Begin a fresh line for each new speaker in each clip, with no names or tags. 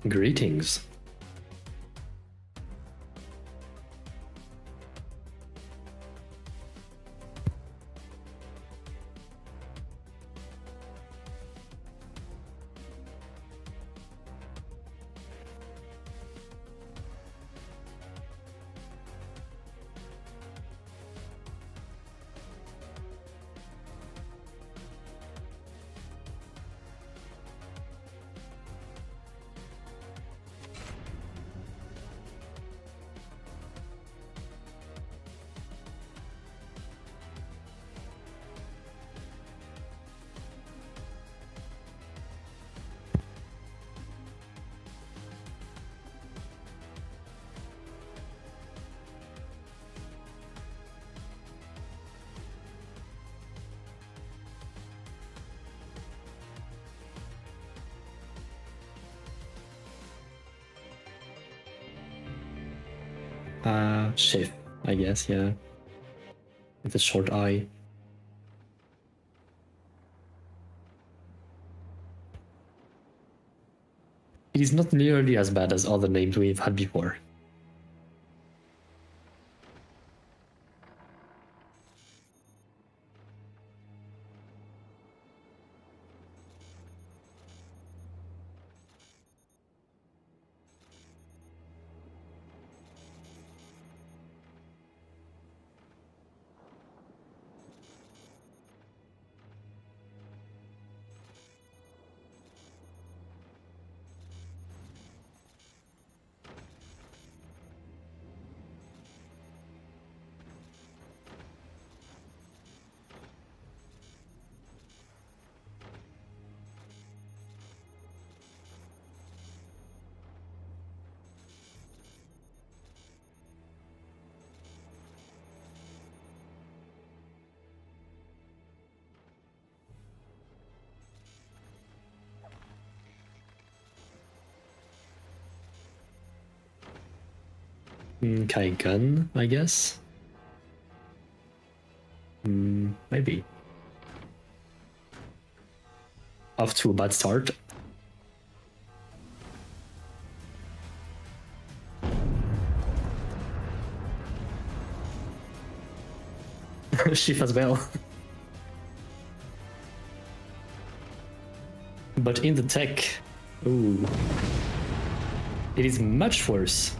Greetings. Shift, I guess, yeah. With a short eye. It is not nearly as bad as other names we've had before. Okay, gun, I guess. Maybe. Off to a bad start. Shift as well. But in the tech, ooh, it is much worse.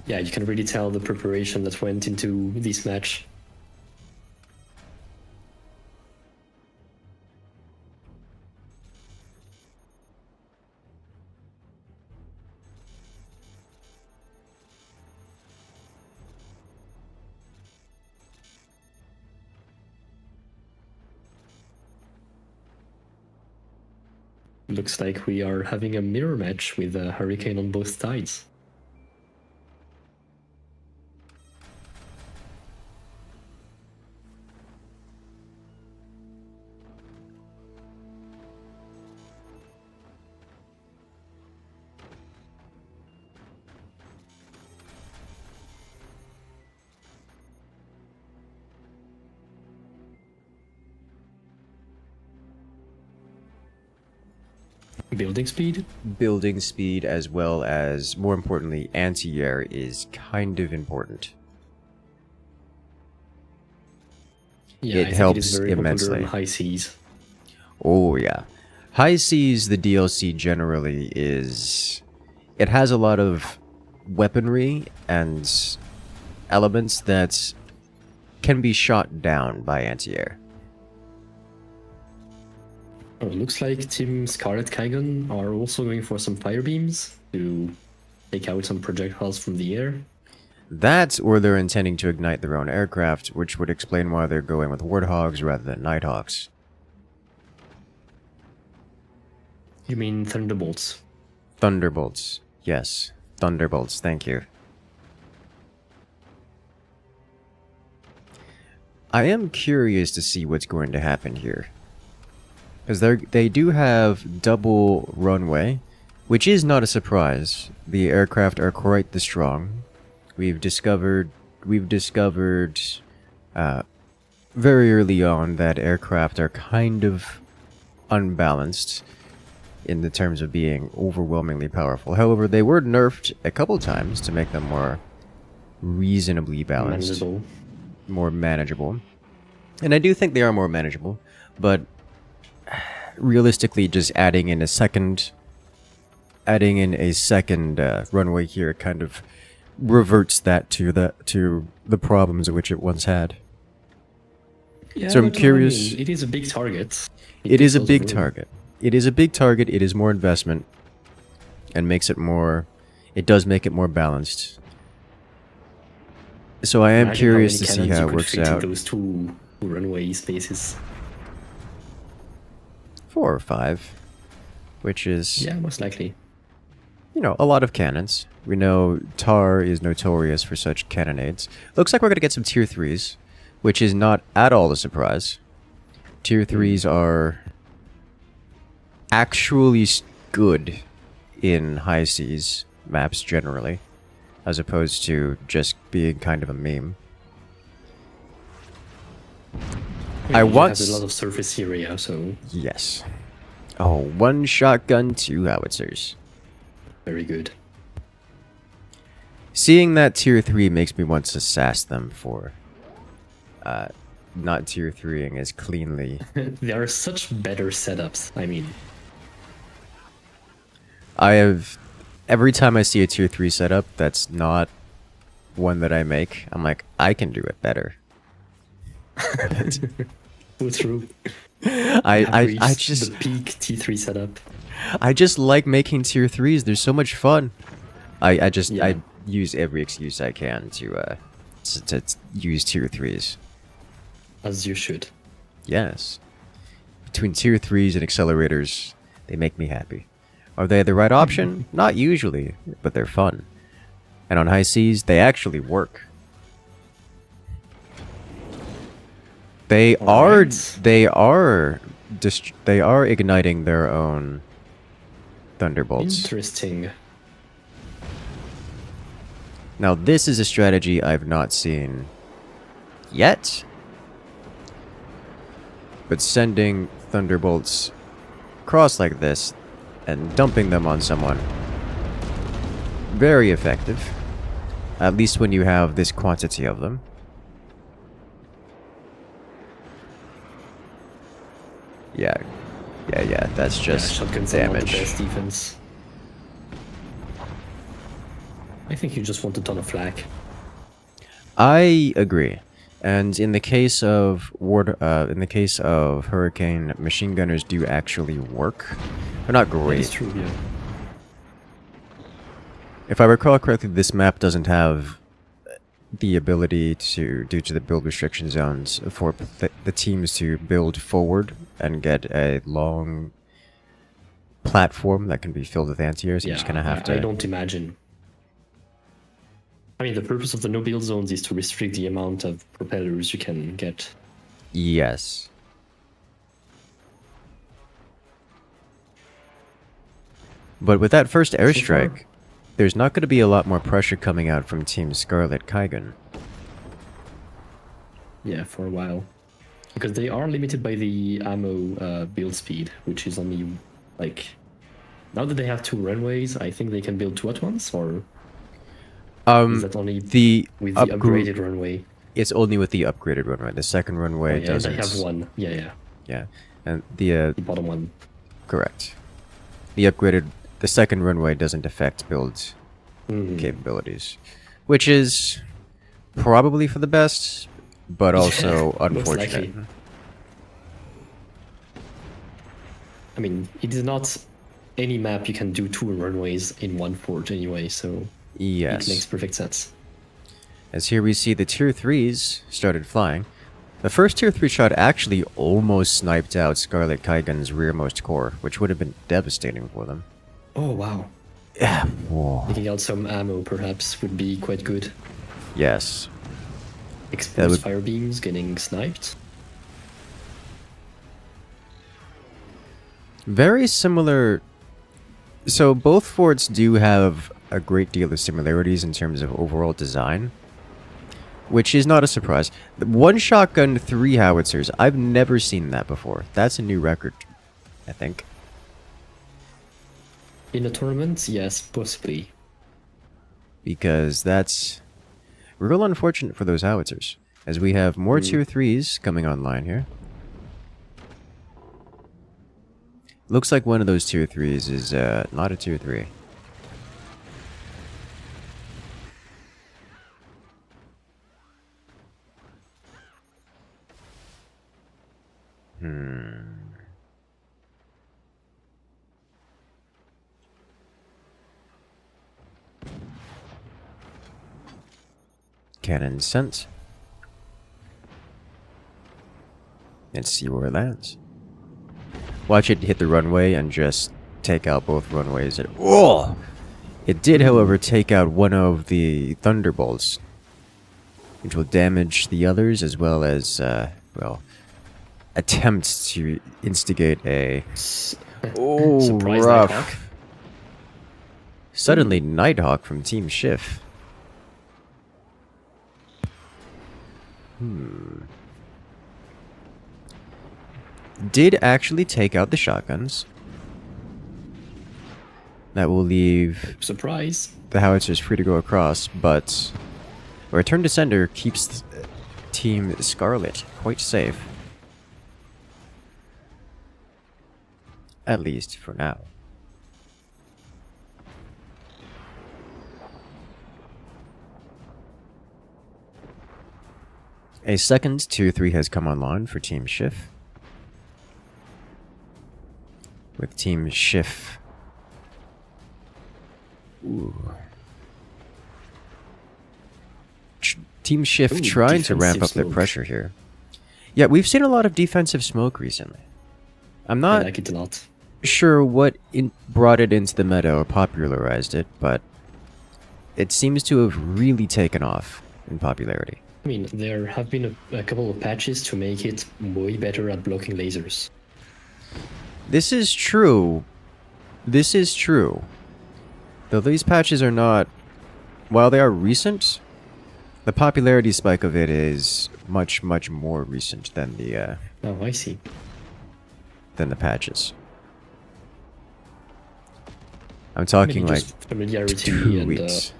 Yeah, you can really tell the preparation that went into this match. Looks like we are having a mirror match with a Hurricane on both sides. Building speed?
Building speed, as well as, more importantly, anti-air is kind of important.
Yeah,
it
I
helps
think it is very
immensely.
popular on high seas.
Oh yeah. High seas, the DLC generally is... It has a lot of weaponry and elements that can be shot down by anti-air.
Oh, looks like Team Scarlet Kaigon are also going for some fire beams to take out some projectiles from the air.
That, or they're intending to ignite their own aircraft, which would explain why they're going with Warthogs rather than Nighthawks.
You mean Thunderbolts?
Thunderbolts. Yes. Thunderbolts, thank you. I am curious to see what's going to happen here. Because they do have double runway, which is not a surprise. The aircraft are quite the strong. We've discovered very early on that aircraft are kind of unbalanced in the terms of being overwhelmingly powerful. However, they were nerfed a couple times to make them more reasonably balanced, more manageable. And I do think they are more manageable, but realistically, just adding in a second runway here kind of reverts that to the problems which it once had.
Yeah,
so I'm curious.
I mean, it is a big target.
It is a big target. It is a big target. It is more investment, and makes it more. It does make it more balanced. So I am curious to see how it works out.
Those two runway spaces.
4 or 5, which is
most likely.
You know, a lot of cannons. We know Tar is notorious for such cannonades. Looks like we're gonna get some tier 3s, which is not at all a surprise. Tier 3s are actually good in high seas maps generally, as opposed to just being kind of a meme.
I want a lot of surface area, so
yes. Oh, 1 shotgun, 2 howitzers.
Very good.
Seeing that tier 3 makes me want to sass them for not tier 3ing as cleanly.
There are such better setups. I mean,
every time I see a tier 3 setup that's not one that I make, I'm like, I can do it better.
Go through.
I just
the peak T3 setup.
I just like making tier 3s. They're so much fun. I use every excuse I can to use tier 3s.
As you should.
Yes. Between tier 3s and accelerators, they make me happy. Are they the right option? Not usually, but they're fun. And on high seas, they actually work. They are igniting their own thunderbolts.
Interesting.
Now this is a strategy I've not seen yet. But sending thunderbolts across like this and dumping them on someone, very effective. At least when you have this quantity of them. Yeah, that's just
shotguns
damage.
are not the best defense. I think you just want a ton of flak.
I agree. And in the case of Hurricane, machine gunners do actually work. They're not great.
That's true, yeah.
If I recall correctly, this map doesn't have the ability to, due to the build restriction zones, for the teams to build forward and get a long platform that can be filled with anti-airs. You just kind of have to.
I don't imagine. I mean, the purpose of the no-build zones is to restrict the amount of propellers you can get.
Yes. But with that first airstrike, there's not going to be a lot more pressure coming out from Team Scarlet Kaigan.
Yeah, for a while. Because they are limited by the ammo build speed, which is only, like... Now that they have 2 runways, I think they can build 2 at once, or... is that only with the upgraded runway?
It's only with the upgraded runway. The second runway doesn't.
They have 1. Yeah.
Yeah, and the
bottom one.
Correct. The second runway doesn't affect build capabilities, which is probably for the best, but also unfortunate.
I mean, it is not any map you can do 2 runways in 1 fort anyway, so
yes,
it makes perfect sense.
As here we see the tier 3s started flying. The first tier 3 shot actually almost sniped out Scarlet Kaigan's rearmost core, which would have been devastating for them.
Oh, wow.
Yeah. Whoa.
Taking out some ammo, perhaps, would be quite good.
Yes.
Exposed fire beams getting sniped.
Very similar. So both forts do have a great deal of similarities in terms of overall design, which is not a surprise. One shotgun, 3 howitzers. I've never seen that before. That's a new record, I think.
In a tournament, yes, possibly.
Because that's real unfortunate for those howitzers, as we have more tier 3s coming online here. Looks like one of those tier 3s is not a tier 3. Cannon sent. Let's see where it lands. Watch it hit the runway and just take out both runways. Oh! It did, however, take out one of the thunderbolts, which will damage the others as well as, well, attempt to instigate a... Oh,
Surprise
rough.
Nighthawk.
Suddenly, Nighthawk from Team Schiff. Did actually take out the shotguns. That will leave
Surprise.
the howitzers free to go across, but a return to sender keeps Team Scarlet quite safe. At least for now. A second tier 3 has come online for Team Schiff. With Team Schiff. Ooh. Team Schiff trying to ramp up their pressure here. Yeah, we've seen a lot of defensive smoke recently. I'm
I
not
like it a lot.
sure what brought it into the meta or popularized it, but it seems to have really taken off in popularity.
I mean, there have been a couple of patches to make it way better at blocking lasers.
This is true. This is true. Though these patches are not... While they are recent, the popularity spike of it is much, much more recent than the,
Oh, I see.
than the patches. I'm talking
Maybe
like
just familiarity
2
and
weeks.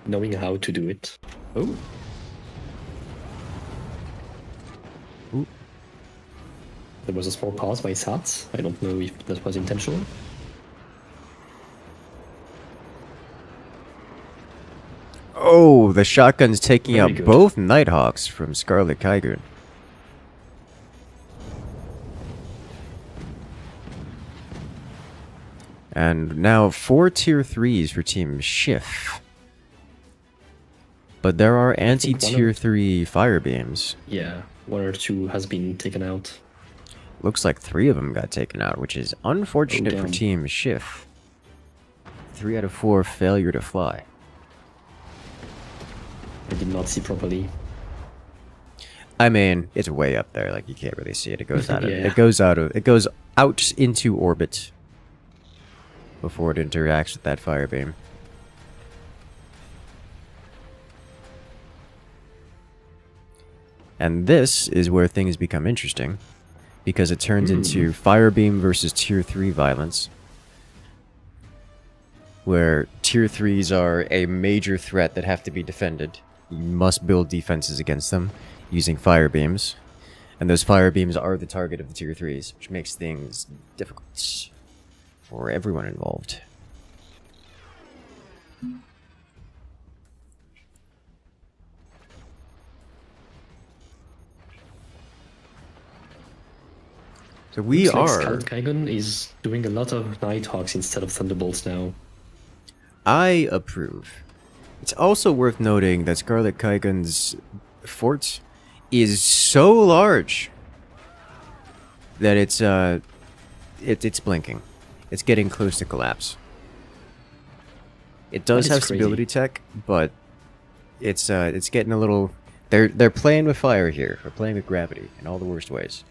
knowing how to do it. Oh,
Ooh.
there was a small pause by Sats. I don't know if that was intentional.
Oh, the shotgun's taking
Very
out
good.
both Nighthawks from Scarlet Kaigan. And now 4 tier 3s for Team Schiff. But there are anti-tier 3 fire beams.
Yeah, 1 or 2 has been taken out.
Looks like 3 of them got taken out, which is unfortunate for
damn.
Team Schiff. 3 out of 4 failure to fly.
I did not see properly.
I mean, it's way up there, like you can't really see it. It goes out of
Yeah.
it goes out into orbit before it interacts with that fire beam. And this is where things become interesting, because it turns into fire beam versus tier 3 violence, where tier 3s are a major threat that have to be defended. You must build defenses against them using fire beams, and those fire beams are the target of the tier 3s, which makes things difficult for everyone involved. So we
Looks like
are...
Scarlet Kaigan is doing a lot of Nighthawks instead of Thunderbolts now.
I approve. It's also worth noting that Scarlet Kaigan's fort is so large that it's blinking. It's getting close to collapse. It does have stability tech, but it's getting a little. They're playing with fire here. They're playing with gravity in all the worst ways.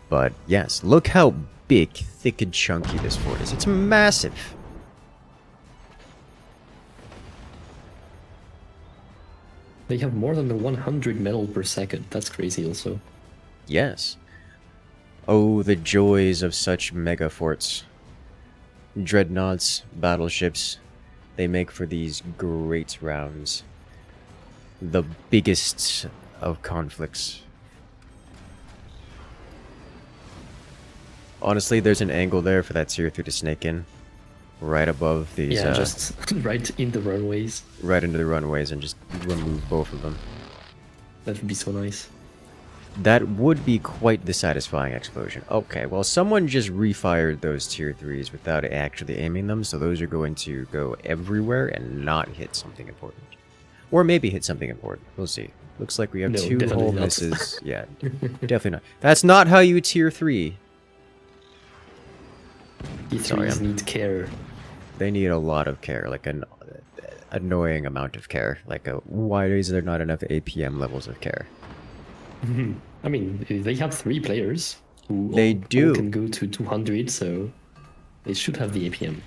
But yes, look how big, thick, and chunky this fort is. It's massive.
They have more than 100 metal per second. That's crazy also.
Yes. Oh, the joys of such mega forts. Dreadnoughts, battleships, they make for these great rounds. The biggest of conflicts. Honestly, there's an angle there for that tier 3 to snake in. Right above these...
Yeah, just right in the runways.
Right into the runways and just remove both of them.
That would be so nice.
That would be quite the satisfying explosion. Okay, well, someone just refired those tier 3s without actually aiming them, so those are going to go everywhere and not hit something important. Or maybe hit something important. We'll see. Looks like we have two whole misses. Yeah, definitely not. That's not how you tier 3.
T3s need care.
They need a lot of care, like an annoying amount of care. Like, why is there not enough APM levels of care?
I mean, they have 3 players who all can go to 200, so they should have the APM.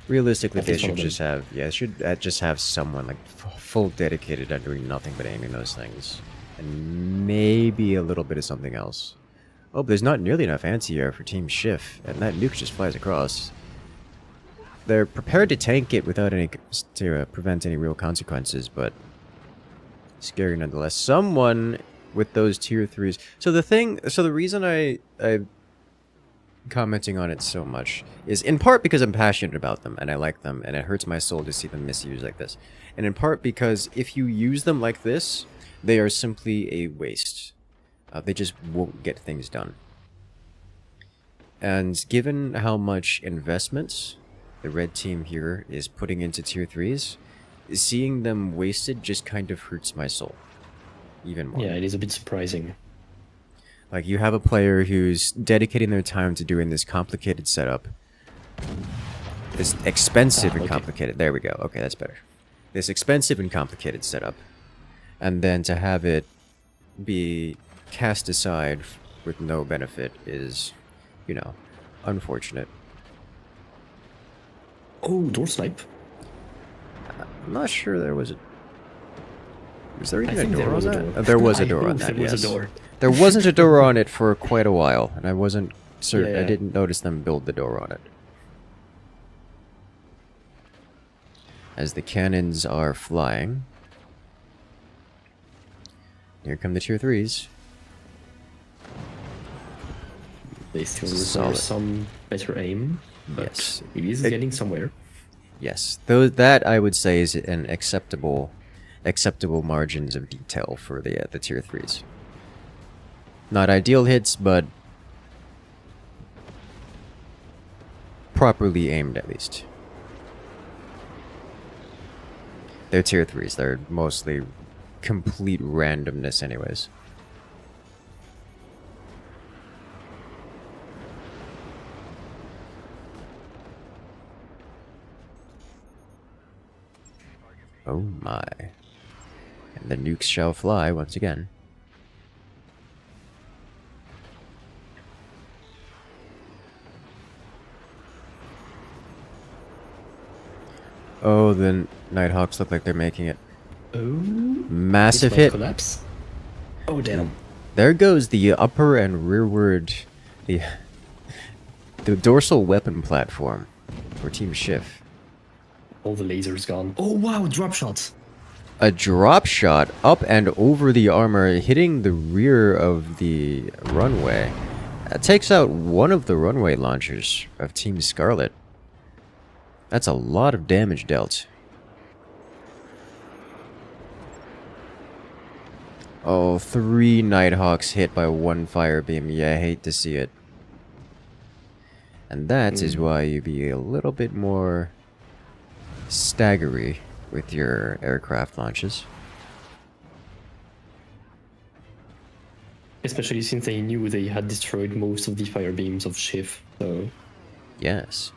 Realistically, they should just have, should just have someone like full dedicated at doing nothing but aiming those things, and maybe a little bit of something else. Oh, but there's not nearly enough anti-air for Team Schiff, and that nuke just flies across. They're prepared to tank it without any to prevent any real consequences, but scary nonetheless. Someone with those tier 3s. So the reason I'm commenting on it so much is in part because I'm passionate about them and I like them, and it hurts my soul to see them misused like this. And in part because if you use them like this, they are simply a waste. They just won't get things done. And given how much investment the red team here is putting into tier 3s, seeing them wasted just kind of hurts my soul. Even more.
Yeah, it is a bit surprising.
Like, you have a player who's dedicating their time to doing this complicated setup. This expensive and complicated... There we go. Okay, that's better. This expensive and complicated setup. And then to have it be cast aside with no benefit is, you know, unfortunate.
Oh, door snipe.
I'm not sure there was a... Was there even a door
on
that? There was a door on that,
yes.
There was a door. There wasn't a door on it for quite a while, and I wasn't certain. I didn't notice them build the door on it. As the cannons are flying. Here come the tier 3s.
They still require some better aim. Yes. It is getting somewhere.
Yes. Though that, I would say, is an acceptable margins of detail for the tier 3s. Not ideal hits, but properly aimed at least. They're tier 3s. They're mostly complete randomness anyways. Oh my. And the nukes shall fly once again. Oh, the Nighthawks look like they're making it.
Oh.
Massive hit.
Collapse. Oh, damn.
There goes the upper and rearward... The dorsal weapon platform for Team Schiff.
All the lasers gone. Oh, wow, drop shots.
A drop shot up and over the armor, hitting the rear of the runway. That takes out one of the runway launchers of Team Scarlet. That's a lot of damage dealt. Oh, 3 Nighthawks hit by 1 fire beam. Yeah, I hate to see it. And that is why you be a little bit more staggery with your aircraft launches.
Especially since they knew they had destroyed most of the fire beams of Schiff, so...
Yes.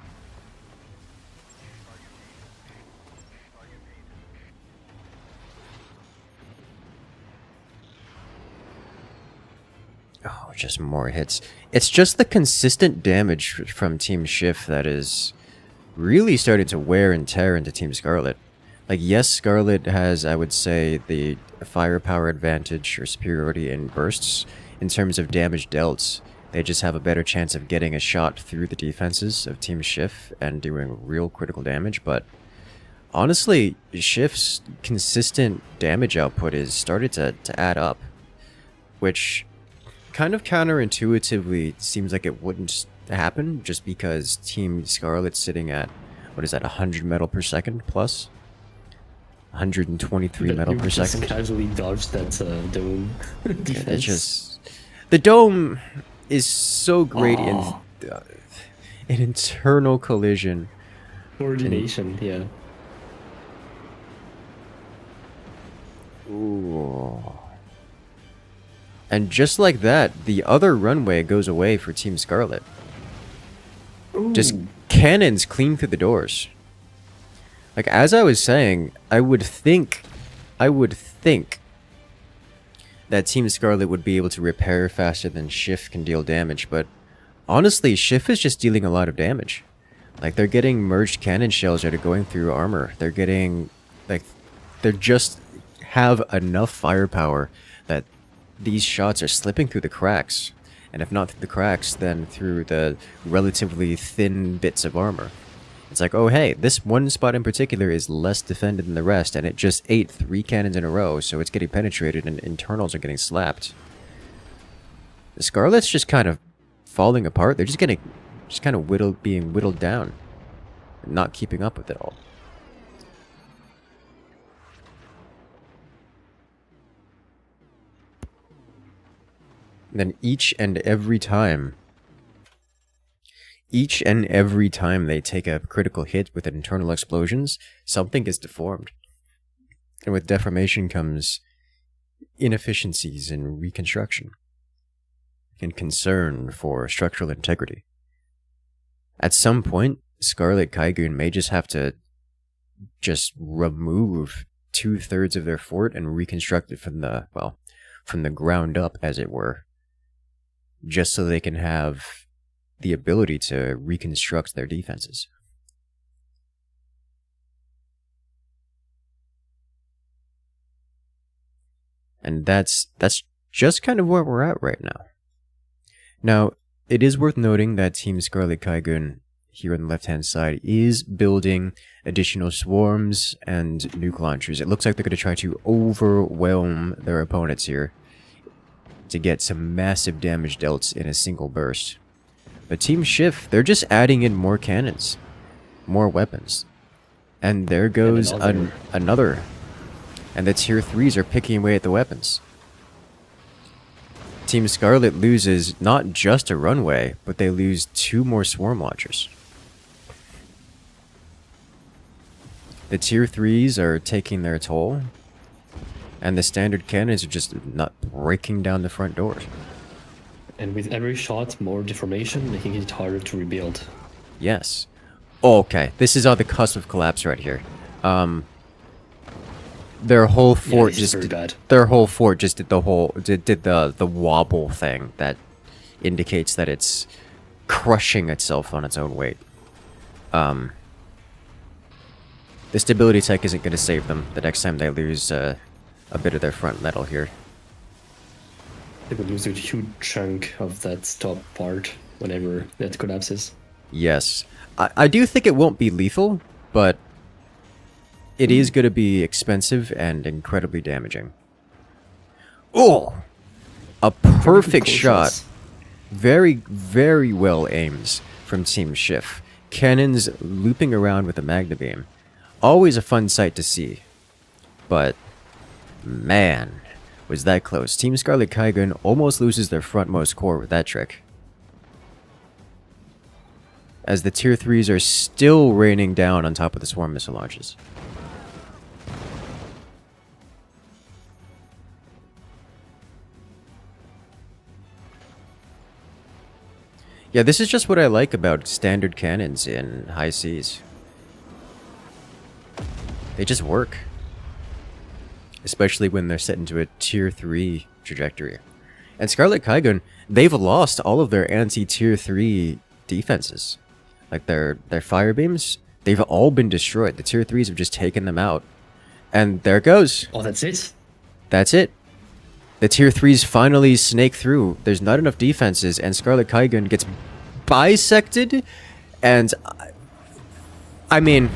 Oh, just more hits. It's just the consistent damage from Team Schiff that is really starting to wear and tear into Team Scarlet. Like, yes, Scarlet has, I would say, the firepower advantage or superiority in bursts. In terms of damage dealt, they just have a better chance of getting a shot through the defenses of Team Schiff and doing real critical damage, but honestly, Schiff's consistent damage output is started to add up, which kind of counterintuitively seems like it wouldn't happen just because Team Scarlet's sitting at, what is that, 100 metal per second plus? 123 metal per second.
Just casually dodged that dome defense.
It's just... The dome is so great in internal collision.
Coordination, yeah.
Ooh. And just like that, the other runway goes away for Team Scarlet.
Ooh.
Just cannons clean through the doors. Like, as I was saying, I would think that Team Scarlet would be able to repair faster than Schiff can deal damage, but honestly, Schiff is just dealing a lot of damage. Like, they're getting merged cannon shells that are going through armor. They're getting, like, they just have enough firepower that these shots are slipping through the cracks. And if not through the cracks, then through the relatively thin bits of armor. It's like, oh hey, this one spot in particular is less defended than the rest, and it just ate 3 cannons in a row, so it's getting penetrated and internals are getting slapped. The Scarlet's just kind of falling apart. They're just kind of being whittled down. Not keeping up with it all. And then each and every time they take a critical hit with internal explosions, something gets deformed. And with deformation comes inefficiencies in reconstruction and concern for structural integrity. At some point, Scarlet Kaigun may just have to remove 2/3 of their fort and reconstruct it from the ground up, as it were, just so they can have the ability to reconstruct their defenses. And that's just kind of where we're at right now. Now, it is worth noting that Team Scarlet Kaigun here on the left-hand side is building additional swarms and nuke launchers. It looks like they're going to try to overwhelm their opponents here to get some massive damage dealt in a single burst. But Team Schiff, they're just adding in more cannons, more weapons. And there goes another. And the tier 3s are picking away at the weapons. Team Scarlet loses not just a runway, but they lose 2 more swarm launchers. The tier 3s are taking their toll, and the standard cannons are just not breaking down the front doors.
And with every shot, more deformation, making it harder to rebuild.
Yes. Oh, okay, this is on the cusp of collapse right here. Their whole fort just did the wobble thing that indicates that it's crushing itself on its own weight. The stability tech isn't going to save them the next time they lose a bit of their front metal here.
They would lose a huge chunk of that top part whenever that collapses.
Yes. I do think it won't be lethal, but it is going to be expensive and incredibly damaging. Oh! A perfect shot. Very, very well aimed from Team Schiff. Cannons looping around with a magna beam. Always a fun sight to see. But, man, was that close. Team Scarlet Kaigun almost loses their frontmost core with that trick. as the tier 3s are still raining down on top of the swarm missile launches. Yeah, this is just what I like about standard cannons in high seas. They just work. Especially when they're set into a tier 3 trajectory. And Scarlet Kaigun, they've lost all of their anti-tier 3 defenses. Like their fire beams, they've all been destroyed. The tier 3s have just taken them out. And there it goes.
Oh, that's it?
That's it. The tier 3s finally snake through. There's not enough defenses, and Scarlet Kaigun gets bisected. And I mean,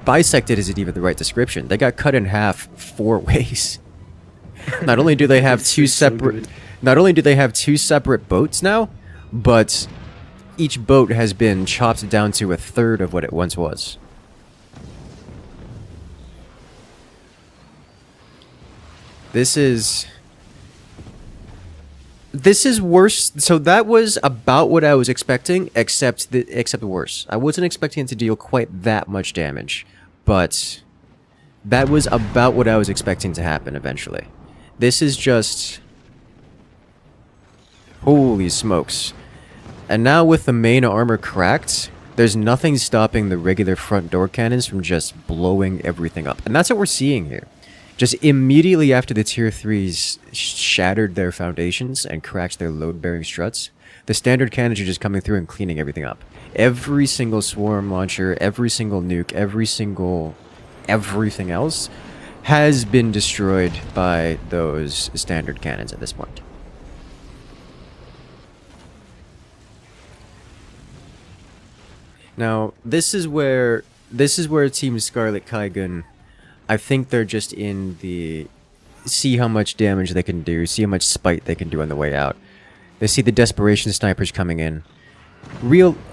bisected isn't even the right description. They got cut in half 4 ways. Not only do they have two separate, not only do they have 2 separate boats now, but each boat has been chopped down to a third of what it once was. This is worse. So that was about what I was expecting, except worse. I wasn't expecting it to deal quite that much damage, but that was about what I was expecting to happen eventually. This is just... holy smokes. And now with the main armor cracked, there's nothing stopping the regular front door cannons from just blowing everything up. And that's what we're seeing here. Just immediately after the tier 3s shattered their foundations and cracked their load-bearing struts, the standard cannons are just coming through and cleaning everything up. Every single swarm launcher, every single nuke, everything else has been destroyed by those standard cannons at this point. Now, this is where Team Scarlet Kaigun, I think they're just in the see how much damage they can do, see how much spite they can do on the way out. They see the desperation snipers coming in.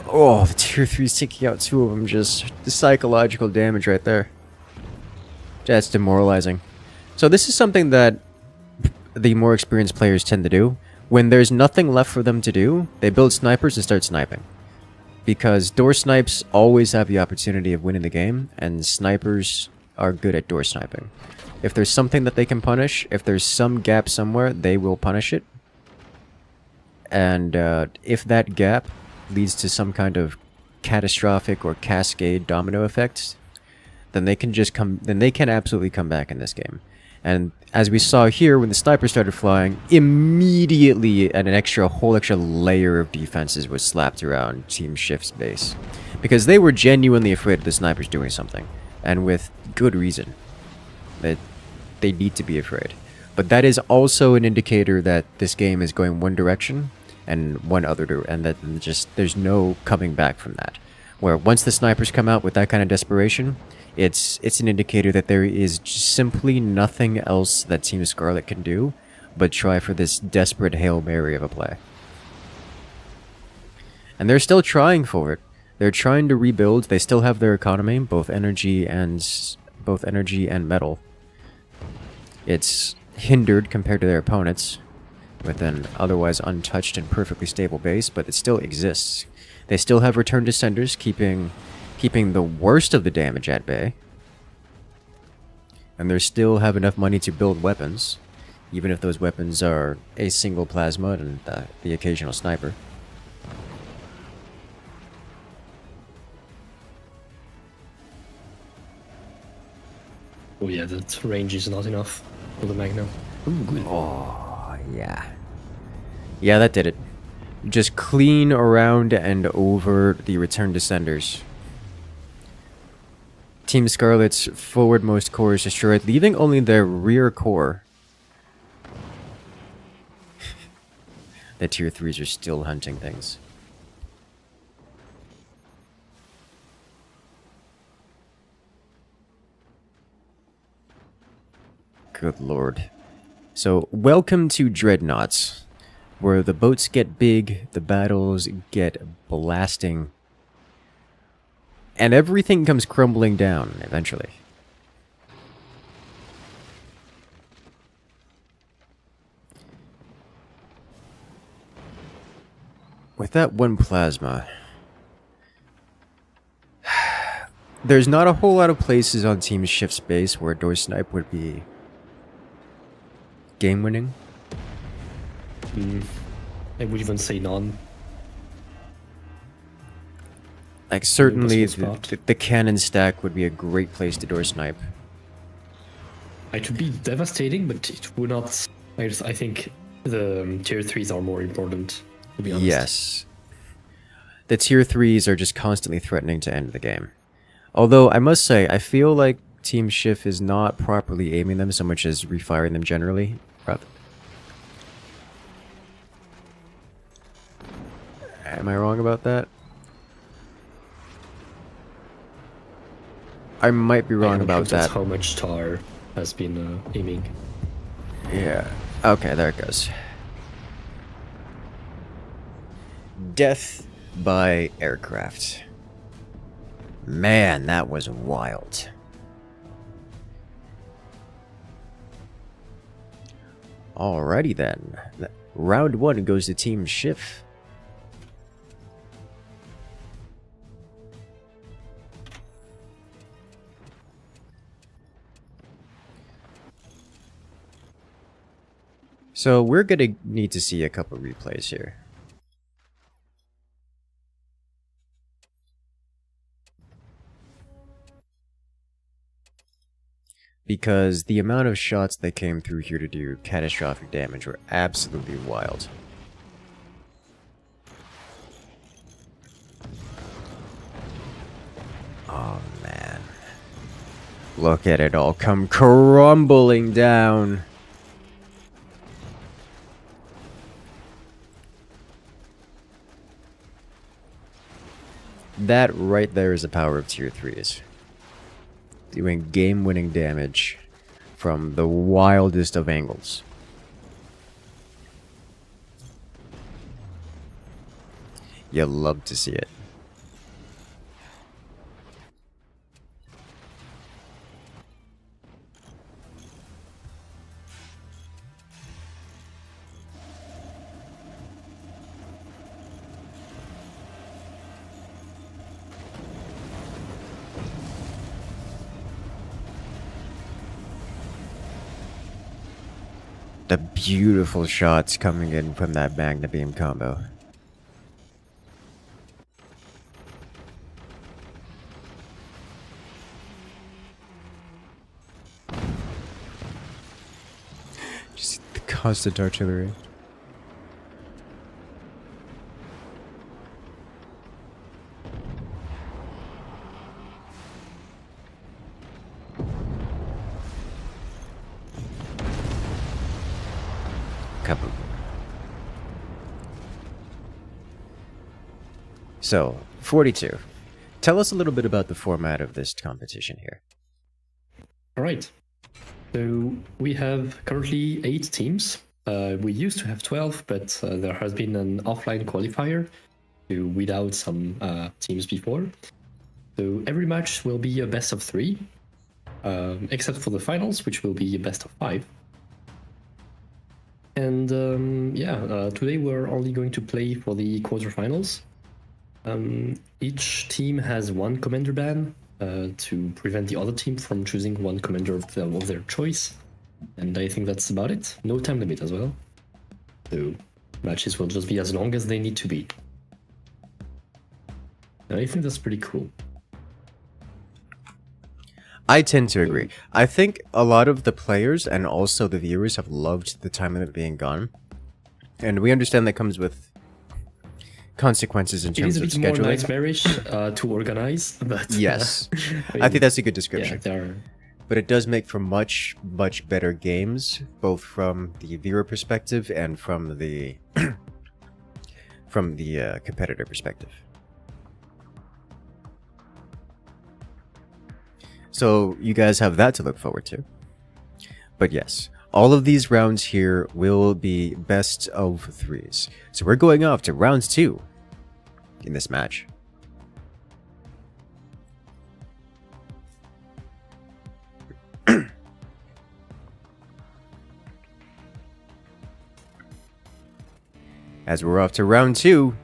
Oh, the tier 3's taking out 2 of them, just the psychological damage right there. That's demoralizing. So this is something that the more experienced players tend to do. When there's nothing left for them to do, they build snipers and start sniping. Because door snipes always have the opportunity of winning the game, and snipers are good at door sniping. If there's something that they can punish, if there's some gap somewhere, they will punish it. And if that gap leads to some kind of catastrophic or cascade domino effect, then they can absolutely come back in this game. And as we saw here, when the snipers started flying, immediately a whole extra layer of defenses was slapped around Team Shift's base. Because they were genuinely afraid of the snipers doing something. And with good reason. That they need to be afraid. But that is also an indicator that this game is going one direction and one other, and that there's no coming back from that. Where once the snipers come out with that kind of desperation, it's an indicator that there is simply nothing else that Team Scarlet can do but try for this desperate Hail Mary of a play. And they're still trying for it. They're trying to rebuild. They still have their economy, both energy and metal. It's hindered compared to their opponents, with an otherwise untouched and perfectly stable base, but it still exists. They still have return descenders, keeping the worst of the damage at bay. And they still have enough money to build weapons, even if those weapons are a single plasma and the occasional sniper.
Oh yeah, that range is not enough for the Magnum. Ooh, good.
Oh, yeah. Yeah, that did it. Just clean around and over the return descenders. Team Scarlet's forwardmost core is destroyed, leaving only their rear core. The tier 3s are still hunting things. Good lord. So, welcome to Dreadnoughts, where the boats get big, the battles get blasting, and everything comes crumbling down eventually. With that one plasma, there's not a whole lot of places on Team Shift space where door snipe would be game winning.
I would even say none.
Like certainly
Impossible spot.
the cannon stack would be a great place to door snipe.
It would be devastating, but it would not. I think the tier 3s are more important, to be honest.
Yes. The tier 3s are just constantly threatening to end the game. Although, I must say, I feel like Team Shift is not properly aiming them so much as refiring them generally. Am I wrong about that? I might be wrong about that.
How much Tar has been aiming.
Yeah. Okay, there it goes. Death by aircraft. Man, that was wild. Alrighty then. Round 1 goes to Team Shift. So we're gonna need to see a couple replays here. Because the amount of shots that came through here to do catastrophic damage were absolutely wild. Oh man. Look at it all come crumbling down. That right there is the power of tier 3s. Doing game-winning damage from the wildest of angles. You love to see it. The beautiful shots coming in from that Magna Beam combo. Just the constant artillery. Kaboom. So, 42. Tell us a little bit about the format of this competition here.
All right. So we have currently 8 teams. We used to have 12, but there has been an offline qualifier to weed out some teams before. So every match will be a best of 3, except for the finals, which will be a best of 5. And today we're only going to play for the quarterfinals. Each team has one commander ban to prevent the other team from choosing one commander of their choice. And I think that's about it. No time limit as well. So matches will just be as long as they need to be. And I think that's pretty cool.
I tend to agree. I think a lot of the players and also the viewers have loved the time limit being gone. And we understand that comes with consequences in terms of scheduling.
It is a bit more nightmarish to organize, but...
Yes. I think that's a good description.
Yeah,
but it does make for much, much better games, both from the viewer perspective and from the competitor perspective. So you guys have that to look forward to. But yes, all of these rounds here will be best of 3s. So we're going off to round 2 in this match. As we're off to round 2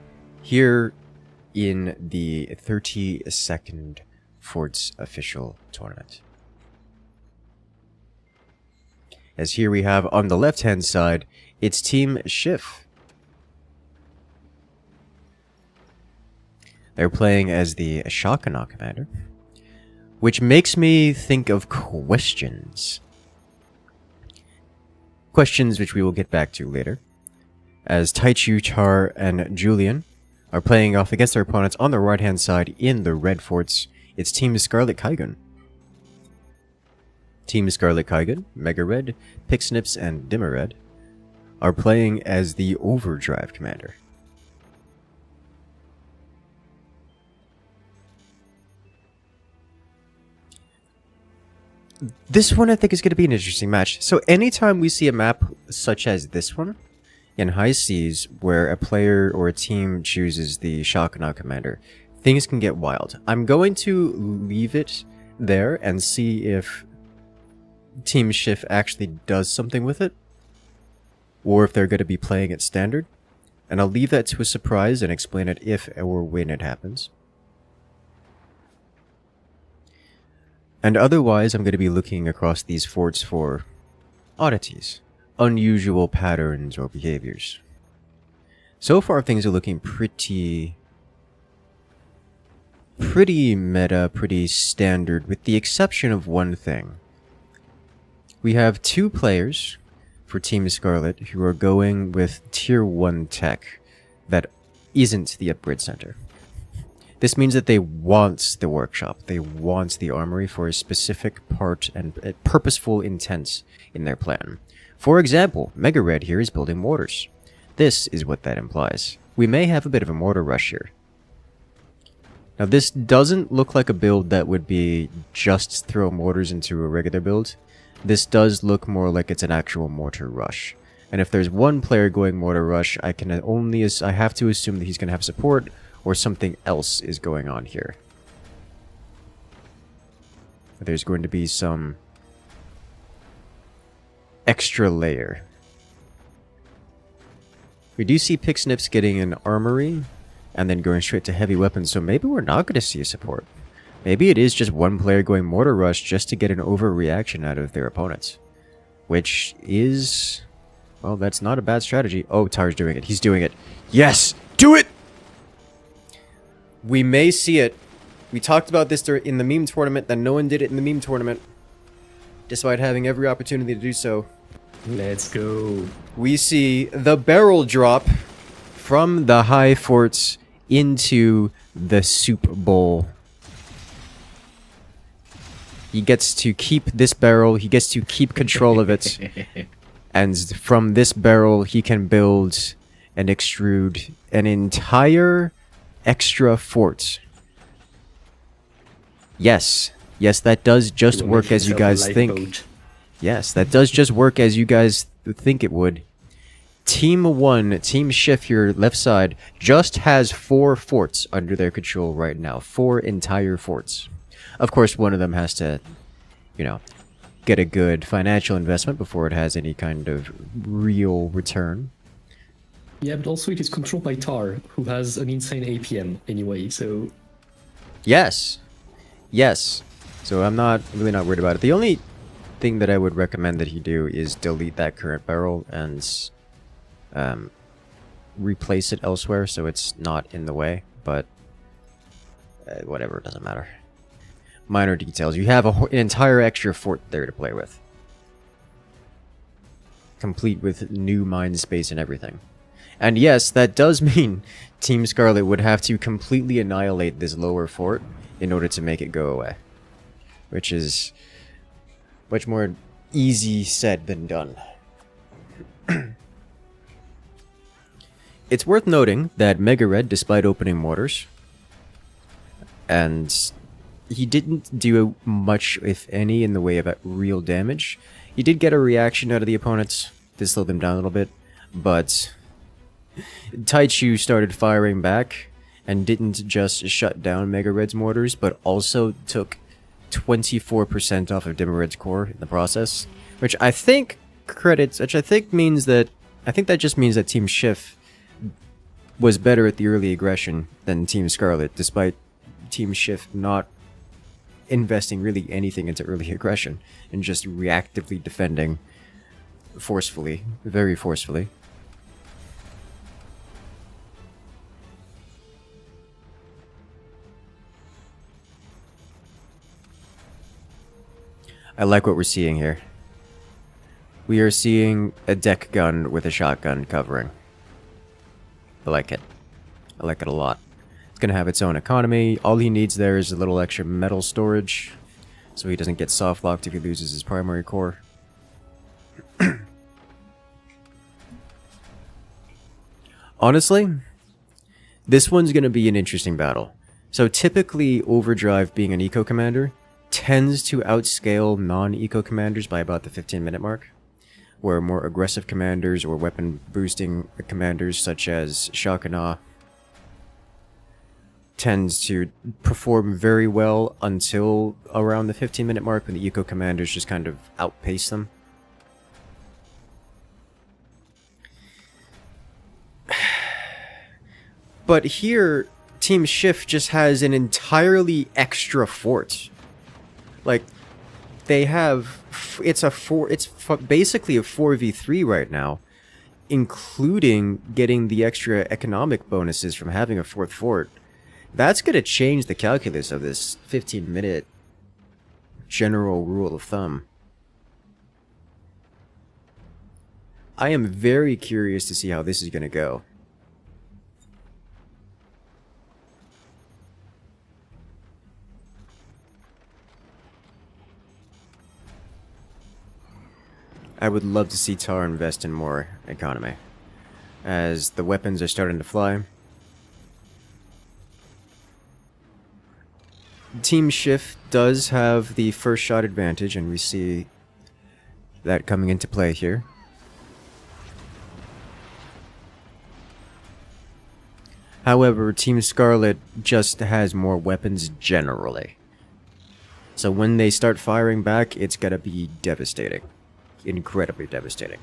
here in the 32nd Forts official tournament. As here we have on the left-hand side, it's Team Schiff. They're playing as the Shakana commander, which makes me think of questions. Questions which we will get back to later, as Taichu, Char, and Julian are playing off against their opponents on the right-hand side in the red forts. It's Team Scarlet Kaigun. Team Scarlet Kaigun, Mega Red, Pixnips, and Dimmer Red are playing as the Overdrive commander. This one I think is going to be an interesting match. So anytime we see a map such as this one in high seas where a player or a team chooses the Shakana commander, things can get wild. I'm going to leave it there and see if Team Schiff actually does something with it, or if they're going to be playing it standard. And I'll leave that to a surprise and explain it if or when it happens. And otherwise, I'm going to be looking across these forts for oddities, unusual patterns or behaviors. So far, things are looking pretty meta, pretty standard, with the exception of one thing. We have 2 players for Team Scarlet who are going with Tier 1 tech that isn't the upgrade center. This means that they want the workshop, they want the armory for a specific part and a purposeful intent in their plan. For example, Mega Red here is building mortars. This is what that implies. We may have a bit of a mortar rush here. Now this doesn't look like a build that would be just throw mortars into a regular build. This does look more like it's an actual mortar rush. And if there's one player going mortar rush, I have to assume that he's going to have support, or something else is going on here. There's going to be some extra layer. We do see Pixnips getting an armory, and then going straight to heavy weapons, so maybe we're not going to see a support. Maybe it is just one player going mortar rush just to get an overreaction out of their opponents. Which is... well, that's not a bad strategy. Oh, Tar's doing it. He's doing it. Yes! Do it! We may see it. We talked about this in the meme tournament, that no one did it in the meme tournament, despite having every opportunity to do so.
Let's go.
We see the barrel drop from the high forts into the soup bowl. He gets to keep this barrel, he gets to keep control of it, and from this barrel he can build and extrude an entire extra fort. Yes, that does just work as you guys think. Yes, that does just work as you guys think it would. Team 1, Team Schiff here, left side, just has 4 forts under their control right now. 4 entire forts. Of course, one of them has to, get a good financial investment before it has any kind of real return.
Yeah, but also it is controlled by Tar, who has an insane APM anyway, so...
Yes. So I'm really not worried about it. The only thing that I would recommend that he do is delete that current barrel and replace it elsewhere so it's not in the way, but whatever, it doesn't matter. Minor details. You have an entire extra fort there to play with. Complete with new mine space and everything. And yes, that does mean Team Scarlet would have to completely annihilate this lower fort in order to make it go away. Which is much more easy said than done. It's worth noting that Mega Red, despite opening mortars, and he didn't do much, if any, in the way of real damage. He did get a reaction out of the opponents to slow them down a little bit, but Taichu started firing back and didn't just shut down Mega Red's mortars, but also took 24% off of Dimmer Red's core in the process, which I think means that just means that Team Schiff was better at the early aggression than Team Scarlet, despite Team Schiff not investing really anything into early aggression and just reactively defending forcefully, very forcefully. I like what we're seeing here. We are seeing a deck gun with a shotgun covering. I like it. I like it a lot. It's going to have its own economy. All he needs there is a little extra metal storage, so he doesn't get soft locked if he loses his primary core. Honestly, this one's going to be an interesting battle. So typically, Overdrive, being an eco commander, tends to outscale non-eco commanders by about the 15-minute mark, where more aggressive commanders or weapon boosting commanders such as Shock and Awe tends to perform very well until around the 15-minute mark, when the eco commanders just kind of outpace them. But here, Team Shift just has an entirely extra fort. Like, they have, it's basically a 4v3 right now, including getting the extra economic bonuses from having a fourth fort. That's going to change the calculus of this 15-minute general rule of thumb. I am very curious to see how this is going to go. I would love to see Tar invest in more economy, as the weapons are starting to fly. Team Shift does have the first shot advantage, and we see that coming into play here. However, Team Scarlet just has more weapons generally. So when they start firing back, it's gonna be devastating. Incredibly devastating.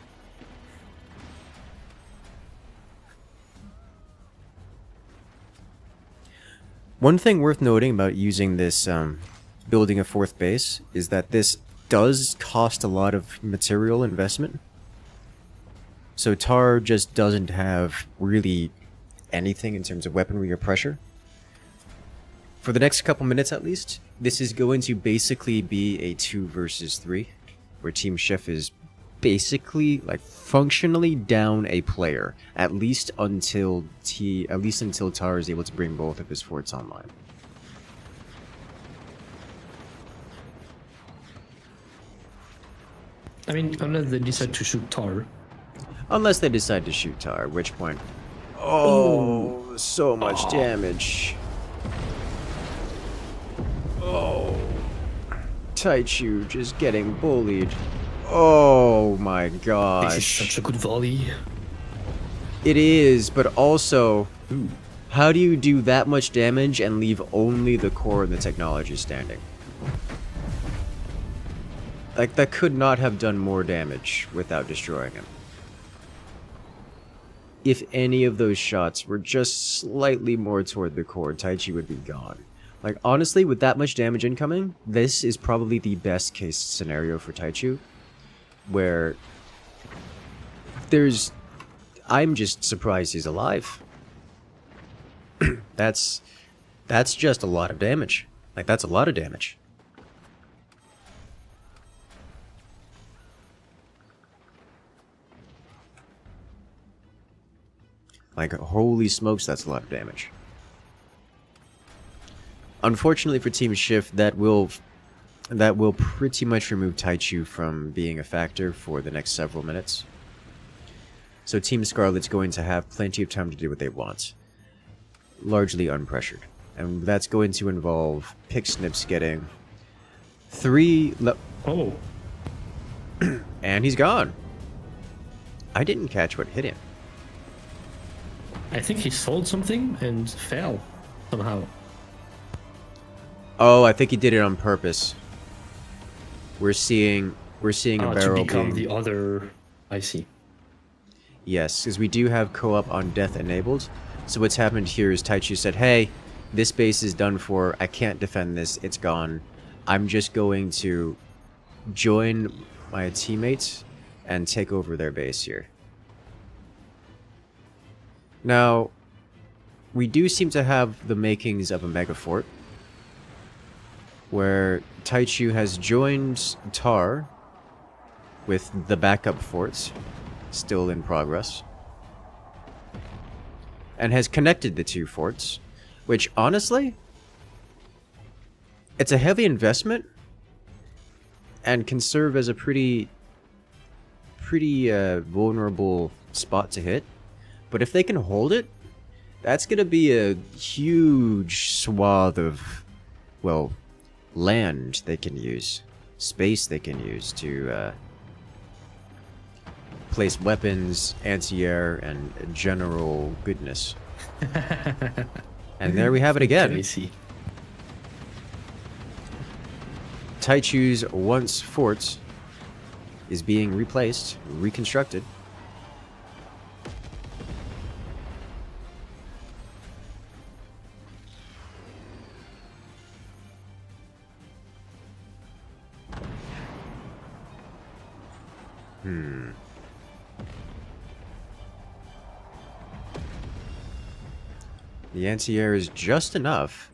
One thing worth noting about using this building a fourth base is that this does cost a lot of material investment. So Tar just doesn't have really anything in terms of weaponry or pressure. For the next couple minutes at least, this is going to basically be a 2 versus 3. Where Team Shift is basically, like, functionally down a player, at least until Tar is able to bring both of his forts online.
I mean, unless they decide to shoot Tar.
Unless they decide to shoot Tar, at which point... Oh, so much damage. Oh... Taichu just getting bullied. Oh my gosh.
This is such a good volley.
It is, but also, how do you do that much damage and leave only the core and the technology standing? Like, that could not have done more damage without destroying him. If any of those shots were just slightly more toward the core, Taichi would be gone. Like, honestly, with that much damage incoming, this is probably the best case scenario for Taichu, where I'm just surprised he's alive. That's just a lot of damage. Like, that's a lot of damage. Like, holy smokes, that's a lot of damage. Unfortunately for Team Shift, that will pretty much remove Taichu from being a factor for the next several minutes. So Team Scarlet's going to have plenty of time to do what they want. Largely unpressured. And that's going to involve Pick Snips getting 3...
Oh.
And he's gone. I didn't catch what hit him.
I think he sold something and fell somehow.
Oh, I think he did it on purpose. We're seeing a barrel
to become
being...
the other... I see.
Yes, because we do have co-op on death enabled. So what's happened here is Taichu said, hey, this base is done for, I can't defend this, it's gone. I'm just going to join my teammates and take over their base here. Now, we do seem to have the makings of a mega fort, where Taichu has joined Tar with the backup forts still in progress, and has connected the two forts, which honestly, it's a heavy investment and can serve as a pretty vulnerable spot to hit. But if they can hold it, that's going to be a huge swath of, well, land they can use, space they can use to place weapons, anti-air, and general goodness. And there we have it again.
Crazy.
Taichu's once fort is being replaced, reconstructed. The anti-air is just enough.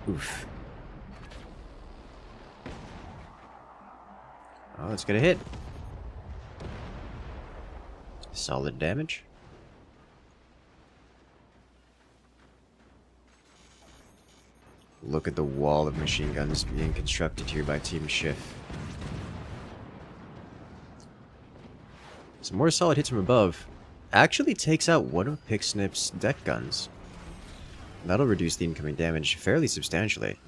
Oof. Oh, it's gonna hit. Solid damage. Look at the wall of machine guns being constructed here by Team Schiff. Some more solid hits from above. Actually takes out one of Pixnip's deck guns. That'll reduce the incoming damage fairly substantially.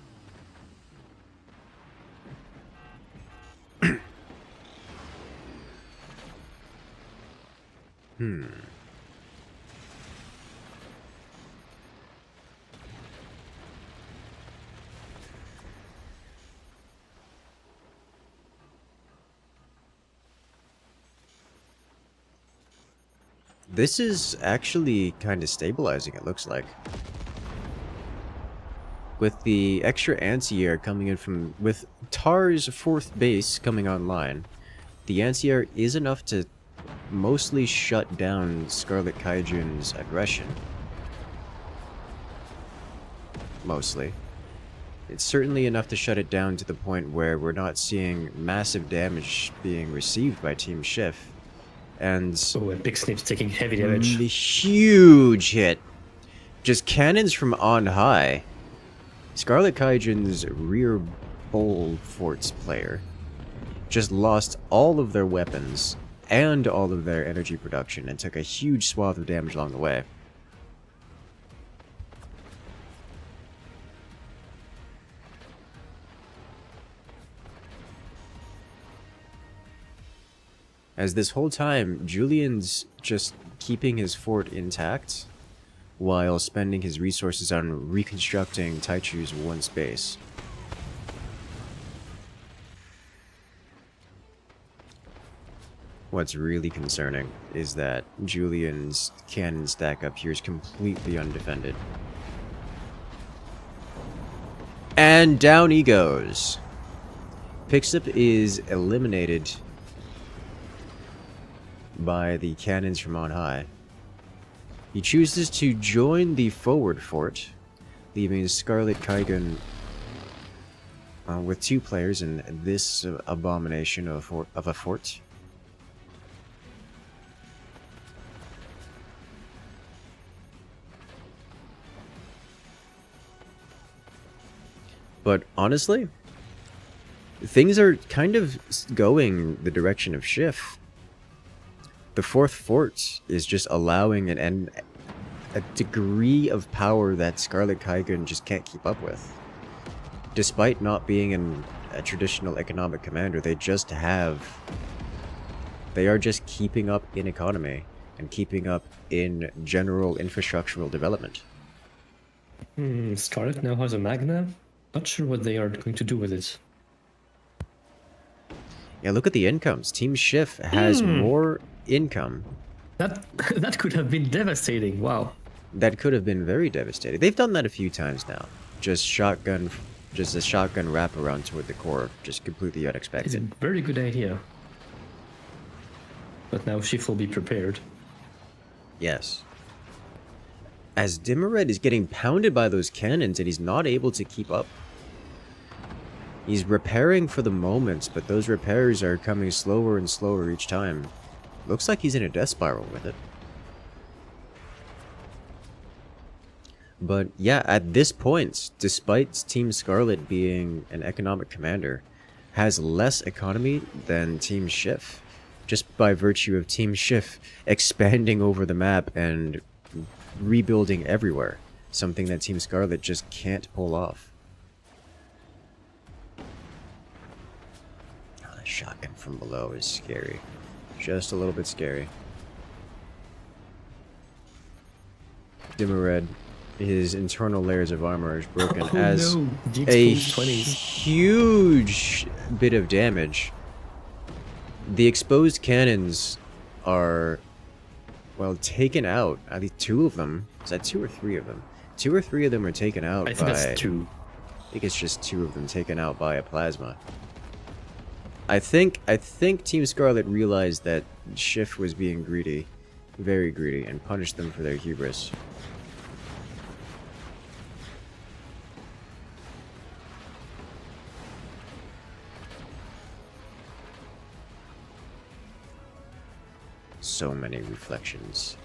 This is actually kind of stabilizing, it looks like. With the extra anti-air coming in from... with Tar's 4th base coming online, the anti-air is enough to mostly shut down Scarlet Kaijun's aggression. Mostly. It's certainly enough to shut it down to the point where we're not seeing massive damage being received by Team Schiff. And
and Big Snip's taking heavy damage.
the huge hit. Just cannons from on high. Scarlet Kaijun's rear bowl forts player just lost all of their weapons and all of their energy production and took a huge swath of damage along the way. As this whole time, Julian's just keeping his fort intact while spending his resources on reconstructing Taichu's one base. What's really concerning is that Julian's cannon stack up here is completely undefended. And down he goes. Pixip is eliminated by the cannons from on high. He chooses to join the forward fort, leaving Scarlet Kaijun with 2 players in this abomination of a fort. But honestly, things are kind of going the direction of Schiff. The 4th fort is just allowing a degree of power that Scarlet Kaijun just can't keep up with. Despite not being a traditional economic commander, they are just keeping up in economy and keeping up in general infrastructural development.
Scarlet now has a Magna. Not sure what they are going to do with it.
Yeah, look at the incomes. Team Schiff has more income
That that could have been devastating. Wow.
That could have been very devastating. They've done that a few times now. Just a shotgun wraparound toward the core, just completely
It's a
unexpected.
very good idea. But now Shift will be prepared.
Yes. As Dimmered is getting pounded by those cannons and he's not able to keep up. He's repairing for the moment, but those repairs are coming slower and slower each time. Looks like he's in a death spiral with it. But yeah, at this point, despite Team Scarlet being an economic commander, has less economy than Team Schiff. Just by virtue of Team Schiff expanding over the map and rebuilding everywhere. Something that Team Scarlet just can't pull off. Oh, the shotgun from below is scary. Just a little bit scary. Dimmered, his internal layers of armor is broken as
no. The
a
exposed 20s.
huge bit of damage. The exposed cannons are, well, taken out. At least two of them. Is that two or three of them? Two or three of them are taken out
I think that's 2.
I think it's just two of them taken out by a plasma. I think Team Scarlet realized that Schiff was being greedy, very greedy, and punished them for their hubris. So many reflections.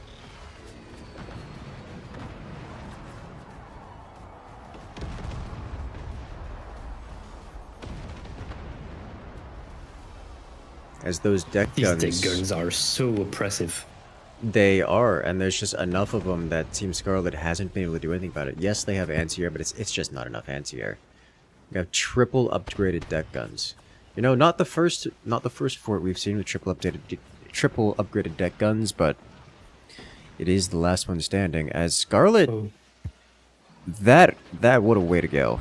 As those deck
These
guns,
deck guns are so oppressive.
they are, and there's just enough of them that Team Scarlet hasn't been able to do anything about it. Yes, they have anti-air, but it's just not enough anti-air. We have triple upgraded deck guns. You know, not the first fort we've seen with triple upgraded deck guns, but it is the last one standing. As Scarlet,
Oh.
that what a way to go.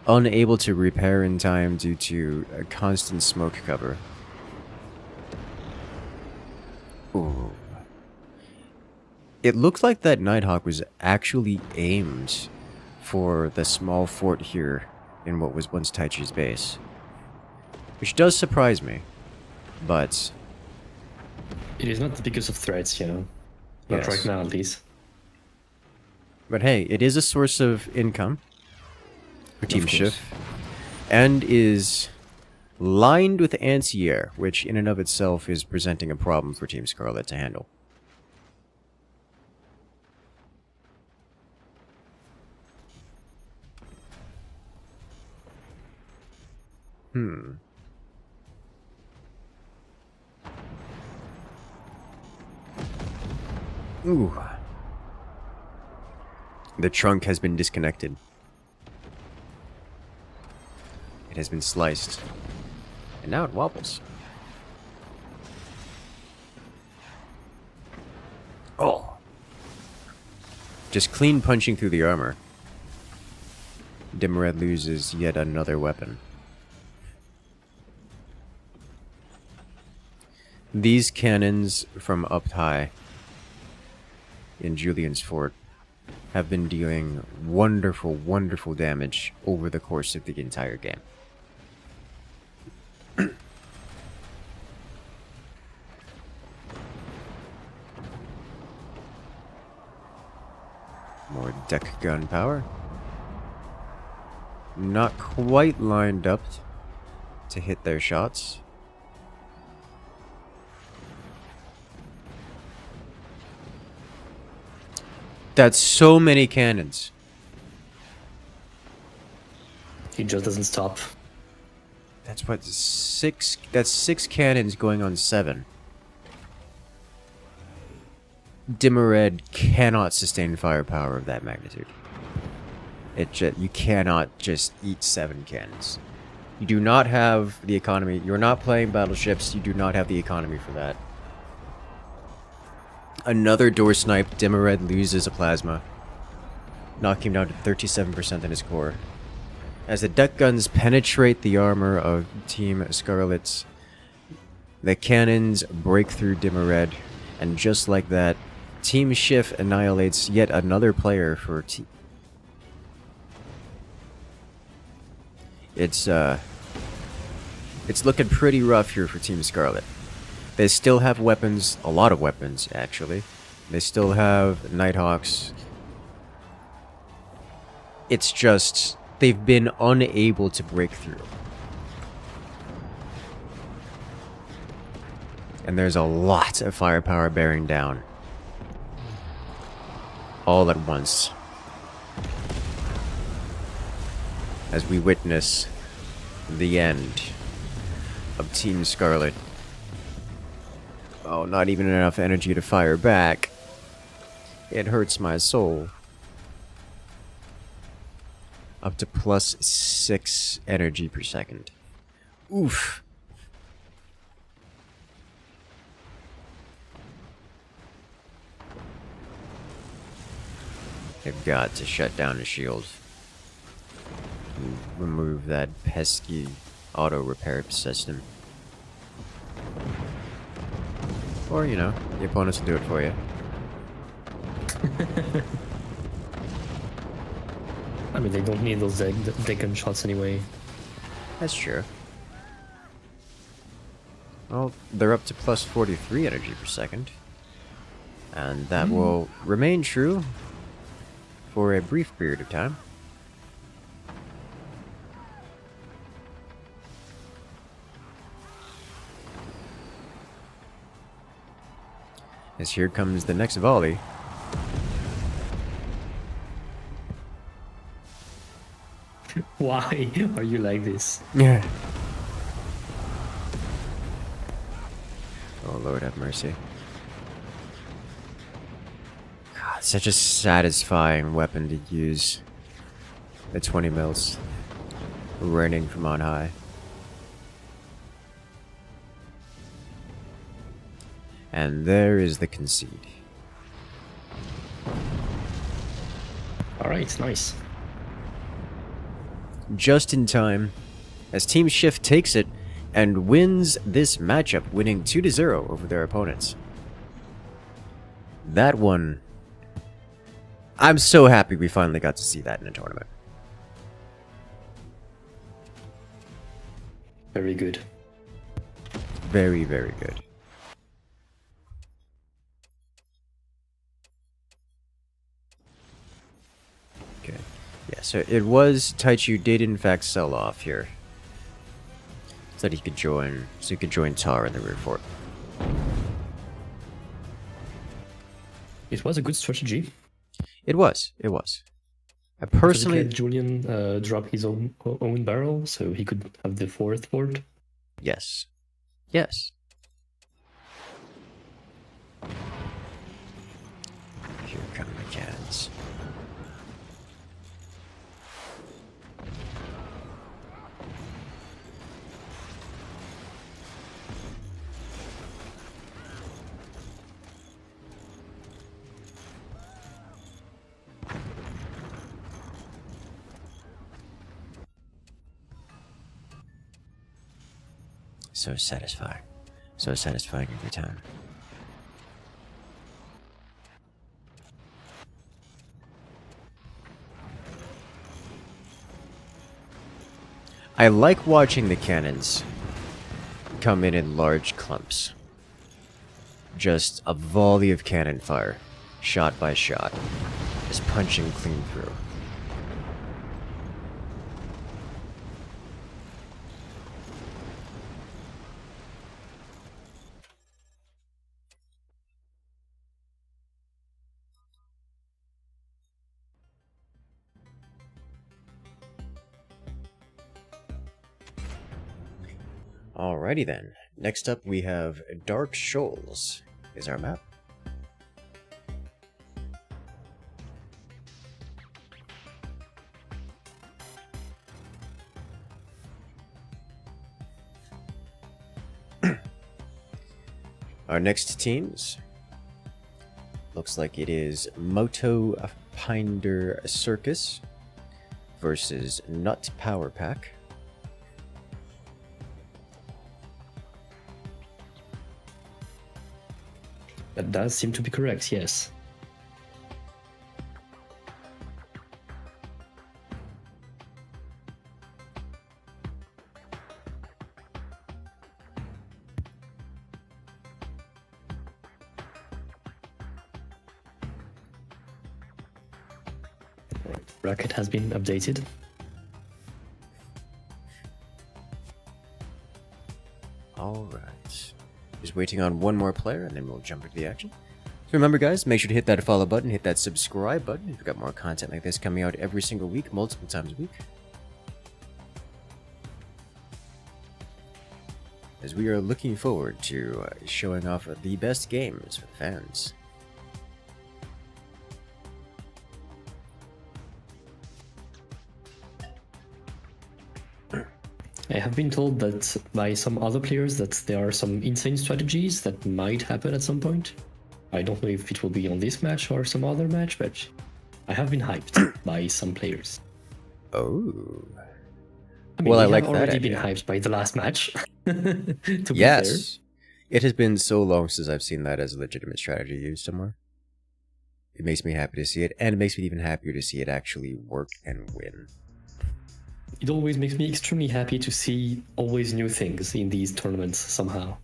Unable to repair in time due to a constant smoke cover. Ooh. It looked like that Nighthawk was actually aimed for the small fort here in what was once Taichi's base. Which does surprise me, but
It is not the biggest of threats, you know. Not
Yes.
right now, at least.
But hey, it is a source of income for Team
course.
Schiff, and is lined with anti-air, which in and of itself is presenting a problem for Team Scarlet to handle. Ooh. The trunk has been disconnected. It has been sliced. And now it wobbles. Oh. Just clean punching through the armor. Dimmered loses yet another weapon. These cannons from up high in Julian's fort have been dealing wonderful, wonderful damage over the course of the entire game. More deck gun power. Not quite lined up to hit their shots. That's so many cannons.
He just doesn't stop.
That's what, six? That's 6 cannons going on 7. Dimmered cannot sustain firepower of that magnitude. You cannot just eat 7 cannons. You do not have the economy. You're not playing battleships. You do not have the economy for that. Another door snipe. Dimmered loses a plasma, knocking him down to 37% in his core. As the deck guns penetrate the armor of Team Scarlet's The cannons break through Dimmer Red, and just like that, Team Schiff annihilates yet another player for It's looking pretty rough here for Team Scarlet. They still have weapons, a lot of weapons actually. They still have Nighthawks. It's just they've been unable to break through. And there's a lot of firepower bearing down. All at once. As we witness the end of Team Scarlet. Oh, not even enough energy to fire back. It hurts my soul. Up to +6 energy per second. Oof. They've got to shut down the shield. And remove that pesky auto repair system. Or, you know, the opponents will do it for you.
I mean, they don't need those deck gunshots anyway.
That's true. Well, they're up to +43 energy per second. And that will remain true for a brief period of time. As here comes the next volley.
Why are you like this?
Yeah. Oh, Lord have mercy. God, such a satisfying weapon to use. The 20 mils. Raining from on high. And there is the concede.
Alright, nice.
Just in time, as Team Shift takes it and wins this matchup, winning 2-0 over their opponents. That one, I'm so happy we finally got to see that in a tournament.
Very good.
Very, very good. Okay. Yeah, so it was Taichu did in fact sell off here. So that he could join Tar in the rear fort.
It was a good strategy.
It was. It was. I
Because
personally
it let Julian drop his own barrel, so he could have the fourth fort.
Yes. Yes. Here come the cannons. So satisfying. So satisfying every time. I like watching the cannons come in large clumps. Just a volley of cannon fire, shot by shot, just punching clean through. Alrighty then. Next up we have Dark Shoals is our map. Our next teams looks like it is Moto Pinder Circus versus Nut Power Pack.
That does seem to be correct, yes. Bracket has been updated.
Alright. Just waiting on one more player and then we'll jump into the action. So remember guys, make sure to hit that follow button, hit that subscribe button. We've got more content like this coming out every single week, multiple times a week. As we are looking forward to showing off the best games for the fans.
I have been told that by some other players that there are some insane strategies that might happen at some point. I don't know if it will be on this match or some other match, but I have been hyped by some players.
Oh.
I mean,
Well, I
we
like
have
that
already
idea.
been hyped by the last match. To be
Yes. It has been so long since I've seen that as a legitimate strategy used somewhere. It makes me happy to see it, and it makes me even happier to see it actually work and win.
It always makes me extremely happy to see always new things in these tournaments somehow.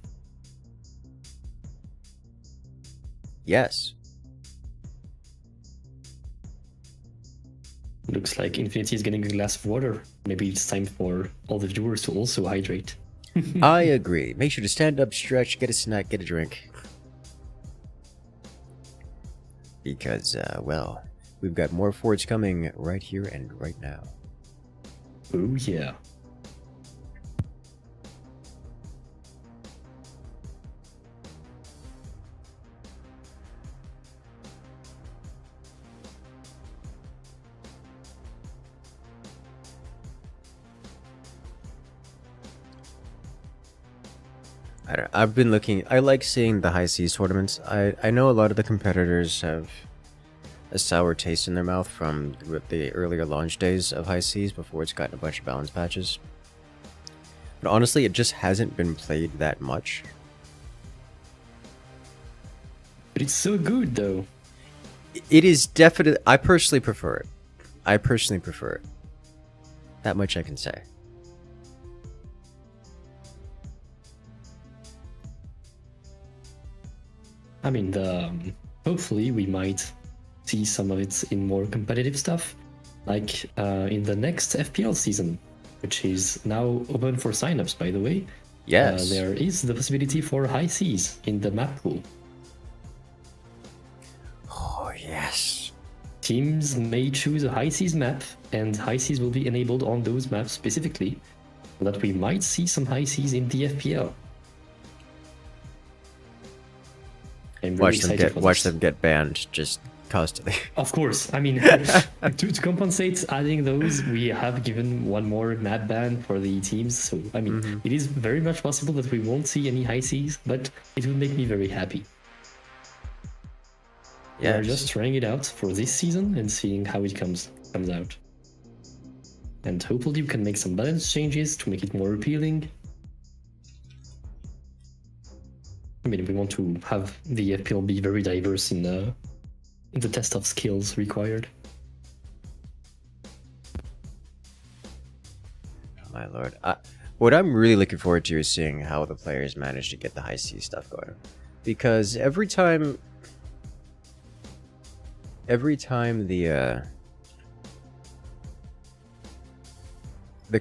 Yes.
Looks like Infinity is getting a glass of water. Maybe it's time for all the viewers to also hydrate.
I agree. Make sure to stand up, stretch, get a snack, get a drink. Because, well, we've got more forts coming right here and right now.
Oh yeah.
I've been looking. I like seeing the high seas tournaments. I know a lot of the competitors have a sour taste in their mouth from the earlier launch days of high seas before it's gotten a bunch of balance patches. But honestly, it just hasn't been played that much.
But it's so good though.
It is definitely. I personally prefer it. I personally prefer it. That much I can say.
I mean, hopefully we might see some of it in more competitive stuff, like in the next FPL season, which is now open for signups, by the way.
Yes.
There is the possibility for high seas in the map pool.
Oh, yes.
Teams may choose a high seas map, and high seas will be enabled on those maps specifically, so that we might see some high seas in the FPL. I'm very excited for
Watch
this.
them get banned just constantly.
Of course, I mean, to compensate adding those, we have given one more map ban for the teams. So, I mean, it is very much possible that we won't see any high seas, but it will make me very happy. We are just trying it out for this season and seeing how it comes out. And hopefully we can make some balance changes to make it more appealing. I mean, we want to have the FPL be very diverse in the test of skills required.
Oh my lord. What I'm really looking forward to is seeing how the players manage to get the high C stuff going. Because every time the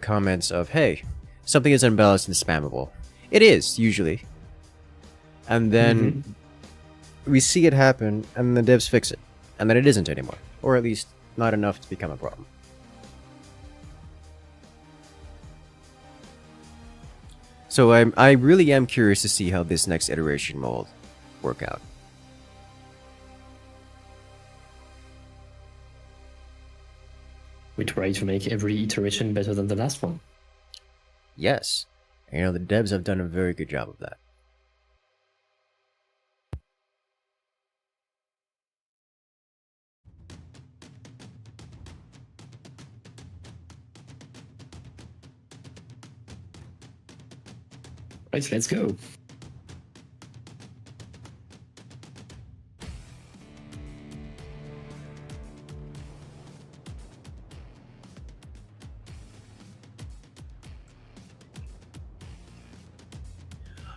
comments of, hey, something is unbalanced and spammable. It is, usually. And then we see it happen, and the devs fix it. And then it isn't anymore. Or at least, not enough to become a problem. So I really am curious to see how this next iteration will work out.
We try to make every iteration better than the last one.
Yes. And, you know, the devs have done a very good job of that.
Right, let's go.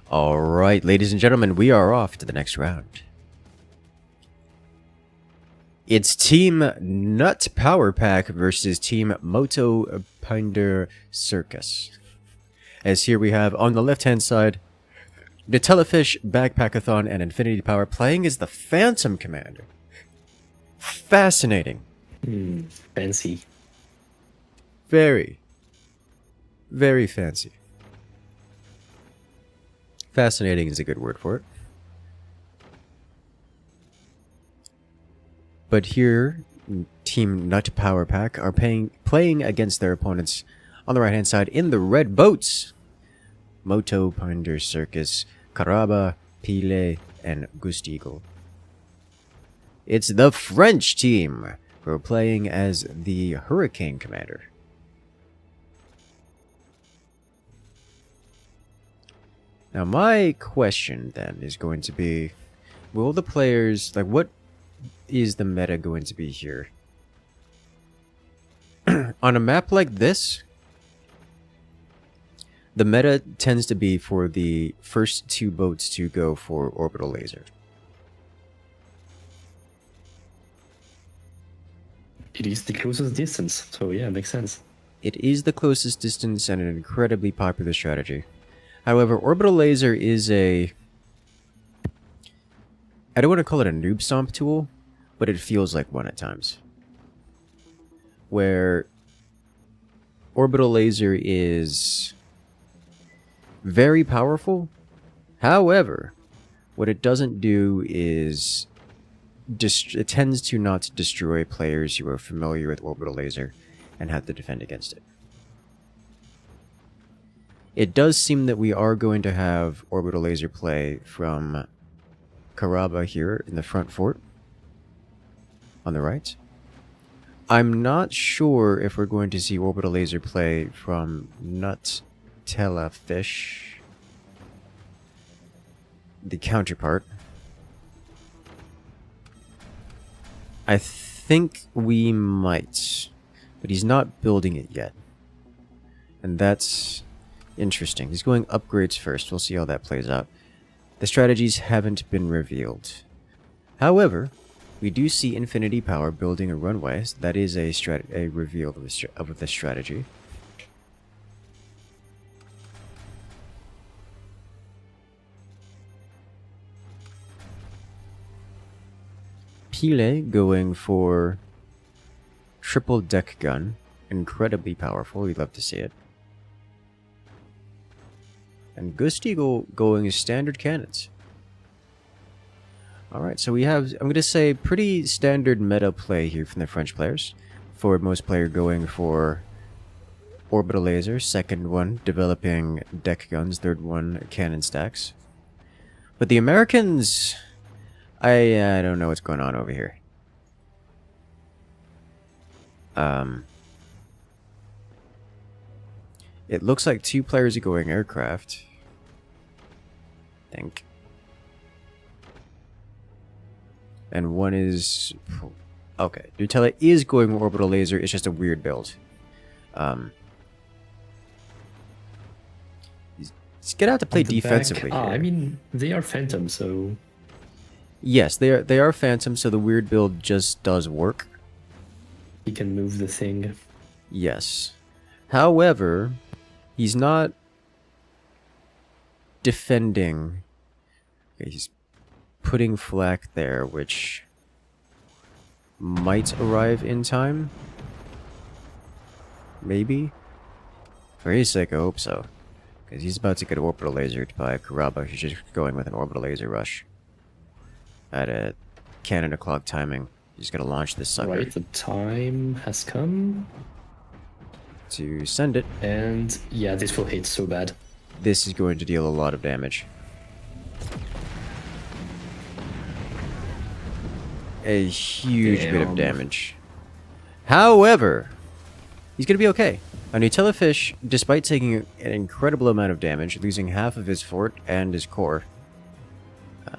Alright, ladies and gentlemen, we are off to the next round. It's Team Nut Power Pack versus Team Moto Pinder Circus. As here we have on the left-hand side, the Telefish, Backpackathon, and Infinity Power playing as the Phantom Commander. Fascinating.
Fancy.
Very, very fancy. Fascinating is a good word for it. But here, Team Nut Power Pack are playing against their opponents on the right-hand side in the red boats. Moto Pinder Circus, Caraba, Pile, and Gustigo. It's the French team who are playing as the Hurricane Commander. Now my question then is going to be, will the players, like, what is the meta going to be here? On a map like this, the meta tends to be for the first two boats to go for orbital laser.
It is the closest distance, so yeah, makes sense.
It is the closest distance and an incredibly popular strategy. However, orbital laser is a... I don't want to call it a noob stomp tool, but it feels like one at times. Where orbital laser is very powerful. However, what it doesn't do is it tends to not destroy players who are familiar with orbital laser and have to defend against it. It does seem that we are going to have orbital laser play from Caraba here in the front fort on the right. I'm not sure if we're going to see orbital laser play from Nutella Fish, the counterpart. I think we might, but he's not building it yet. And that's interesting. He's going upgrades first. We'll see how that plays out. The strategies haven't been revealed. However, we do see Infinity Power building a runway. So that is a reveal of the strategy. Pile going for triple deck gun. Incredibly powerful. We'd love to see it. And Gustigo going standard cannons. Alright, so we have, I'm going to say, pretty standard meta play here from the French players. Forward most player going for orbital laser, second one developing deck guns, third one cannon stacks. But the Americans, I don't know what's going on over here. It looks like two players are going aircraft. I think. And one is... Okay, Nutella is going orbital laser, it's just a weird build. Let's get out to play defensively here.
I mean, they are Phantom, so...
Yes, they are Phantom, so the weird build just does work.
He can move the thing.
Yes. However, he's not defending. Okay, he's putting flak there, which might arrive in time. Maybe. For his sake, I hope so. Because he's about to get orbital lasered by Caraba. He's just going with an orbital laser rush. At a cannon o'clock timing. He's going to launch this sucker.
Right, the time has come.
To send it.
And yeah, this will hit so bad.
This is going to deal a lot of damage. A huge bit of damage. However, he's going to be okay. A Nutella Fish, despite taking an incredible amount of damage, losing half of his fort and his core,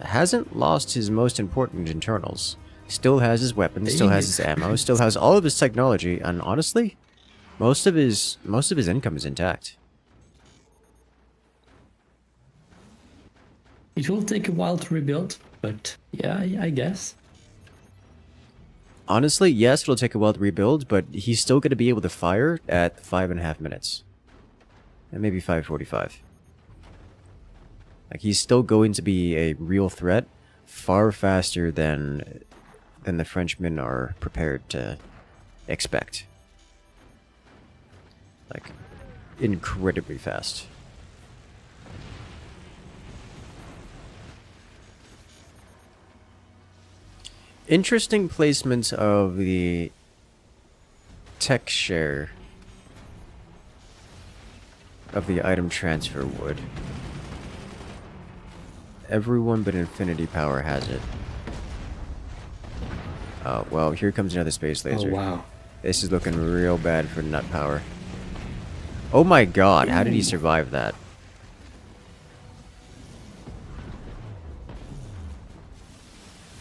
hasn't lost his most important internals. Still has his weapons, still has his ammo, still has all of his technology, and honestly, most of his income is intact.
It will take a while to rebuild, but yeah, I guess.
Honestly, yes, it'll take a while to rebuild, but he's still going to be able to fire at 5.5 minutes. And maybe 5:45. Like, he's still going to be a real threat, far faster than the Frenchmen are prepared to expect. Like, incredibly fast. Interesting placement of the tech share of the item transfer wood. Everyone but Infinity Power has it. Oh, well, here comes another space laser.
Oh, wow.
This is looking real bad for Nut Power. Oh my god, how did he survive that?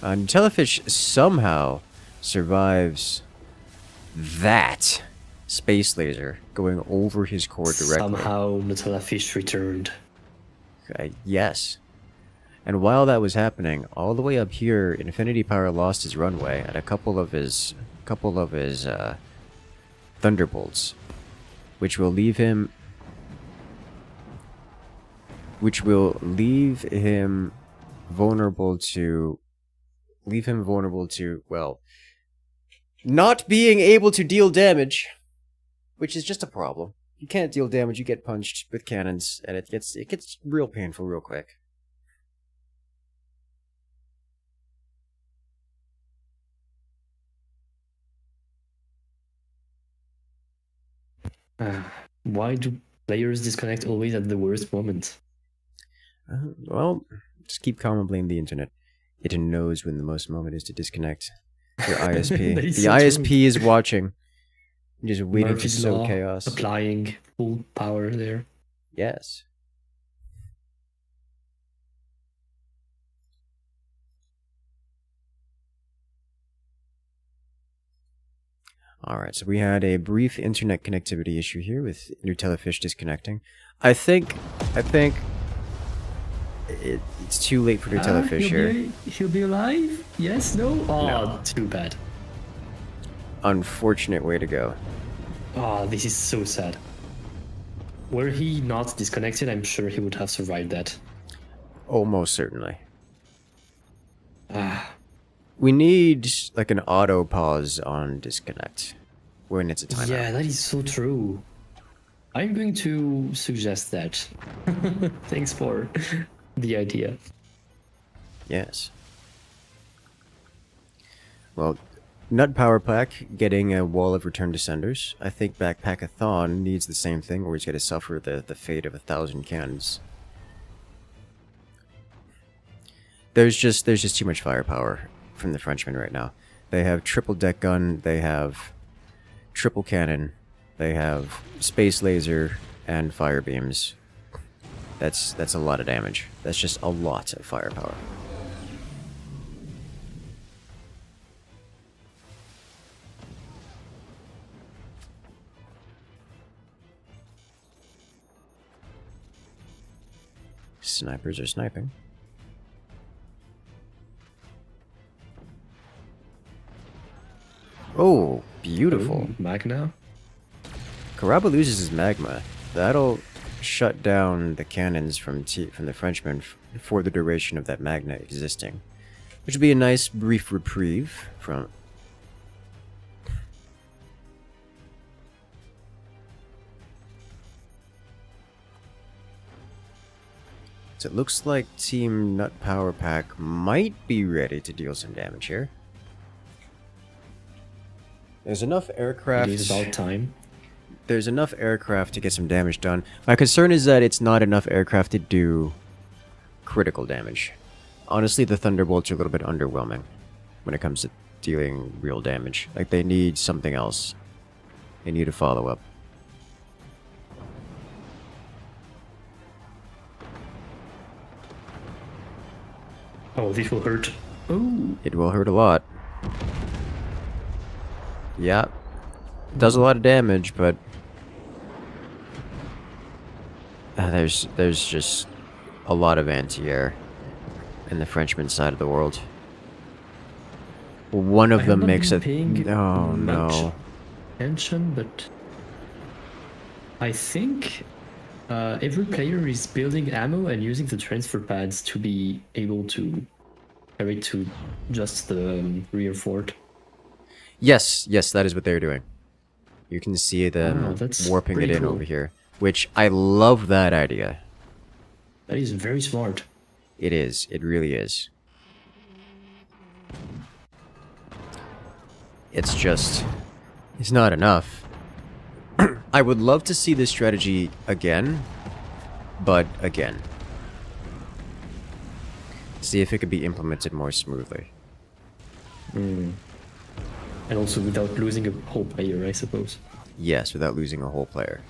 Telefish somehow survives that space laser going over his core directly.
Somehow Nutella Fish returned.
Yes. And while that was happening, all the way up here, Infinity Power lost his runway at a couple of his thunderbolts, which will leave him vulnerable to well, not being able to deal damage, which is just a problem. You can't deal damage, you get punched with cannons, and it gets real painful real quick.
Why do players disconnect always at the worst moment?
Well, just keep calm and blame the internet. It knows when the most moment is to disconnect. Your ISP.
That is
The
so
ISP
true.
is watching. Just waiting to
Murphy's
sow
Law
chaos.
applying full power there.
Yes. Alright, so we had a brief internet connectivity issue here with Nutellafish disconnecting. I think it's too late for Nutellafish here.
He'll be alive? Yes? No? Oh,
No.
too bad.
Unfortunate way to go.
Oh, this is so sad. Were he not disconnected, I'm sure he would have survived that.
Almost certainly.
Ah,
We need like an auto pause on disconnect when it's a timeout.
yeah, that is so true. I'm going to suggest that. Thanks for the idea.
Yes. Well, Nut Power Pack getting a wall of return descenders. I think Backpackathon needs the same thing, or he's going to suffer the fate of 1,000 cannons. There's just too much firepower from the Frenchmen right now. They have triple deck gun, they have triple cannon, they have space laser and fire beams. That's a lot of damage. That's just a lot of firepower. Snipers are sniping. Oh, beautiful.
Ooh, Magna?
Caraba loses his magma. That'll shut down the cannons from the Frenchmen for the duration of that magna existing. Which would be a nice brief reprieve from... So it looks like Team Nut Power Pack might be ready to deal some damage here. There's enough aircraft...
It is about time.
There's enough aircraft to get some damage done. My concern is that it's not enough aircraft to do critical damage. Honestly, the Thunderbolts are a little bit underwhelming when it comes to dealing real damage. Like, they need something else. They need a follow-up.
Oh, this will hurt. Oh,
It will hurt a lot. Yeah. Does a lot of damage, but... there's just a lot of anti-air. in the Frenchman side of the world. One
I
of
have
them
not
makes
been
it.
paying
Oh
much
no.
attention, but I think every player is building ammo and using the transfer pads to be able to carry to just the rear fort.
Yes, yes, that is what they're doing. You can see them
Wow, that's
warping it
pretty
in
cool.
over here, which I love that idea.
That is very smart.
It is. It really is. It's just... it's not enough. I would love to see this strategy again, but again. See if it could be implemented more smoothly.
And also without losing a whole player, I suppose.
Yes, without losing a whole player.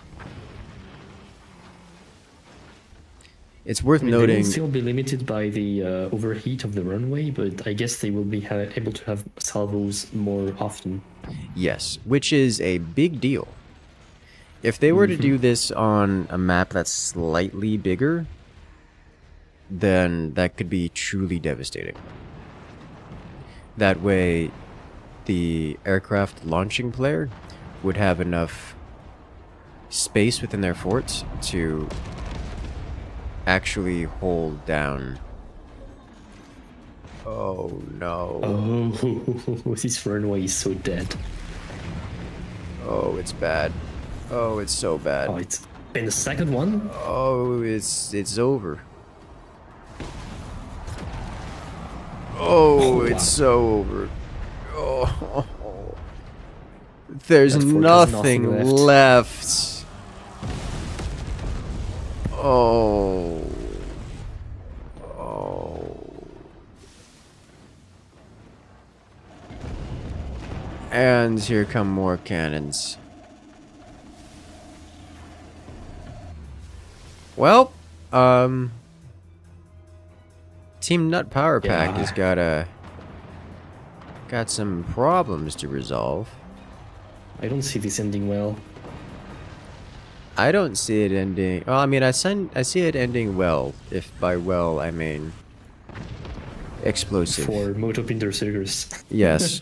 It's worth
I mean, they
noting...
will still be limited by the overheat of the runway, but I guess they will be able to have salvos more often.
Yes, which is a big deal. If they were to do this on a map that's slightly bigger, then that could be truly devastating. That way, the aircraft launching player would have enough space within their forts to actually hold down. Oh no.
Oh, this runway is so dead.
Oh, it's bad. Oh, it's so bad.
Oh, it's been the second one?
Oh, it's over. Oh, it's so over. Oh, there's
That fort has
nothing
nothing
left. Oh. Oh. And here come more cannons. Well, Team Nut Power Pack has got some problems to resolve.
I don't see this ending well.
I don't see it ending. Well, I mean, I see it ending well. If by well I mean explosive.
For Motopinder Circus.
Yes.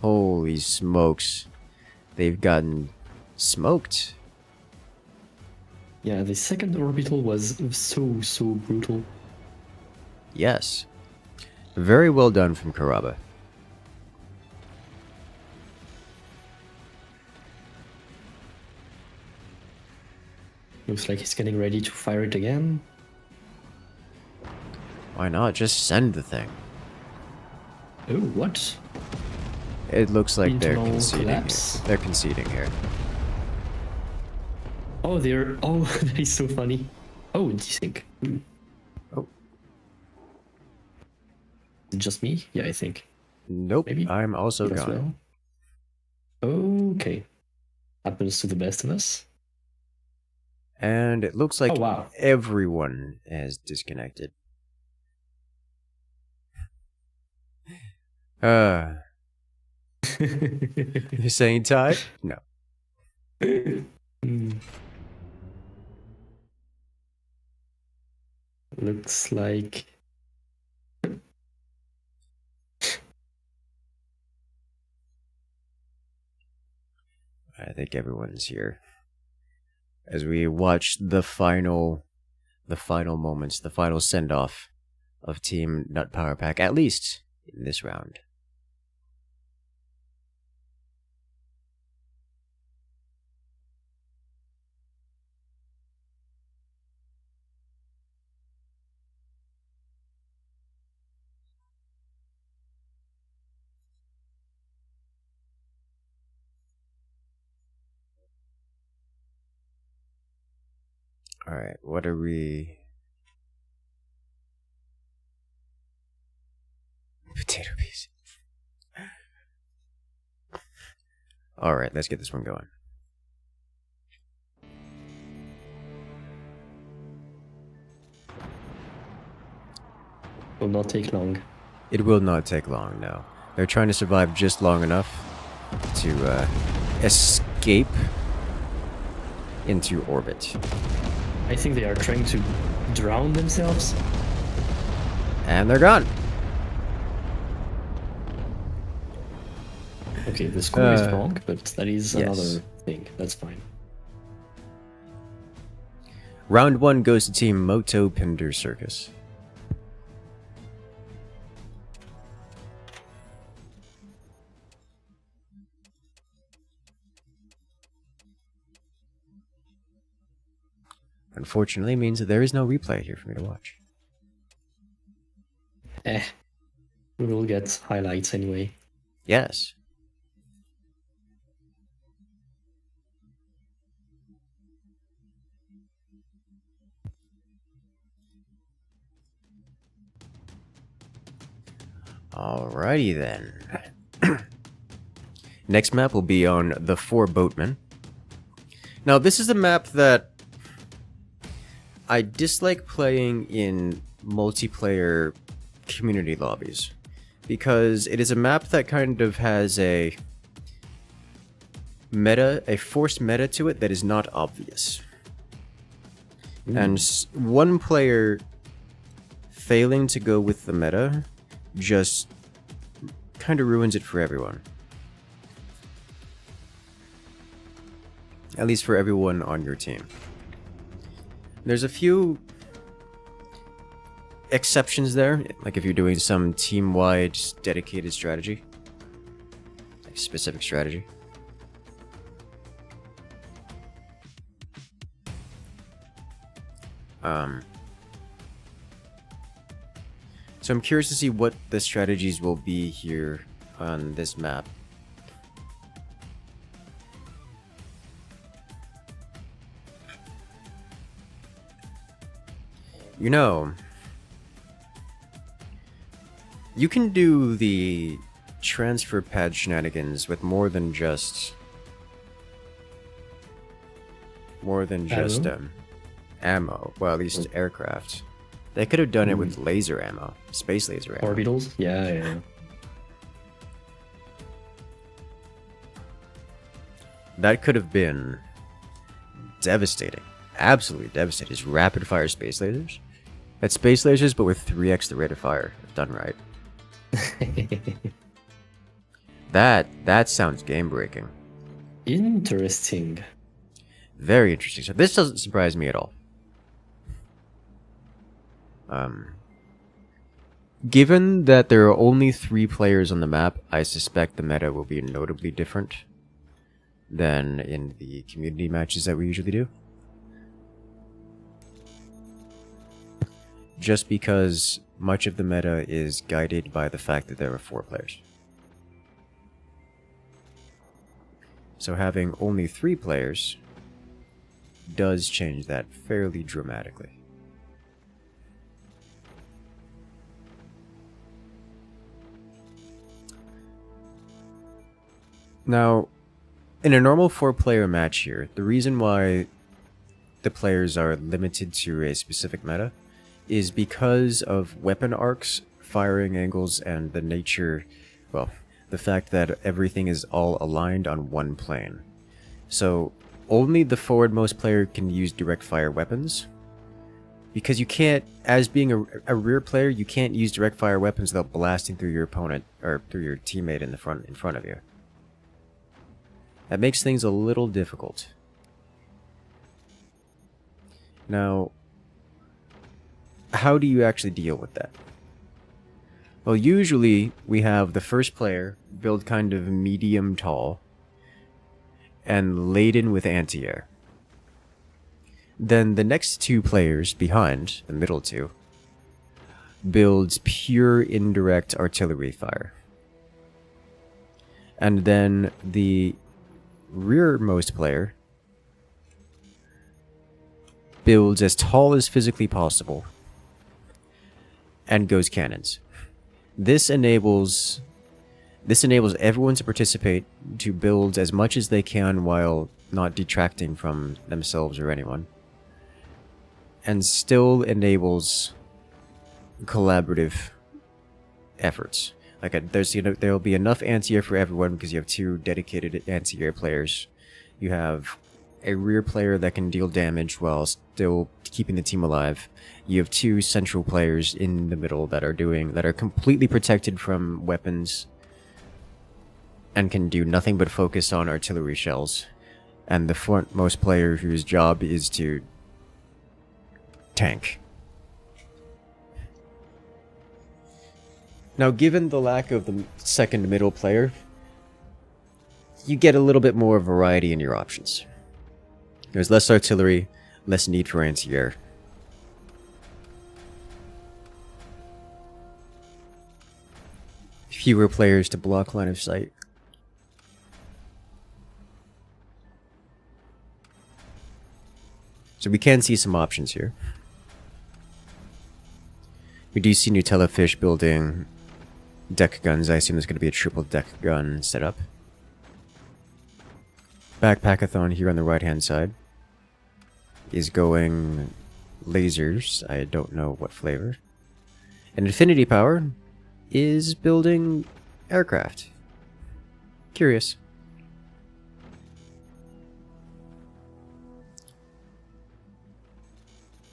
Holy smokes. They've gotten smoked.
Yeah, the second orbital was so brutal.
Yes. Very well done from Karaba.
Looks like he's getting ready to fire it again.
Why not? Just send the thing.
Oh, what?
It looks like they're
Internal
conceding.
collapse?
They're conceding here.
Oh, they're... Oh, that is so funny. Oh, desync.
Oh.
Is it just me? Yeah, I think.
Nope.
Maybe
I'm also
as
gone.
well. Okay. Happens to the best of us.
And it looks like
Oh, wow.
everyone has disconnected. You're saying tie? No.
Looks like...
I think everyone's here. As we watch the final moments, the final send-off of Team Nut Power Pack, at least in this round. Alright, what are we... Potato peas. Alright, let's get this one going.
Will not take long.
It will not take long, no. They're trying to survive just long enough to escape into orbit.
I think they are trying to drown themselves.
And they're gone.
Okay, the score is
Uh,
wrong, but that is
yes.
another thing. That's fine.
Round 1 goes to Team Moto Pinder Circus. Unfortunately, means that there is no replay here for me to watch.
We will get highlights anyway.
Yes. Alrighty then. Next map will be on the 4 Boatmen. Now, this is a map that I dislike playing in multiplayer community lobbies, because it is a map that kind of has a forced meta to it that is not obvious. And one player failing to go with the meta just kind of ruins it for everyone. At least for everyone on your team. There's a few exceptions there, like if you're doing some team-wide dedicated strategy, like specific strategy. So I'm curious to see what the strategies will be here on this map. You know, you can do the transfer pad shenanigans with more than just ammo. Well, at least aircraft. They could have done it with laser ammo, space laser ammo.
Orbitals? Yeah.
That could have been devastating. Absolutely devastating. It's rapid fire space lasers. That's space lasers, but with 3x the rate of fire, if done right. That sounds game breaking.
Interesting.
Very interesting. So this doesn't surprise me at all. Given that there are only 3 players on the map, I suspect the meta will be notably different than in the community matches that we usually do. Just because much of the meta is guided by the fact that there are 4 players. So having only 3 players does change that fairly dramatically. Now, in a normal 4-player match here, the reason why the players are limited to a specific meta is because of weapon arcs, firing angles, and the nature, well, the fact that everything is all aligned on one plane. So, only the forwardmost player can use direct fire weapons, because you can't, as being a rear player, you can't use direct fire weapons without blasting through your opponent, or through your teammate in front of you. That makes things a little difficult. Now, how do you actually deal with that? Well, usually we have the first player build kind of medium tall and laden with anti-air. Then the next 2 players behind, the middle 2, builds pure indirect artillery fire. And then the rearmost player builds as tall as physically possible and goes cannons. This enables everyone to participate, to build as much as they can while not detracting from themselves or anyone, and still enables collaborative efforts. Like there'll be enough anti-air for everyone because you have 2 dedicated anti-air players. You have a rear player that can deal damage while still keeping the team alive. You have two central players in the middle that are completely protected from weapons and can do nothing but focus on artillery shells. And the frontmost player whose job is to tank. Now, given the lack of the second middle player, you get a little bit more variety in your options. There's less artillery, less need for anti-air. Fewer players to block line of sight. So we can see some options here. We do see Nutella-fish building deck guns. I assume there's going to be a triple deck gun setup. Backpackathon here on the right-hand side is going lasers. I don't know what flavor. And Infinity Power is building aircraft. Curious.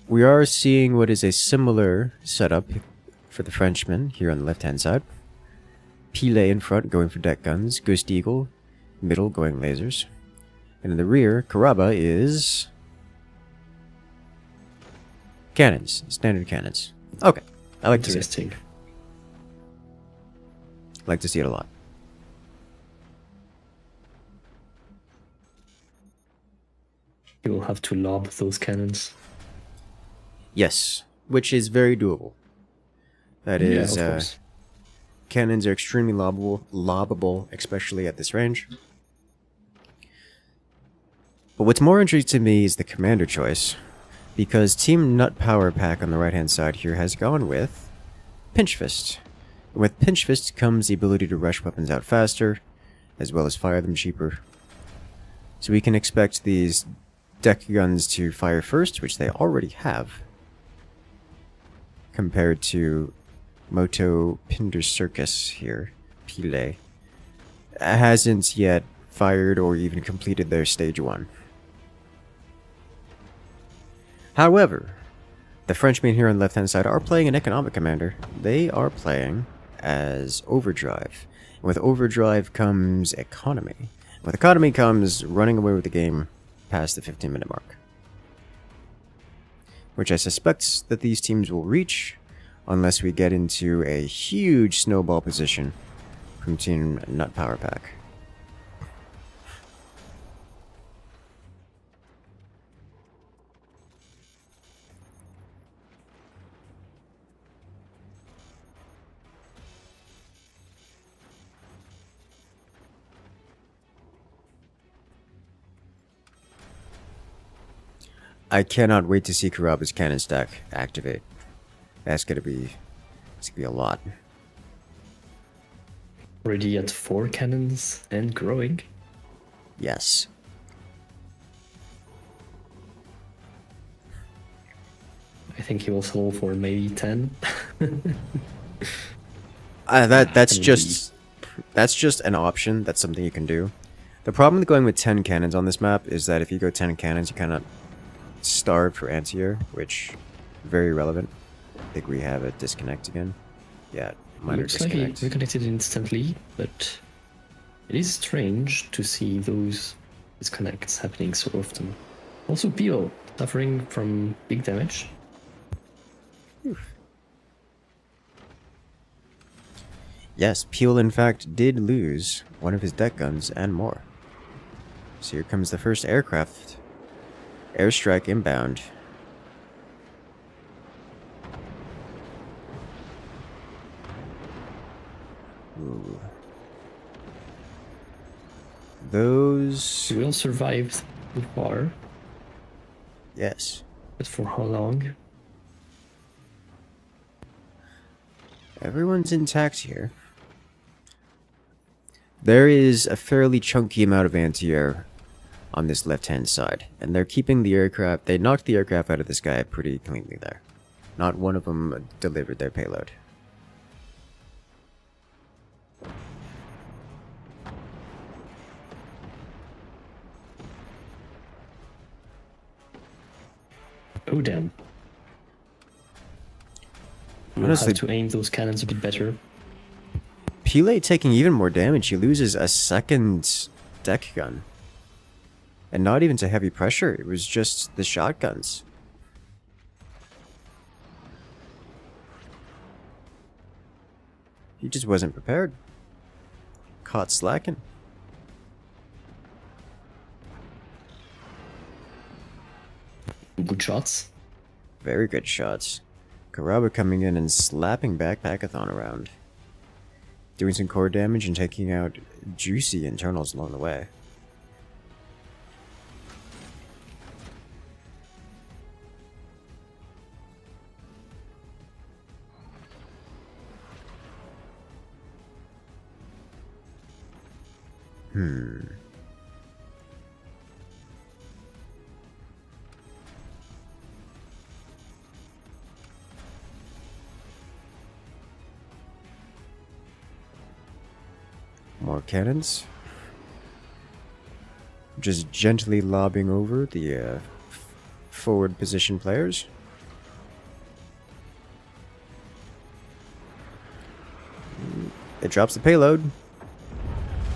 We are seeing what is a similar setup for the Frenchman here on the left-hand side. Pile in front going for deck guns, Ghost Eagle, middle going lasers. And in the rear, Karaba is cannons, standard cannons. Okay, I like to see it. Like to see it a lot.
You will have to lob those cannons.
Yes, which is very doable. That is, cannons are extremely lobbable, especially at this range. But what's more interesting to me is the commander choice, because Team Nut Power Pack on the right-hand side here has gone with Pinch Fist. And with Pinch Fist comes the ability to rush weapons out faster, as well as fire them cheaper. So we can expect these deck guns to fire first, which they already have, compared to Moto Pinder Circus here, Pile, hasn't yet fired or even completed their stage 1. However, the Frenchmen here on the left-hand side are playing an economic commander. They are playing as Overdrive. And with Overdrive comes economy. With economy comes running away with the game past the 15-minute mark, which I suspect that these teams will reach unless we get into a huge snowball position from Team Nut Power Pack. I cannot wait to see Karaba's cannon stack activate. That's gonna be a lot.
Already at 4 cannons and growing.
Yes.
I think he will settle for maybe 10.
That's just an option. That's something you can do. The problem with going with 10 cannons on this map is that if you go 10 cannons, you cannot starve for anti-air, which very relevant. I think we have a disconnect again. Yeah, minor
Looks like
disconnect.
he reconnected instantly, but it is strange to see those disconnects happening so often. Also, Pio suffering from big damage.
Oof. Yes, Peel in fact did lose one of his deck guns and more. So here comes the first aircraft. Airstrike inbound. Ooh. Those...
Will survive so far,
Yes.
but for how long?
Everyone's intact here. There is a fairly chunky amount of anti-air on this left-hand side, and they're keeping the aircraft. They knocked the aircraft out of the sky pretty cleanly there. Not one of them delivered their payload.
Oh damn. We'll
Honestly,
have to aim those cannons a bit better.
Pele taking even more damage. He loses a second deck gun. And not even to heavy pressure. It was just the shotguns. He just wasn't prepared. Caught slacking.
Good shots.
Very good shots. Karaba coming in and slapping back Packathon around. Doing some core damage and taking out juicy internals along the way. More cannons. Just gently lobbing over the forward position players. It drops the payload.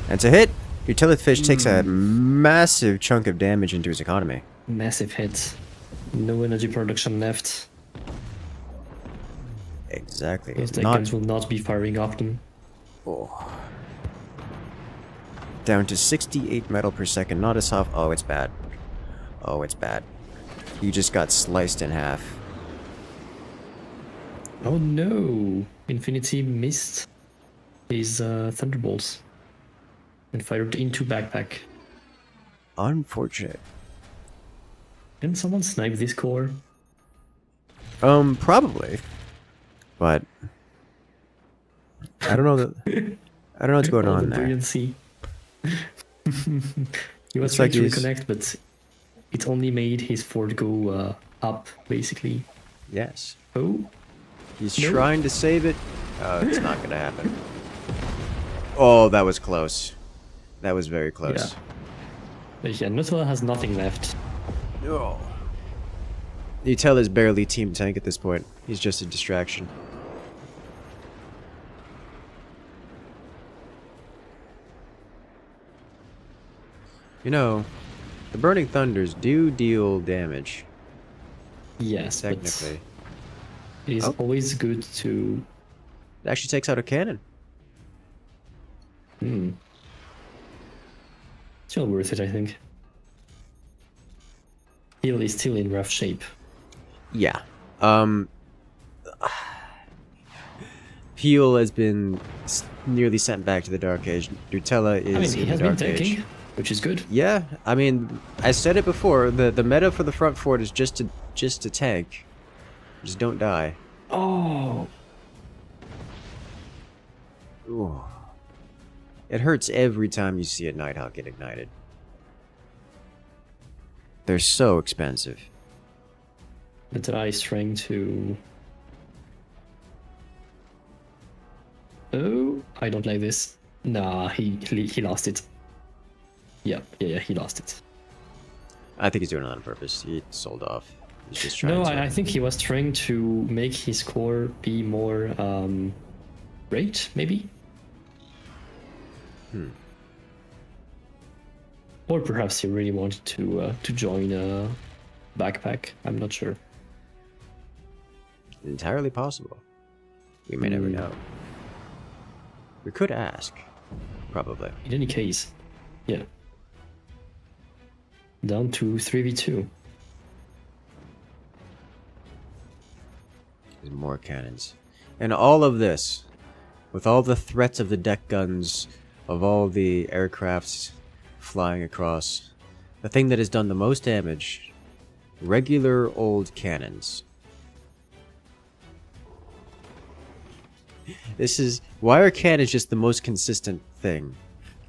And to hit, Utilitfish takes a massive chunk of damage into his economy.
Massive hit. No energy production left.
Exactly.
Those deck guns will not be firing often.
Oh. Down to 68 metal per second. Not a soft. Oh, it's bad. Oh, it's bad. He just got sliced in half.
Oh no! Infinity missed his thunderbolts and fired into backpack.
Unfortunate.
Can someone snipe this core?
Probably. But I don't know that. I don't know what's going
All
on
the
there.
brilliancy. He was
Looks
trying
like
to
he's-
reconnect, but it only made his fort go up, basically.
Yes.
Oh,
He's
Nope.
trying to save it. It's not gonna happen. Oh, that was close. That was very close.
but yeah, Nutella has nothing left.
Oh. Utel is barely team tank at this point. He's just a distraction. You know, the Burning Thunders do deal damage,
Yes,
technically.
but it is
Oh.
always good to...
It actually takes out a cannon.
Still worth it, I think. Heal is still in rough shape.
Yeah. Peel has been nearly sent back to the Dark Age. Nutella is
I mean, he
in
has
the
been
Dark Age.
tanking, which is good.
Yeah, I mean, I said it before. The meta for the front fort is just to tank. Just don't die.
Oh!
Ooh. It hurts every time you see a Nighthawk get ignited. They're so expensive.
Nutella is trying to... Oh, I don't like this. Nah, he lost it. Yeah, he lost it.
I think he's doing it on purpose. He sold off. He's just trying
No,
to...
I think he was trying to make his core be more great, maybe? Or perhaps he really wanted to join a backpack. I'm not sure.
Entirely possible. We may never know. We could ask. Probably.
In any case, yeah. Down to 3v2.
There's more cannons. And all of this, with all the threats of the deck guns, of all the aircrafts flying across, the thing that has done the most damage, regular old cannons. This is... Why are cannons just the most consistent thing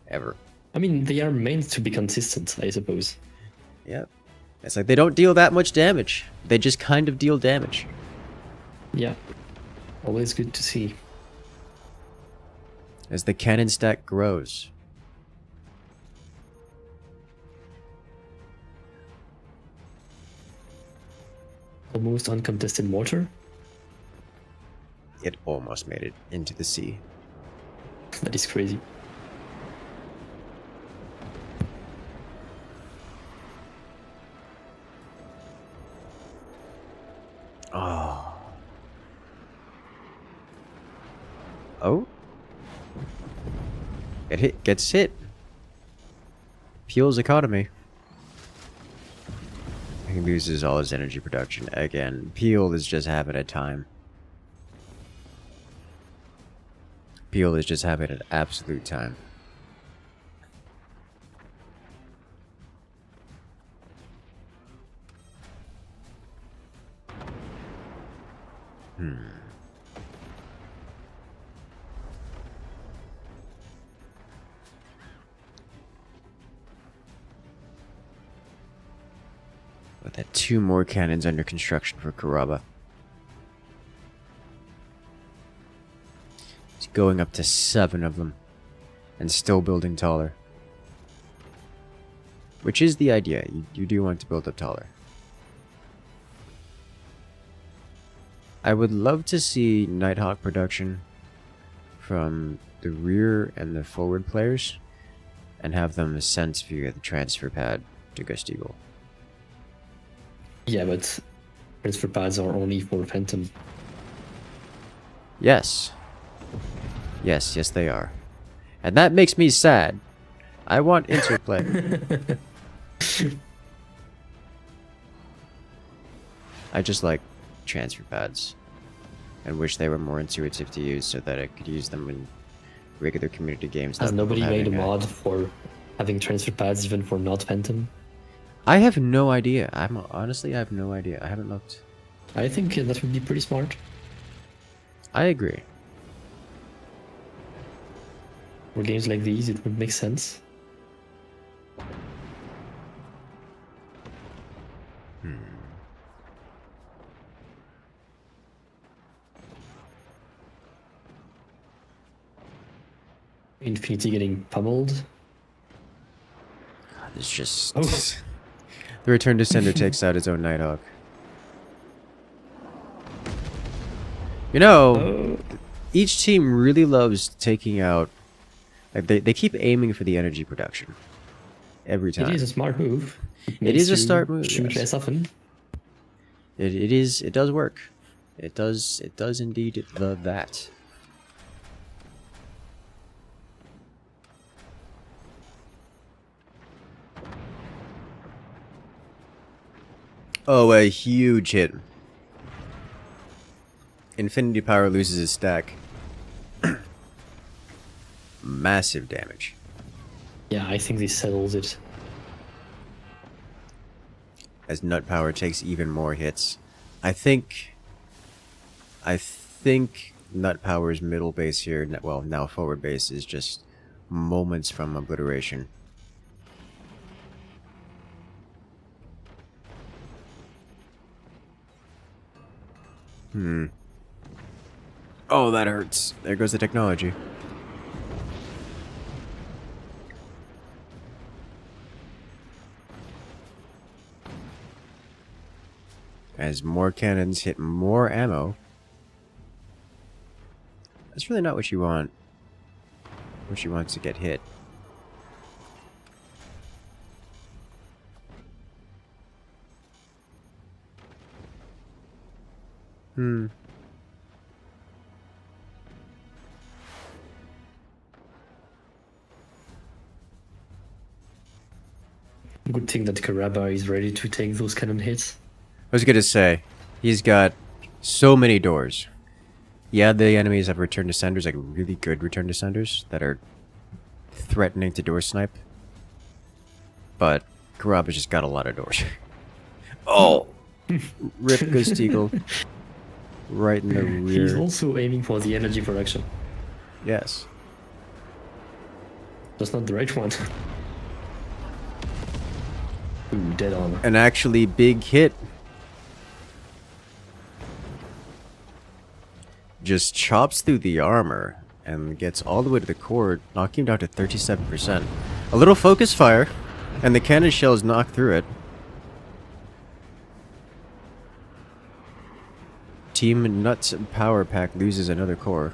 ever?
I mean, they are meant to be consistent, I suppose.
Yep. It's like they don't deal that much damage. They just kind of deal damage.
Yeah. Always good to see.
As the cannon stack grows.
almost uncontested mortar.
It almost made it into the sea.
That is crazy.
Oh. Oh. Gets hit. Peel's economy. He loses all his energy production. Again, Peel is just having a time. Peel is just having an absolute time. With that 2 more cannons under construction for Karaba. He's going up to 7 of them. And still building taller. Which is the idea. You do want to build up taller. I would love to see Nighthawk production from the rear and the forward players. And have them sent via the transfer pad to Ghost Eagle.
Yeah, but transfer pads are only for Phantom.
Yes. Yes, they are. And that makes me sad. I want interplay. I just like transfer pads. And wish they were more intuitive to use so that I could use them in regular community games.
Has nobody made a mod for having transfer pads even for not Phantom?
I have no idea. Honestly, I have no idea. I haven't looked.
I think that would be pretty smart.
I agree.
For games like these, it would make sense. Infinity getting pummeled.
God, it's just...
Oh.
The Return to Sender takes out his own Nighthawk. You know, each team really loves taking out... Like they keep aiming for the energy production. Every time.
It is a smart move.
It is a smart move.
Shoot
Yes.
less often.
It is. It does work. It does indeed that. Oh, a huge hit. Infinity Power loses his stack. Massive damage.
Yeah, I think this settles it.
As Nut Power takes even more hits. I think Nut Power's middle base here, well, now forward base, is just moments from obliteration. Oh, that hurts. There goes the technology. As more cannons hit more ammo. That's really not what you want. What you want to get hit.
Good thing that Karaba is ready to take those cannon hits.
I was gonna say, he's got so many doors. Yeah, the enemies have return to senders, like really good return to senders that are threatening to door snipe. But Karaba's just got a lot of doors. Oh! Rip Ghost Eagle. Right in the rear.
He's also aiming for the energy production.
Yes.
That's not the right one. Ooh, dead on.
An actually big hit. Just chops through the armor and gets all the way to the core, knocking him down to 37%. A little focus fire, and the cannon shells knock through it. Team Nuts Power Pack loses another core.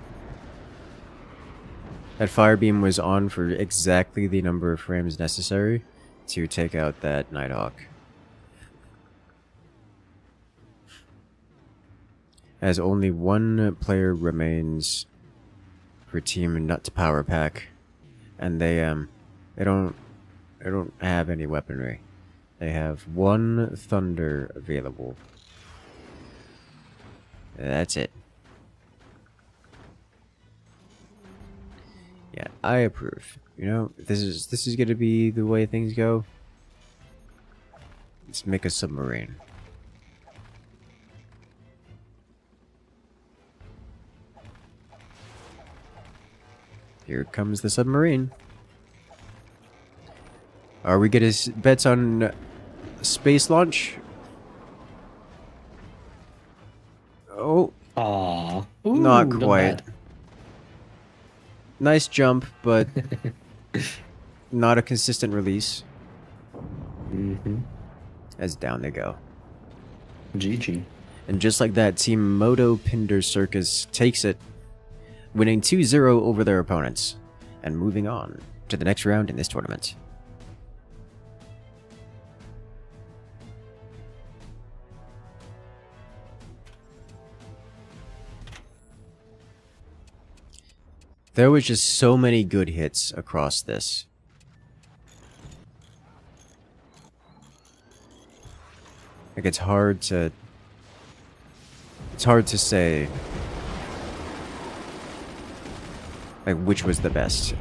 That fire beam was on for exactly the number of frames necessary to take out that Nighthawk. As only one player remains for Team Nuts Power Pack, and they don't have any weaponry. They have one thunder available. That's it. Yeah, I approve. You know, this is gonna be the way things go. Let's make a submarine. Here comes the submarine. Are we gonna bets on space launch? Oh,
Ah,
not quite. Nice jump, but not a consistent release. As down they go.
GG.
And just like that, Team Moto Pinder Circus takes it, winning 2-0 over their opponents, and moving on to the next round in this tournament. There was just so many good hits across this. Like, it's hard to say like which was the best.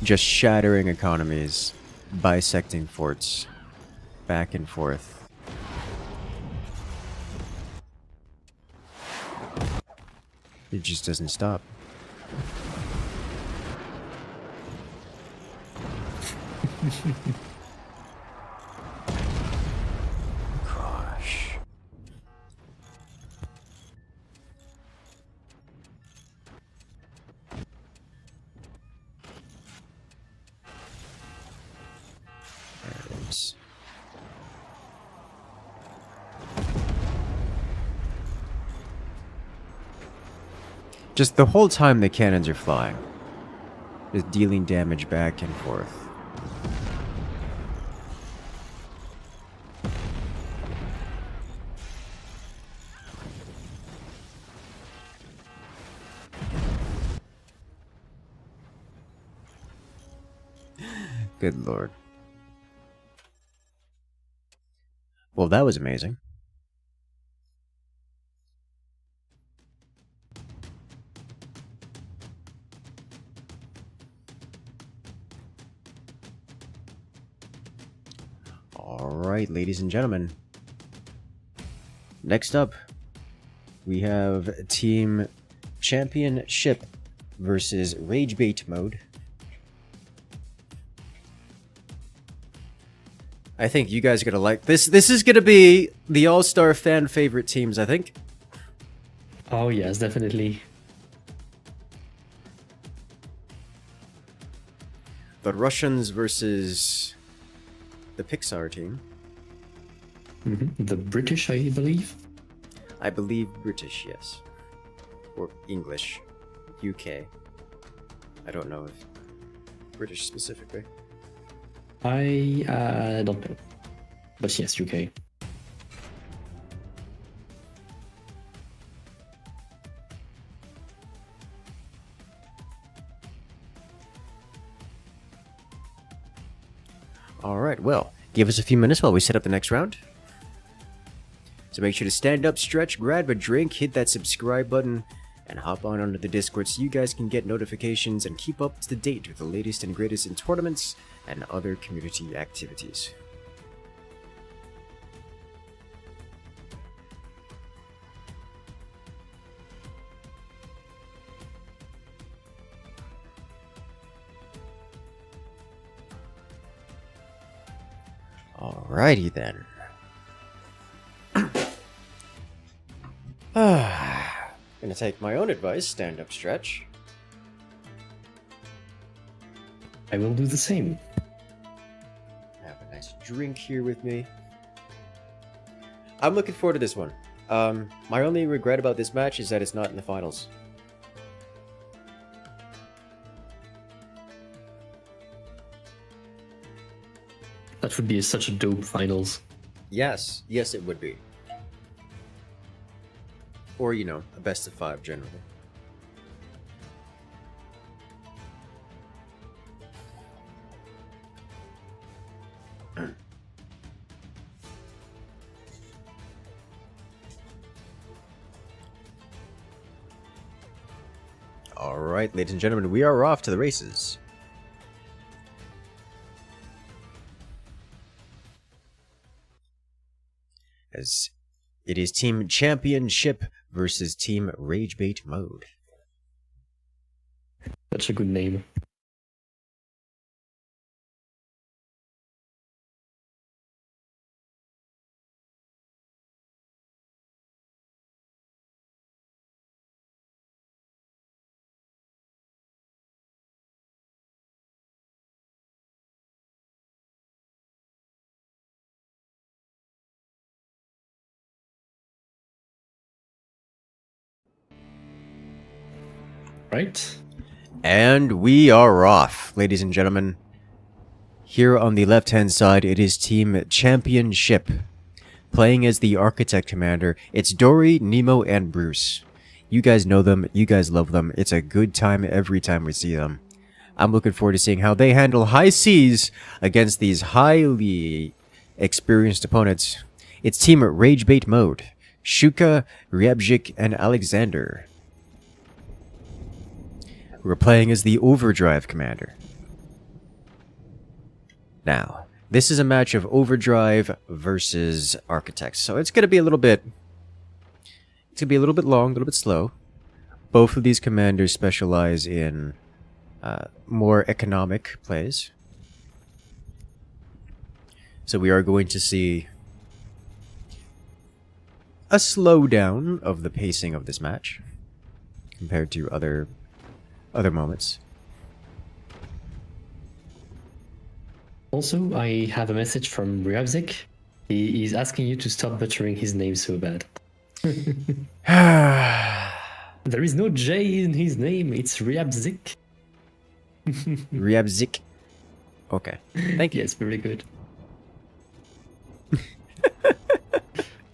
Just shattering economies, bisecting forts, back and forth. It just doesn't stop. Gosh. There it is. Just the whole time the cannons are flying. Just dealing damage back and forth. Good lord. Well, that was amazing. Alright, ladies and gentlemen. Next up, we have Team Championship versus Rage Bait mode. I think you guys are gonna like this. This is gonna be the all-star fan favorite teams, I think.
Oh yes, definitely.
The Russians versus the Pixar team.
The British, I believe.
I believe British, yes. Or English. UK. I don't know if British specifically.
I don't know. But yes, UK.
Alright, well, give us a few minutes while we set up the next round. So make sure to stand up, stretch, grab a drink, hit that subscribe button, and hop on onto the Discord so you guys can get notifications and keep up to date with the latest and greatest in tournaments and other community activities. Alrighty then. Gonna take my own advice, stand up, stretch.
I will do the same.
Have a nice drink here with me. I'm looking forward to this one. My only regret about this match is that it's not in the finals.
That would be such a dope finals.
Yes, yes, it would be. Or, you know, a best of 5 generally. Alright, ladies and gentlemen, we are off to the races. As it is Team Championship versus Team Ragebait mode.
That's a good name. Right?
And we are off, ladies and gentlemen. Here on the left-hand side, it is Team Championship. Playing as the Architect Commander, it's Dory, Nemo, and Bruce. You guys know them, you guys love them. It's a good time every time we see them. I'm looking forward to seeing how they handle high seas against these highly experienced opponents. It's Team Ragebait mode. Shuka, Ryabzik, and Alexander. We're playing as the Overdrive Commander. Now, this is a match of Overdrive versus Architects, so it's gonna be a little bit long, a little bit slow. Both of these commanders specialize in more economic plays. So we are going to see a slowdown of the pacing of this match compared to other moments.
Also, I have a message from Ryabzik. He is asking you to stop butchering his name so bad. There is no J in his name, it's Ryabzik.
Ryabzik. Okay. Thank you.
Yes, very good.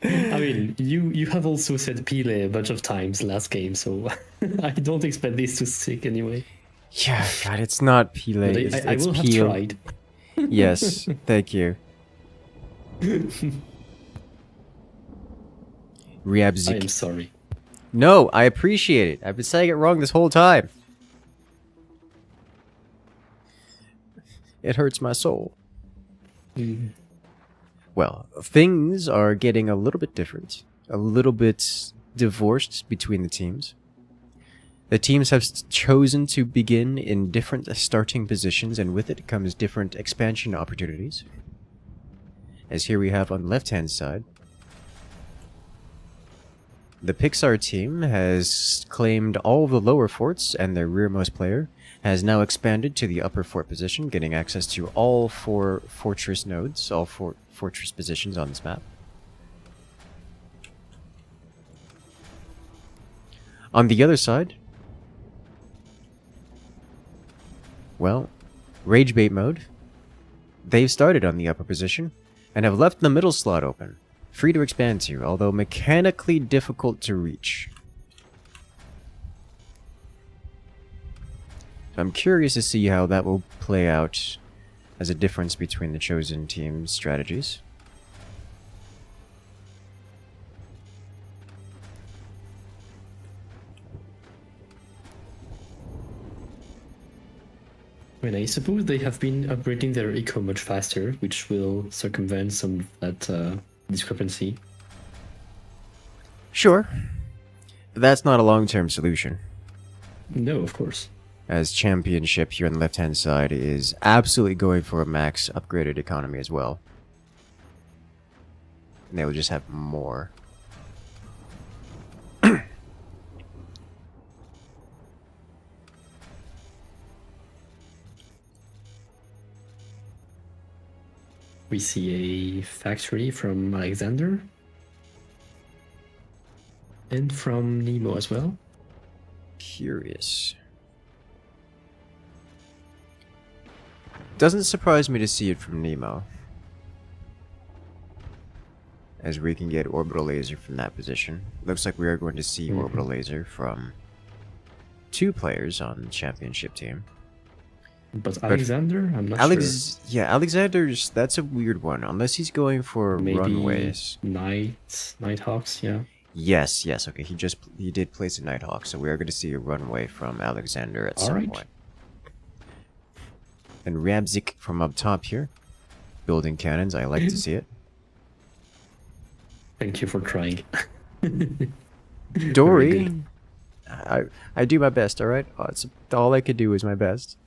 I mean, you have also said Pile a bunch of times last game, so I don't expect this to stick anyway.
Yeah, God, it's not Pile.
I
It's
will have
Peel.
tried.
Yes, thank you.
I
Ryabzik.
am sorry.
No, I appreciate it. I've been saying it wrong this whole time. It hurts my soul. Well, things are getting a little bit different. A little bit divorced between the teams. The teams have chosen to begin in different starting positions, and with it comes different expansion opportunities. As here we have on the left-hand side, the Pixar team has claimed all of the lower forts, and their rearmost player has now expanded to the upper fort position, getting access to all 4 fortress nodes, all 4 fortress positions on this map. On the other side, well, Ragebait mode, they've started on the upper position and have left the middle slot open, free to expand to, although mechanically difficult to reach. So I'm curious to see how that will play out as a difference between the chosen team's strategies.
I mean, I suppose they have been upgrading their eco much faster, which will circumvent some of that discrepancy.
Sure, but that's not a long-term solution,
No, of course.
as Championship here on the left-hand side is absolutely going for a max upgraded economy as well. And they will just have more.
We see a factory from Alexander. And from Nemo as well.
Curious. Doesn't surprise me to see it from Nemo, as we can get orbital laser from that position. Looks like we are going to see orbital laser from 2 players on the championship team.
But Alexander, I'm not sure.
Yeah, Alexander's, that's a weird one. Unless he's going for
Maybe
runways.
Nighthawks, yeah.
Yes, okay. He did place a Nighthawk, so we are going to see a runway from Alexander at some point. And Rabzik from up top here, building cannons. I like to see it.
Thank you for trying.
Dory, I do my best. All right, it's all I could do is my best.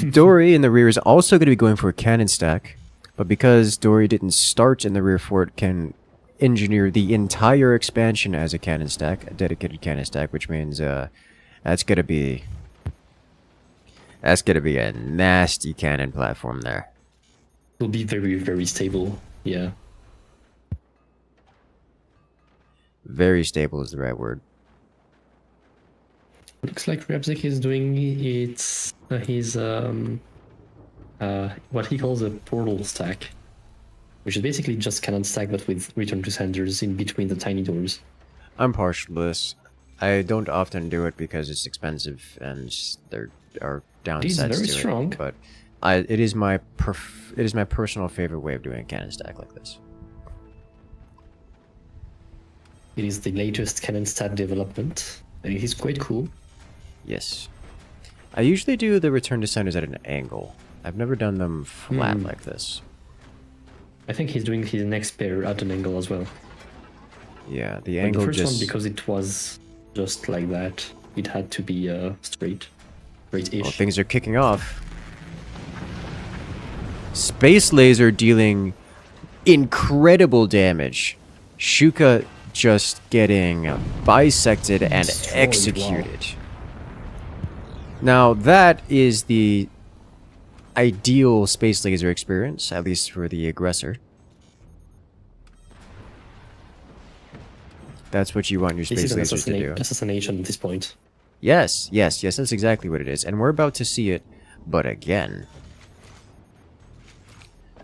Dory in the rear is also going to be going for a cannon stack, but because Dory didn't start in the rear fort, can engineer the entire expansion as a cannon stack, a dedicated cannon stack, which means that's gonna be a nasty cannon platform there.
It'll be very, very stable. Yeah.
Very stable is the right word.
Looks like Rabzik is doing his what he calls a portal stack, which is basically just cannon stack but with return to senders in between the tiny doors.
I'm partial to this. I don't often do it because it's expensive and there are downsides
very
to
strong.
it. But it is my personal favorite way of doing a cannon stack like this.
It is the latest cannon stack development, and it is quite cool.
Yes. I usually do the return to senders at an angle. I've never done them flat like this.
I think he's doing his next pair at an angle as well.
Yeah, the
But
angle
the first
just...
one, because it was just like that, it had to be straight-ish.
Well, things are kicking off. Space laser dealing incredible damage. Shuka just getting bisected and
Destroyed,
executed. Wow. Now, that is the ideal space laser experience, at least for the aggressor. That's what you want your space lasers to do.
Assassination at this point.
Yes, that's exactly what it is. And we're about to see it, but again.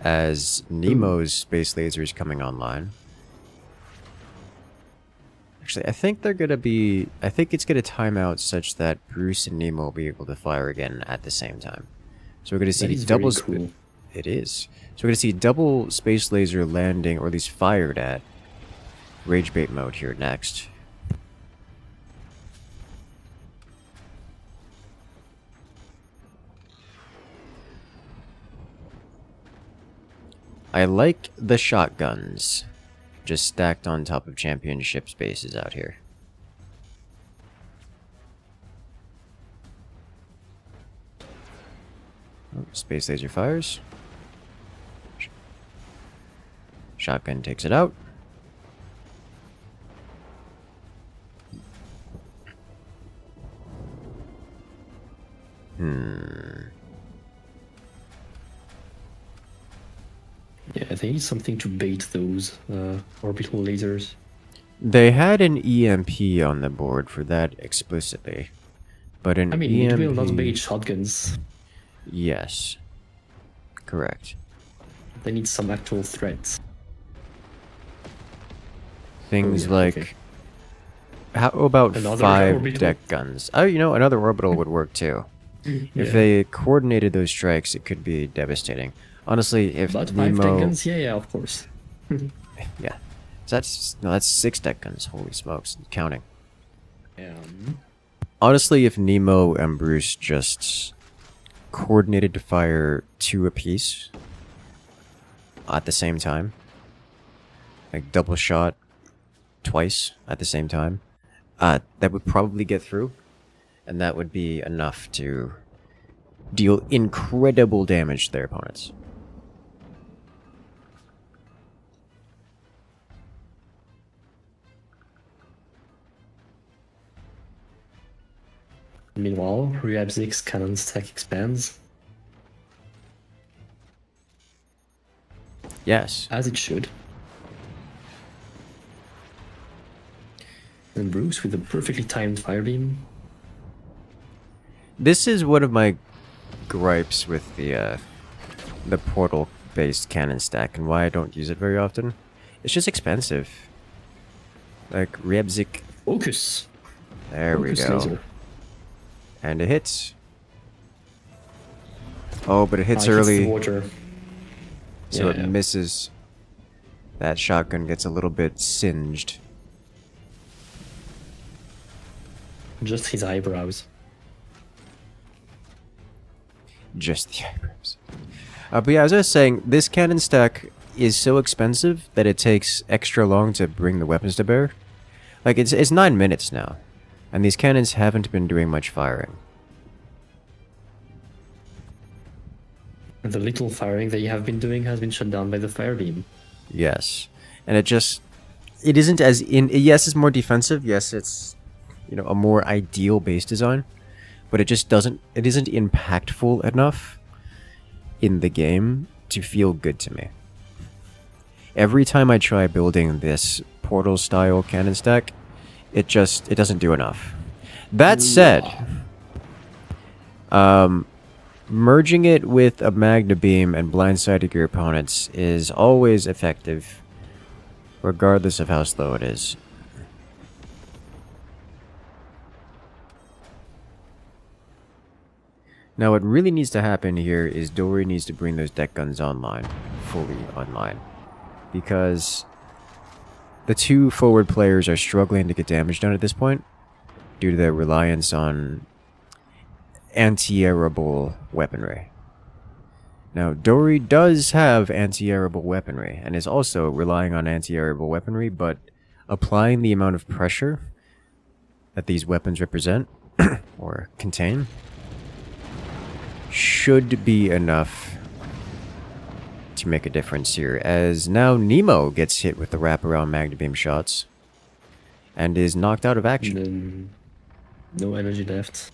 As Nemo's space laser is coming online. Actually, I think they're gonna be... I think it's gonna time out such that Bruce and Nemo will be able to fire again at the same time. So we're gonna see double...
Cool.
It is. So we're gonna see double space laser landing, or at least fired at, Rage Bait mode here next. I like the shotguns just stacked on top of championship spaces out here. Oh, space laser fires. Shotgun takes it out.
Yeah, they need something to bait those orbital lasers.
They had an EMP on the board for that explicitly. But an EMP...
it will not bait shotguns.
Yes. Correct.
They need some actual threats.
Things like... Okay. How about another 5 orbital deck guns? Oh, you know, another orbital would work too. If they coordinated those strikes, it could be devastating. Honestly, if
but
Nemo...
5 deck guns? Yeah, of course.
Yeah. So that's 6 deck guns. Holy smokes. Counting. Honestly, if Nemo and Bruce just coordinated to fire 2 apiece at the same time, like double shot twice at the same time, that would probably get through, and that would be enough to deal incredible damage to their opponents.
Meanwhile, Ryabzik's cannon stack expands.
Yes.
As it should. And Bruce with a perfectly timed fire beam.
This is one of my gripes with the portal-based cannon stack and why I don't use it very often. It's just expensive. Like Rebzik.
Focus.
There we
Focus
go.
laser.
And it hits. Oh, but it hits
Hits
early,
the water.
so
Yeah,
it
yeah.
misses. That shotgun gets a little bit singed.
Just his eyebrows.
Just the eyebrows. But yeah, as I was saying, this cannon stack is so expensive that it takes extra long to bring the weapons to bear. Like, it's 9 minutes now, and these cannons haven't been doing much firing.
And the little firing that you have been doing has been shut down by the fire beam.
Yes. And it isn't as yes, it's more defensive. Yes, it's, a more ideal base design, but it isn't impactful enough in the game to feel good to me. Every time I try building this portal style cannon stack, it doesn't do enough. That said, merging it with a Magna Beam and blindsiding your opponents is always effective, regardless of how slow it is. Now what really needs to happen here is Dory needs to bring those deck guns online, fully online. Because the two forward players are struggling to get damage done at this point, due to their reliance on anti-airable weaponry. Now, Dory does have anti-airable weaponry, and is also relying on anti-airable weaponry, but applying the amount of pressure that these weapons represent, or contain, should be enough to make a difference here, as now Nemo gets hit with the wraparound Magna Beam shots, and is knocked out of action.
And then no energy left.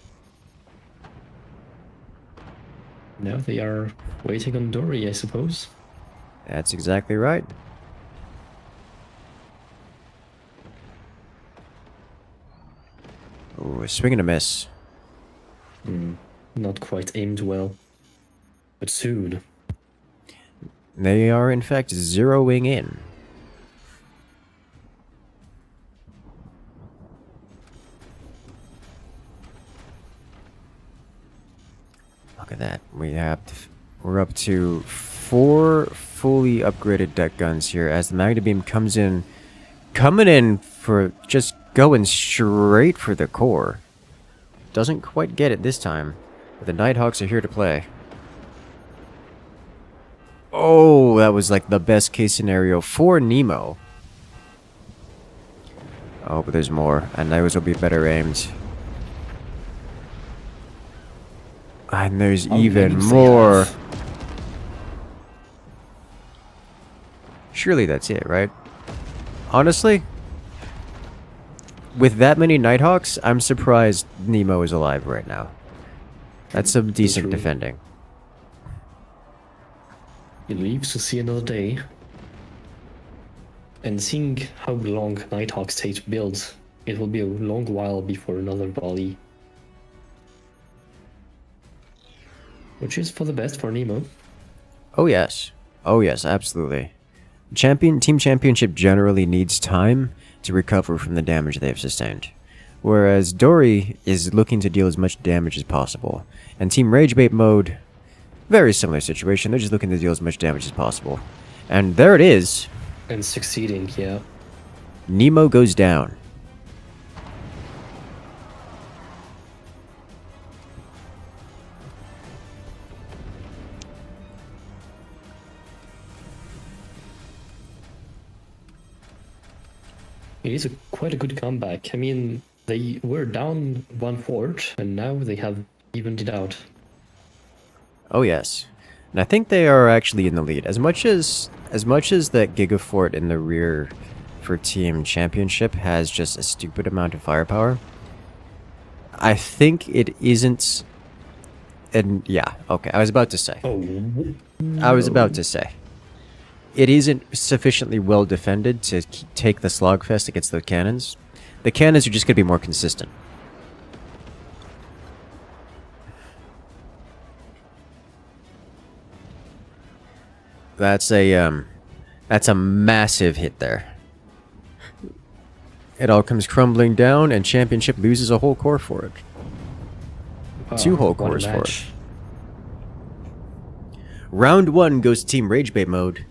Now they are waiting on Dory, I suppose.
That's exactly right. Ooh, a swing and a miss.
Not quite aimed well. But soon.
They are in fact zeroing in. Look at that. We're up to 4 fully upgraded deck guns here as the Magna Beam comes in, coming in for just going straight for the core. Doesn't quite get it this time, but the Nighthawks are here to play. Oh, that was like the best case scenario for Nemo. Oh, but there's more, and those will be better aimed. And there's even more. Surely that's it, right? Honestly, with that many Nighthawks, I'm surprised Nemo is alive right now. That's some decent defending.
He lives to see another day. And seeing how long Nighthawks take to build, it will be a long while before another volley. Which is for the best for Nemo.
Oh yes. Oh yes, absolutely. Team Championship generally needs time to recover from the damage they have sustained. Whereas Dory is looking to deal as much damage as possible. And Team Ragebait mode, very similar situation. They're just looking to deal as much damage as possible. And there it is.
And succeeding, yeah.
Nemo goes down.
It is quite a good comeback. I mean, they were down 1/4, and now they have evened it out.
Oh yes. And I think they are actually in the lead. As much as that Gigafort in the rear for Team Championship has just a stupid amount of firepower, I think it isn't. And yeah, okay, I was about to say.
Oh,
I was about to say. It isn't sufficiently well defended to take the slogfest against the cannons. The cannons are just going to be more consistent. That's a massive hit there. It all comes crumbling down, and Championship loses a whole core for it. Two whole
What a
cores for it.
match.
Round 1 goes to Team Ragebait mode.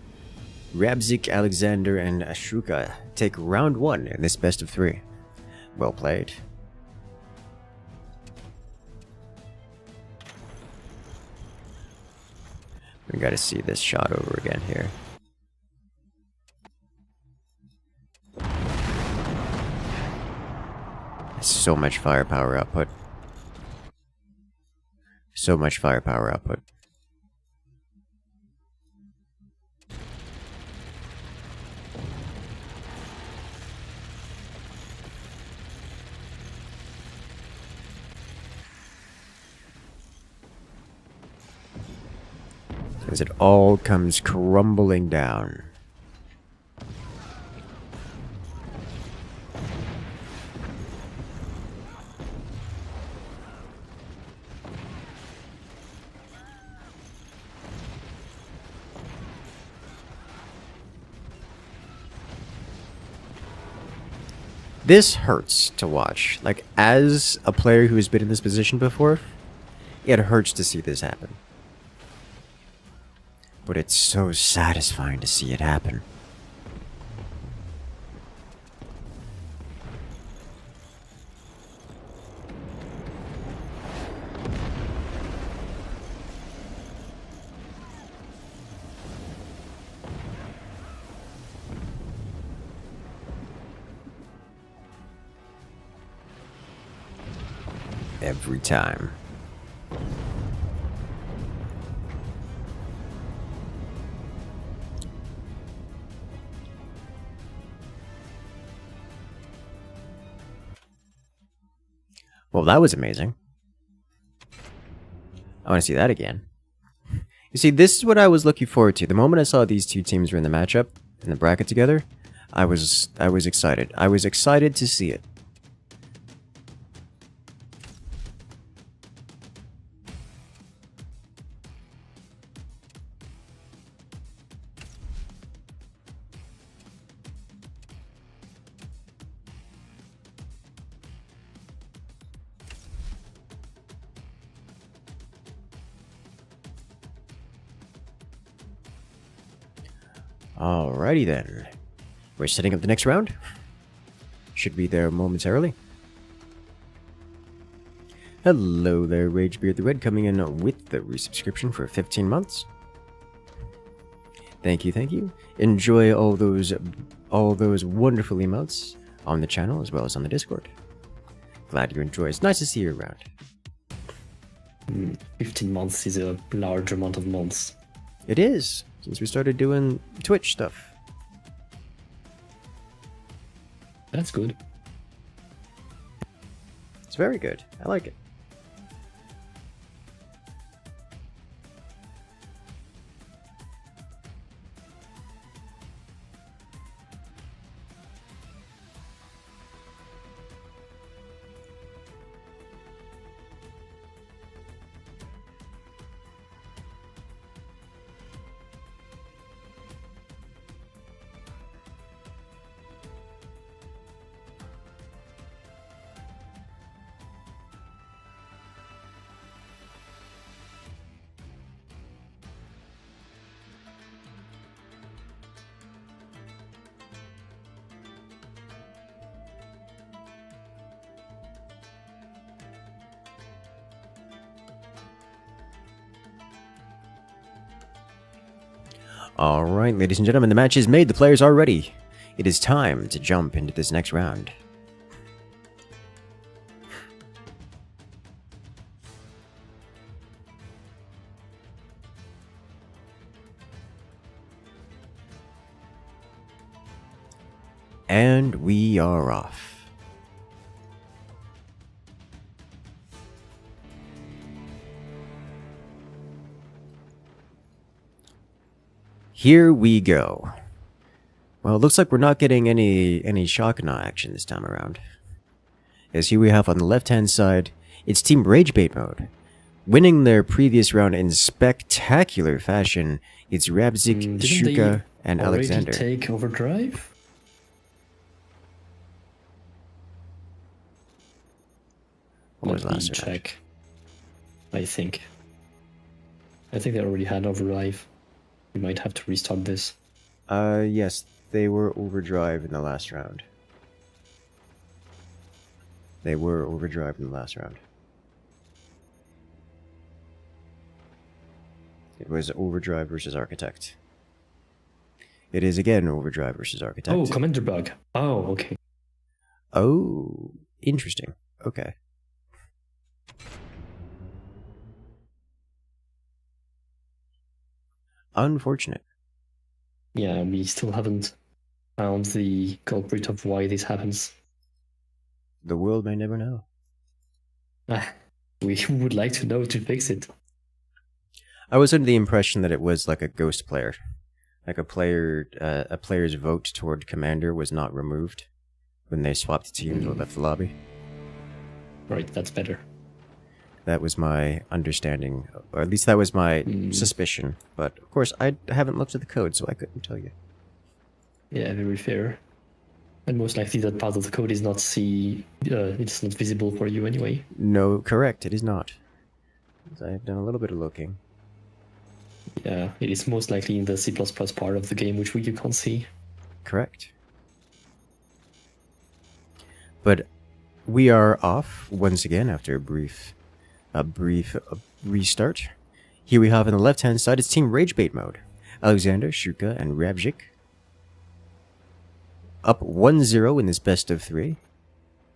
Rabzik, Alexander, and Ashuka take round 1 in this best of 3. Well played. We gotta see this shot over again here. So much firepower output. So much firepower output. As it all comes crumbling down. This hurts to watch. Like, as a player who has been in this position before, it hurts to see this happen. But it's so satisfying to see it happen. Every time. Well, that was amazing. I want to see that again. You see, this is what I was looking forward to. The moment I saw these two teams were in the matchup, in the bracket together, I was excited. I was excited to see it. Alrighty then. We're setting up the next round. Should be there momentarily. Hello there, Ragebeard the Red, coming in with the resubscription for 15 months. Thank you, thank you. Enjoy all those wonderful emotes on the channel as well as on the Discord. Glad you enjoy. It's nice to see you around.
15 months is a large amount of months.
It is, since we started doing Twitch stuff.
That's good.
It's very good. I like it. Alright, ladies and gentlemen, the match is made. The players are ready. It is time to jump into this next round. And we are off. Here we go. Well, it looks like we're not getting any shock and awe action this time around. As here we have on the left-hand side, it's Team Ragebait mode. Winning their previous round in spectacular fashion, it's Rabzik,
Didn't
Shuka, and
already
Alexander.
take overdrive?
What was
Let me
last round?
check. I think they already had overdrive. We might have to restart this.
Yes, they were overdrive in the last round. They were overdrive in the last round. It was overdrive versus architect. It is again overdrive versus architect.
Oh, commander bug. Oh, okay.
Oh, interesting. Okay. Unfortunate.
Yeah, we still haven't found the culprit of why this happens.
The world may never know.
We would like to know to fix it.
I was under the impression that it was like a ghost player. Like a player's vote toward commander was not removed when they swapped teams or left the lobby.
Right, that's better.
That was my understanding, or at least that was my suspicion. But of course, I haven't looked at the code, so I couldn't tell you.
Yeah, very fair. And most likely that part of the code is not it's not visible for you anyway.
No, correct, it is not. I've done a little bit of looking.
Yeah, it is most likely in the C++ part of the game, which you can't see.
Correct. But we are off once again after a brief restart. Here we have on the left-hand side, it's Team Ragebait mode. Alexander, Shuka, and Rabzik. Up 1-0 in this best of 3.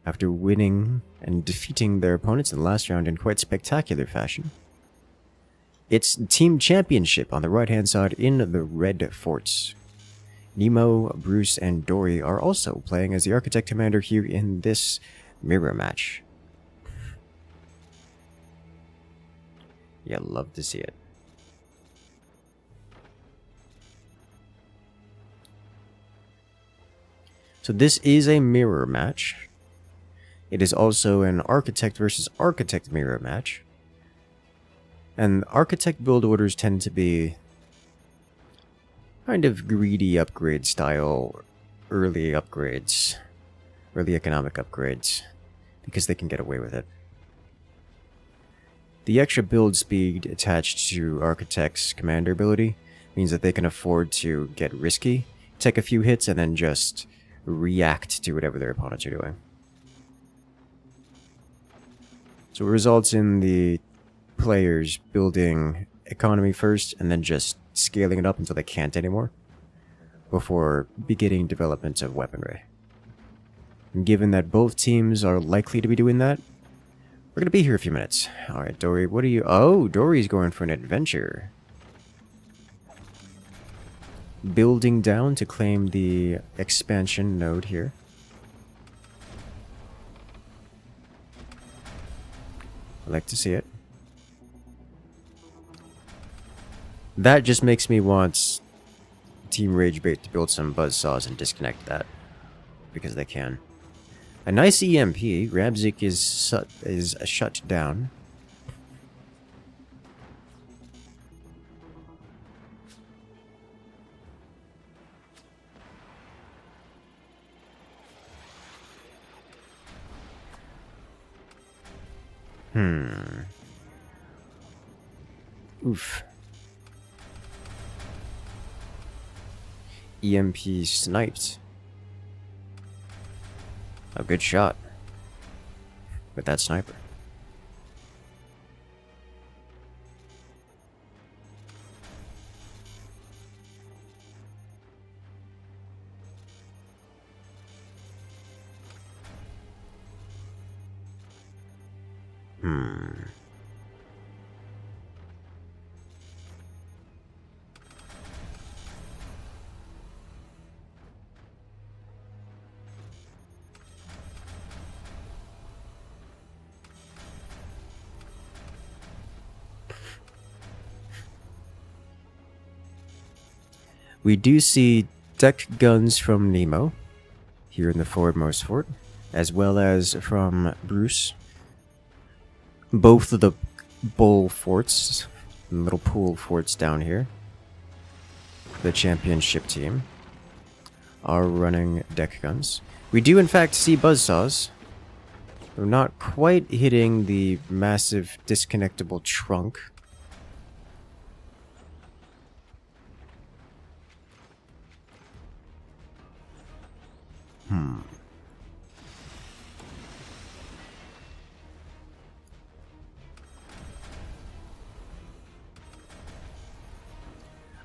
After winning and defeating their opponents in the last round in quite spectacular fashion. It's Team Championship on the right-hand side in the red forts. Nemo, Bruce, and Dory are also playing as the Architect Commander here in this mirror match. Yeah, love to see it. So this is a mirror match. It is also an Architect versus Architect mirror match. And Architect build orders tend to be kind of greedy upgrade style, early upgrades, early economic upgrades, because they can get away with it. The extra build speed attached to Architect's commander ability means that they can afford to get risky, take a few hits, and then just react to whatever their opponents are doing. So it results in the players building economy first and then just scaling it up until they can't anymore before beginning development of weaponry. And given that both teams are likely to be doing that, we're going to be here a few minutes. Alright, Dory, what are you... Oh, Dory's going for an adventure. Building down to claim the expansion node here. I like to see it. That just makes me want Team Ragebait to build some buzzsaws and disconnect that. Because they can. A nice EMP. Rabzik is shut down. Oof. EMP sniped. A good shot with that sniper. We do see deck guns from Nemo here in the forwardmost fort, as well as from Bruce. Both of the bull forts, little pool forts down here, the championship team, are running deck guns. We do in fact see buzzsaws. We're not quite hitting the massive disconnectable trunk.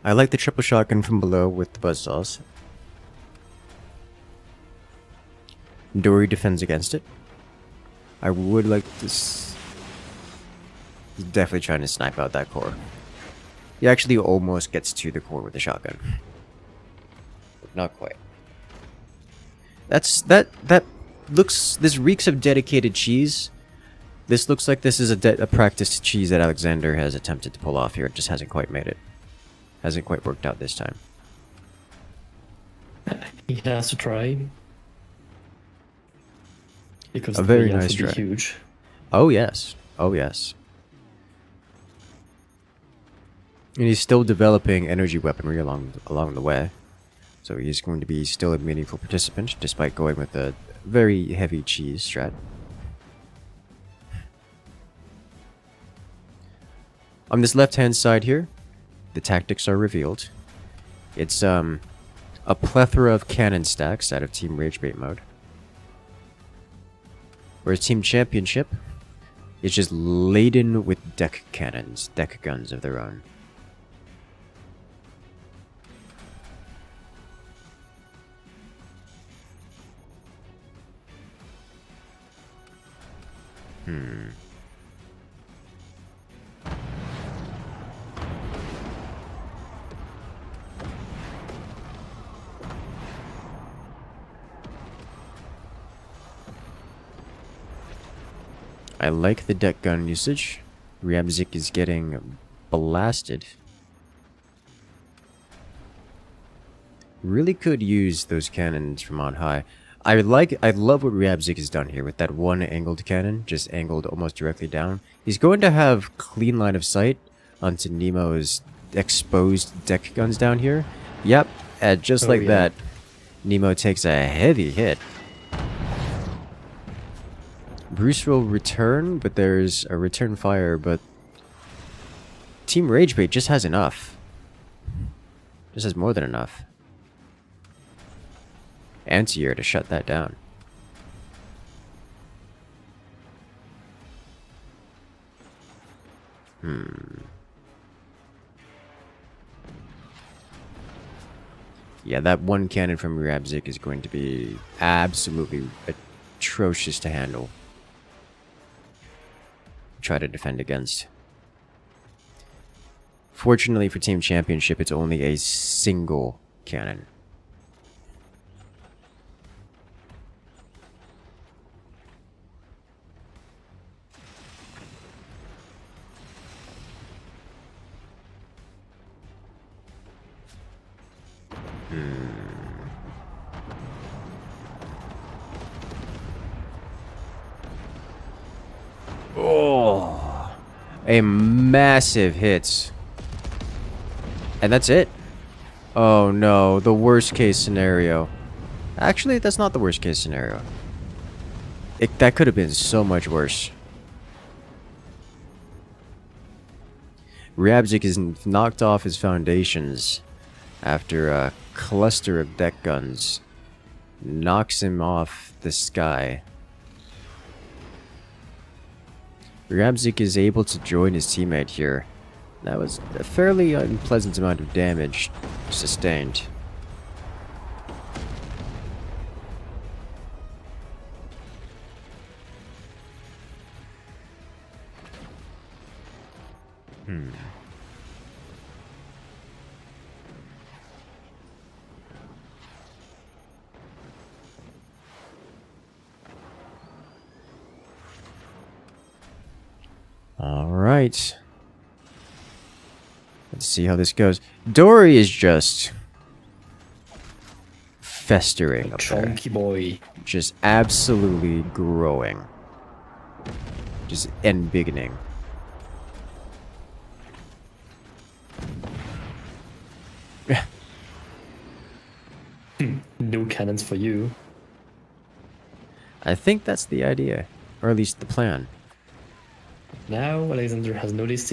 I like the triple shotgun from below with the buzzsaws. Dory defends against it. I would like this. He's definitely trying to snipe out that core. He actually almost gets to the core with the shotgun. But not quite. That looks. This reeks of dedicated cheese. This looks like this is a practiced cheese that Alexander has attempted to pull off here. It just hasn't quite made it. Hasn't quite worked out this time.
He has to try. Because
a very
the
nice
would be
try.
Huge.
Oh yes. Oh yes. And he's still developing energy weaponry along the way. So he's going to be still a meaningful participant, despite going with a very heavy cheese strat. On this left-hand side here, the tactics are revealed. It's a plethora of cannon stacks out of Team Ragebait mode. Whereas Team Championship is just laden with deck cannons, deck guns of their own. I like the deck gun usage. Ryabzik is getting blasted. Really could use those cannons from on high. I love what Ryabzik has done here with that one angled cannon, just angled almost directly down. He's going to have clean line of sight onto Nemo's exposed deck guns down here. Yep, and just like that, Nemo takes a heavy hit. Bruce will return, but there's a return fire, but Team Ragebait just has enough. Just has more than enough. Anti-air to shut that down. Yeah, that one cannon from Ryabzik is going to be absolutely atrocious to handle. Try to defend against. Fortunately for Team Championship, it's only a single cannon. Oh, a massive hit. And that's it. Oh no, the worst case scenario. Actually, that's not the worst case scenario. That could have been so much worse. Ryabzik is knocked off his foundations after a cluster of deck guns knocks him off the sky. Ryabzik is able to join his teammate here. That was a fairly unpleasant amount of damage sustained. Alright. Let's see how this goes. Dory is just festering up there.
Chunky boy.
just absolutely growing. Just embiggening.
No cannons for you.
I think that's the idea, or at least the plan.
Now Alexander has noticed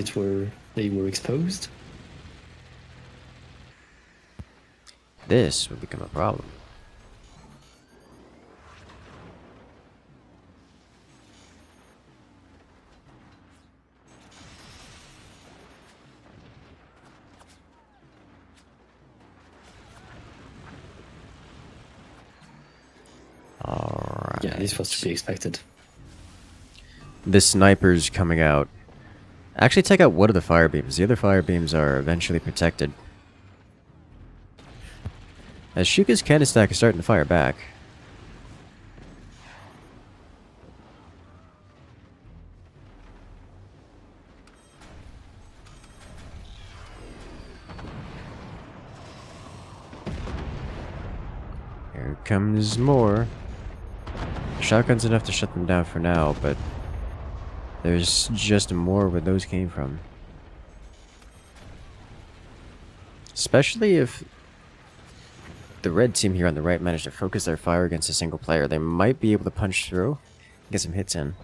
they were exposed.
This would become a problem. Alright.
Yeah, this was to be expected.
The sniper's coming out. Actually, take out one of the fire beams. The other fire beams are eventually protected. As Shuka's cannon stack is starting to fire back. Here comes more. Shotgun's enough to shut them down for now, but there's just more where those came from. Especially if the red team here on the right managed to focus their fire against a single player, they might be able to punch through and get some hits in.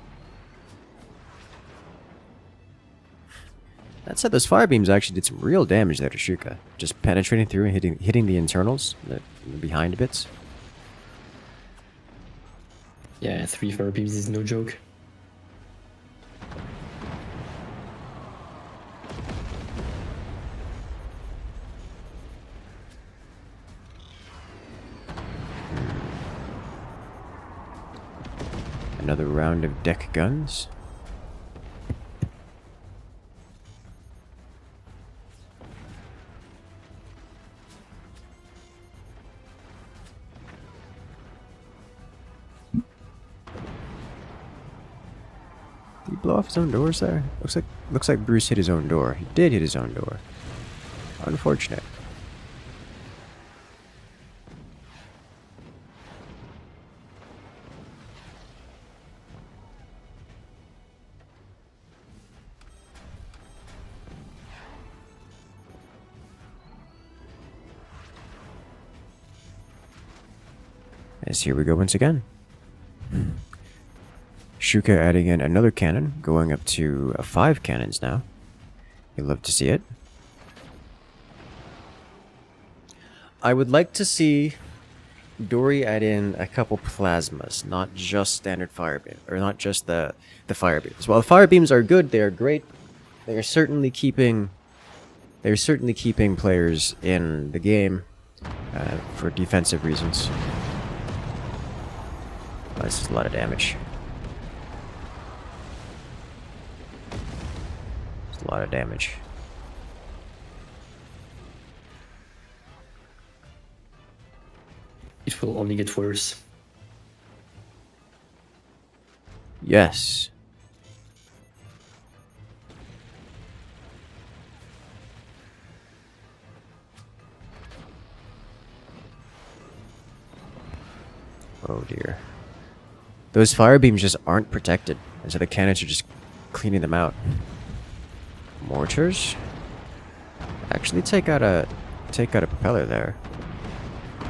That said, those fire beams actually did some real damage there to Shuka. Just penetrating through and hitting the internals, the behind bits.
Yeah, 3 fire beams is no joke.
Another round of deck guns. Did he blow off his own doors there? Looks like Bruce hit his own door. He did hit his own door. Unfortunate. As here we go once again. Shuka adding in another cannon, going up to 5 cannons now. You'd love to see it. I would like to see Dory add in a couple plasmas, not just standard fire beam, or not just the fire beams. While the fire beams are good, they are great. They are certainly keeping players in the game for defensive reasons. This is a lot of damage. It's a lot of damage.
It will only get worse.
Yes. Oh dear. Those fire beams just aren't protected, and so the cannons are just cleaning them out. Mortars? Actually, take out a propeller there.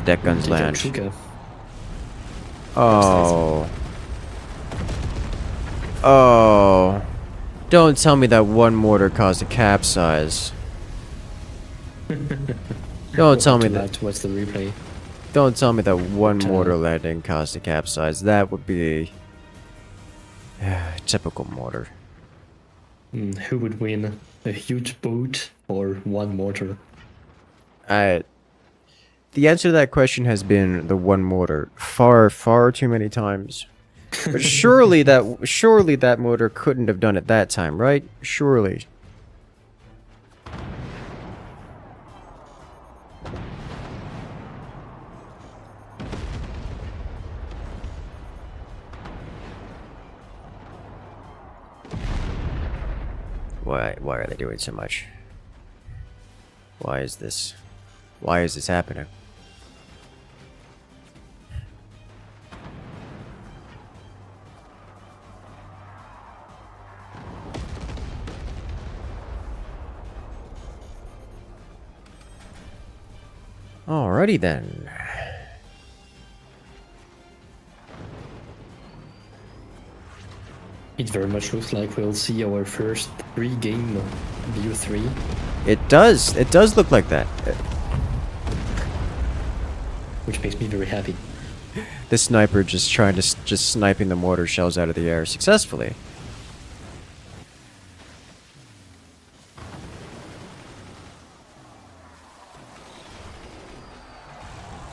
Deck guns land. Oh. Oh. Don't tell me that one mortar caused a capsize. Don't tell me that.
What's the replay?
Don't tell me that one mortar landing caused a capsize. That would be typical mortar.
Who would win? A huge boat or one mortar?
The answer to that question has been the one mortar far, far too many times. But surely that mortar couldn't have done it that time, right? Surely. Why are they doing so much? Why is this happening? Alrighty then.
It very much looks like we'll see our first 3-game View 3.
It does. It does look like that.
Which makes me very happy.
The sniper just trying to just sniping the mortar shells out of the air successfully.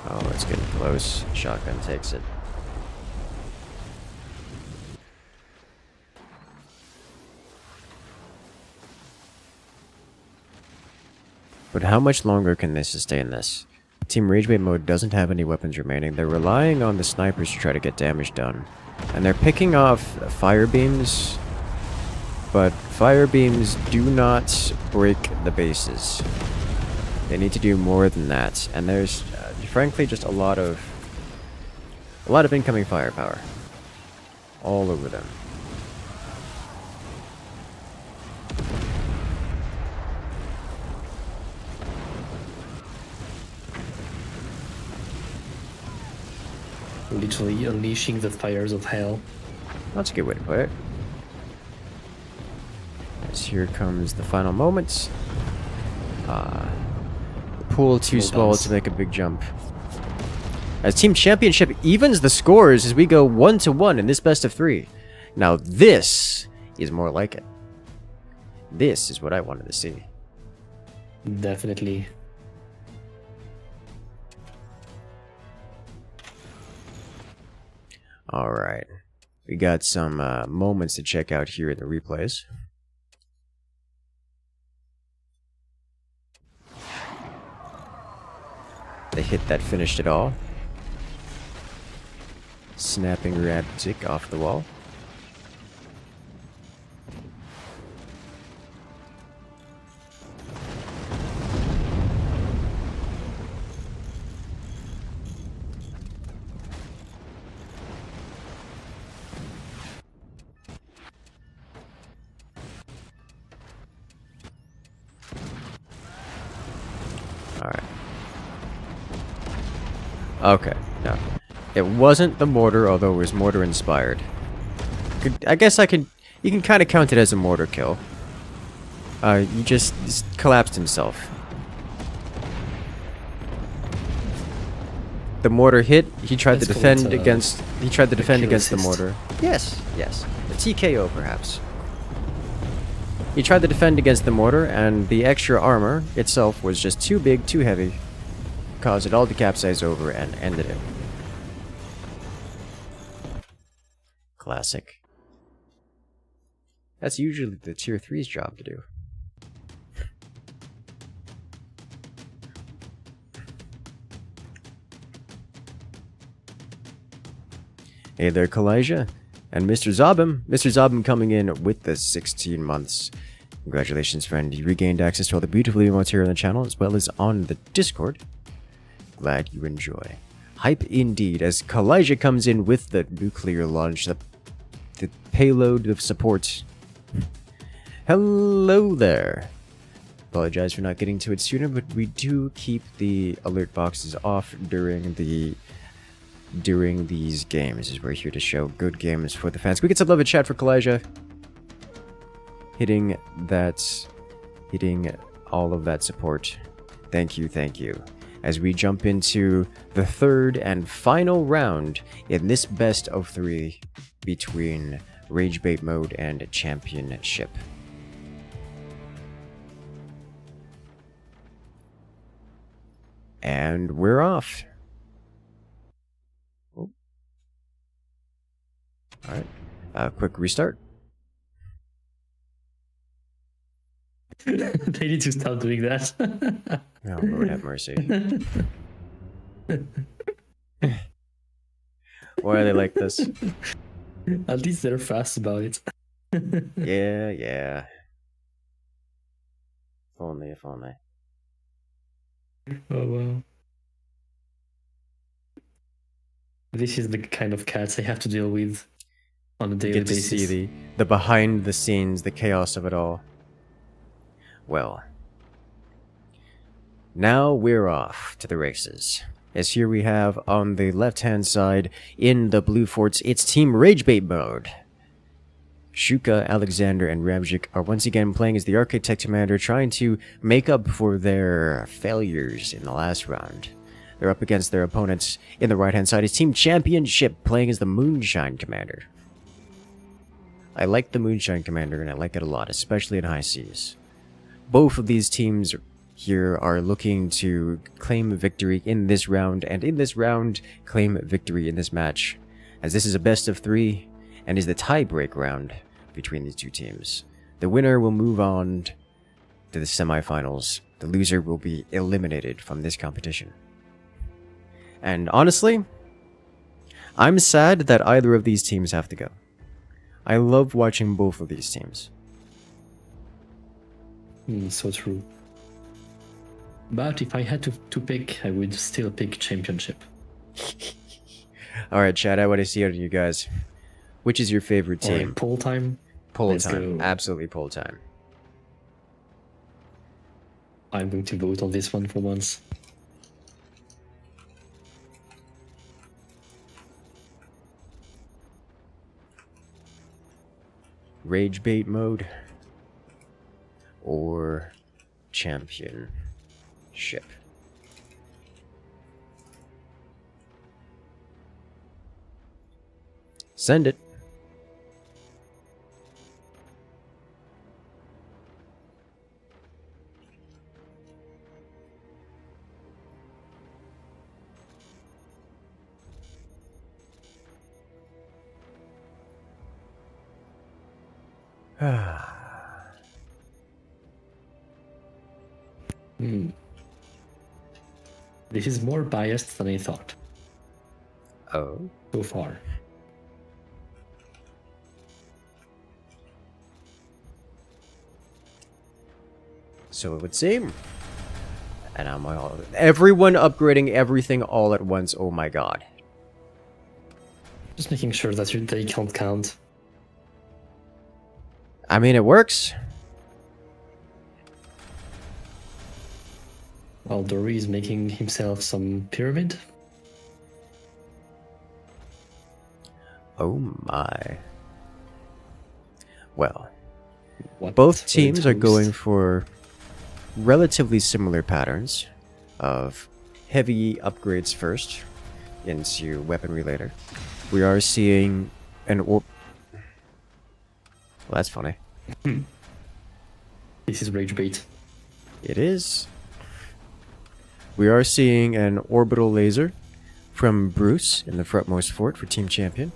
Oh, it's getting close. Shotgun takes it. But how much longer can they sustain this? Team Ragebait mode doesn't have any weapons remaining. They're relying on the snipers to try to get damage done. And they're picking off fire beams, but fire beams do not break the bases. They need to do more than that. And there's, frankly, just a lot of incoming firepower all over them.
Literally unleashing the fires of hell.
That's a good way to put it. As here comes the final moments. The pool too small to make a big jump. As Team Championship evens the scores as we go 1-1 in this best of 3. Now this is more like it. This is what I wanted to see.
Definitely.
Alright. We got some moments to check out here in the replays. The hit that finished it all. Snapping Radzik off the wall. Alright. Okay, no. It wasn't the mortar, although it was mortar inspired. I guess you can kind of count it as a mortar kill. He just collapsed himself. The mortar hit, he tried to defend against the mortar. Yes, yes. A TKO perhaps. He tried to defend against the mortar, and the extra armor itself was just too big, too heavy. Caused it all to capsize over and ended it. Classic. That's usually the tier 3's job to do. Hey there, Kalijah. And Mr. Zabim. Mr. Zabim coming in with the 16 months. Congratulations, friend. You regained access to all the beautiful emotes here on the channel, as well as on the Discord. Glad you enjoy. Hype indeed, as Kalijah comes in with the nuclear launch, the payload of support. Hello there. Apologize for not getting to it sooner, but we do keep the alert boxes off during these games, as we're here to show good games for the fans. Can we get some love in chat for Kalijah? Hitting all of that support. Thank you, thank you. As we jump into the third and final round in this best of 3 between Ragebait mode and Championship. And we're off. Oh. Alright. Quick restart.
They need to stop doing that.
Oh, Lord have mercy. Why are they like this?
At least they're fast about it.
Yeah. If only.
Oh wow. This is the kind of cats I have to deal with on a daily
Get to
basis.
see the behind the scenes, the chaos of it all. Well, Now we're off to the races. As here we have on the left-hand side, in the blue forts, it's Team Ragebait mode. Shuka, Alexander, and Ramjik are once again playing as the Architect Commander, trying to make up for their failures in the last round. They're up against their opponents in the right-hand side. It's Team Championship playing as the Moonshine Commander. I like the Moonshine Commander, and I like it a lot, especially in high seas. Both of these teams here are looking to claim victory in this round, and in this round, claim victory in this match, as this is a best of 3, and is the tie-break round between these two teams. The winner will move on to the semifinals. The loser will be eliminated from this competition. And honestly, I'm sad that either of these teams have to go. I love watching both of these teams.
So true. But if I had to pick, I would still pick Championship.
Alright, Chad, I want to see it on you guys. Which is your favorite team?
Alright, poll time.
Poll
Let's
time.
go.
Absolutely poll time.
I'm going to vote on this one for once.
Ragebait mode or Championship. Send it.
This is more biased than I thought
Oh.
so far.
So it would seem. And I'm all... Everyone upgrading everything all at once. Oh my god.
Just making sure that they can't count.
I mean, it works.
While Dory is making himself some pyramid.
Oh my. Well,
What
both
will
teams
it
are
host?
going for relatively similar patterns of heavy upgrades first into weaponry later. We are seeing an well, that's funny.
This is Ragebait.
It is. We are seeing an orbital laser from Bruce in the frontmost fort for Team Champion.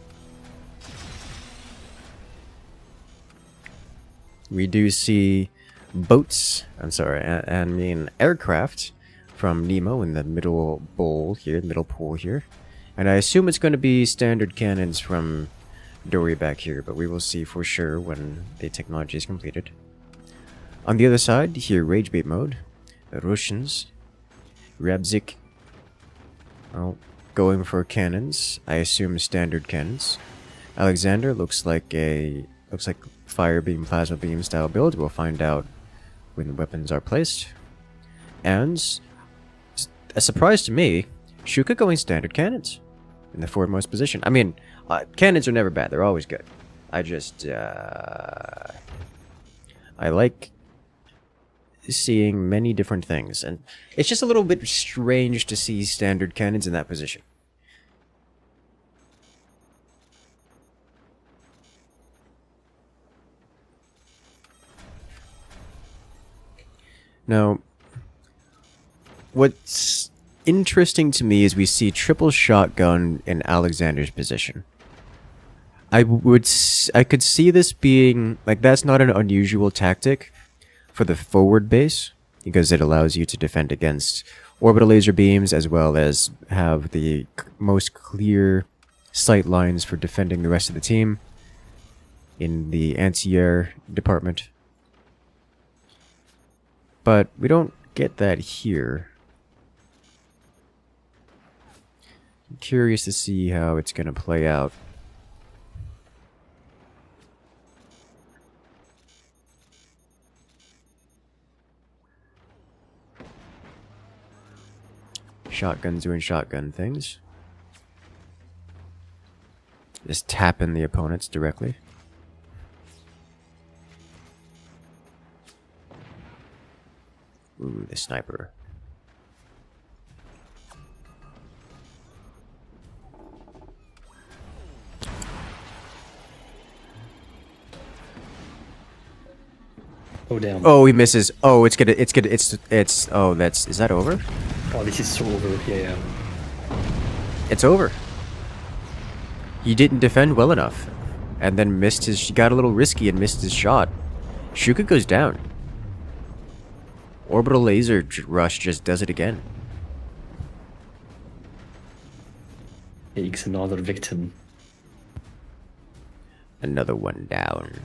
We do see boats, I mean aircraft from Nemo in the middle bowl here, middle pool here. And I assume it's going to be standard cannons from Dory back here, but we will see for sure when the technology is completed. On the other side, here, Ragebait mode, the Russians, Rabzik, well, going for cannons, I assume standard cannons. Alexander looks like fire beam, plasma beam style build. We'll find out when the weapons are placed. And a surprise to me, Shuka going standard cannons in the foremost position. I mean, cannons are never bad. They're always good. I just, I like seeing many different things. And it's just a little bit strange to see standard cannons in that position. Now, what's interesting to me is we see triple shotgun in Alexander's position. I could see this being, like, that's not an unusual tactic for the forward base, because it allows you to defend against orbital laser beams, as well as have the most clear sight lines for defending the rest of the team in the anti-air department. But we don't get that here. I'm curious to see how it's going to play out. Shotguns doing shotgun things. Just tapping the opponents directly. Ooh, the sniper.
Oh damn.
Oh, he misses. Oh, it's oh, is that over?
Oh, this is so over. Yeah.
It's over. He didn't defend well enough. And then she got a little risky and missed his shot. Shuka goes down. Orbital laser rush just does it again.
Takes another victim.
Another one down.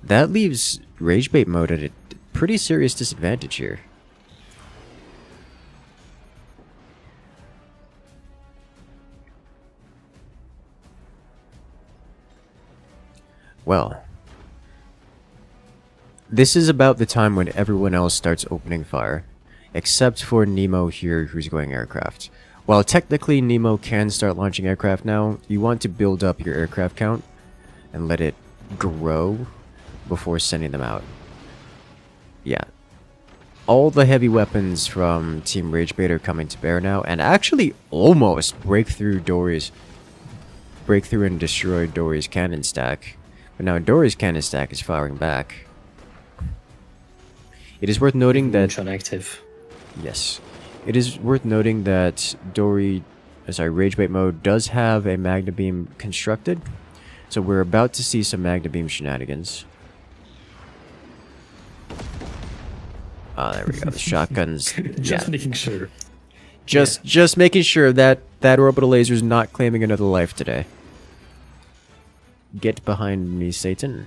That leaves Rage Bait mode at a pretty serious disadvantage here. Well, this is about the time when everyone else starts opening fire, except for Nemo here who's going aircraft. While technically Nemo can start launching aircraft now, you want to build up your aircraft count and let it grow before sending them out. Yeah. All the heavy weapons from Team Ragebait are coming to bear now, and actually almost break through and destroy Dory's cannon stack. But now Dory's cannon stack is firing back. It is worth noting that...
Active.
Yes. It is worth noting that Ragebait mode does have a Magna Beam constructed. So we're about to see some Magna Beam shenanigans. Ah, there we go. The shotguns.
Just making sure.
Just making sure that that orbital laser is not claiming another life today. Get behind me, Satan.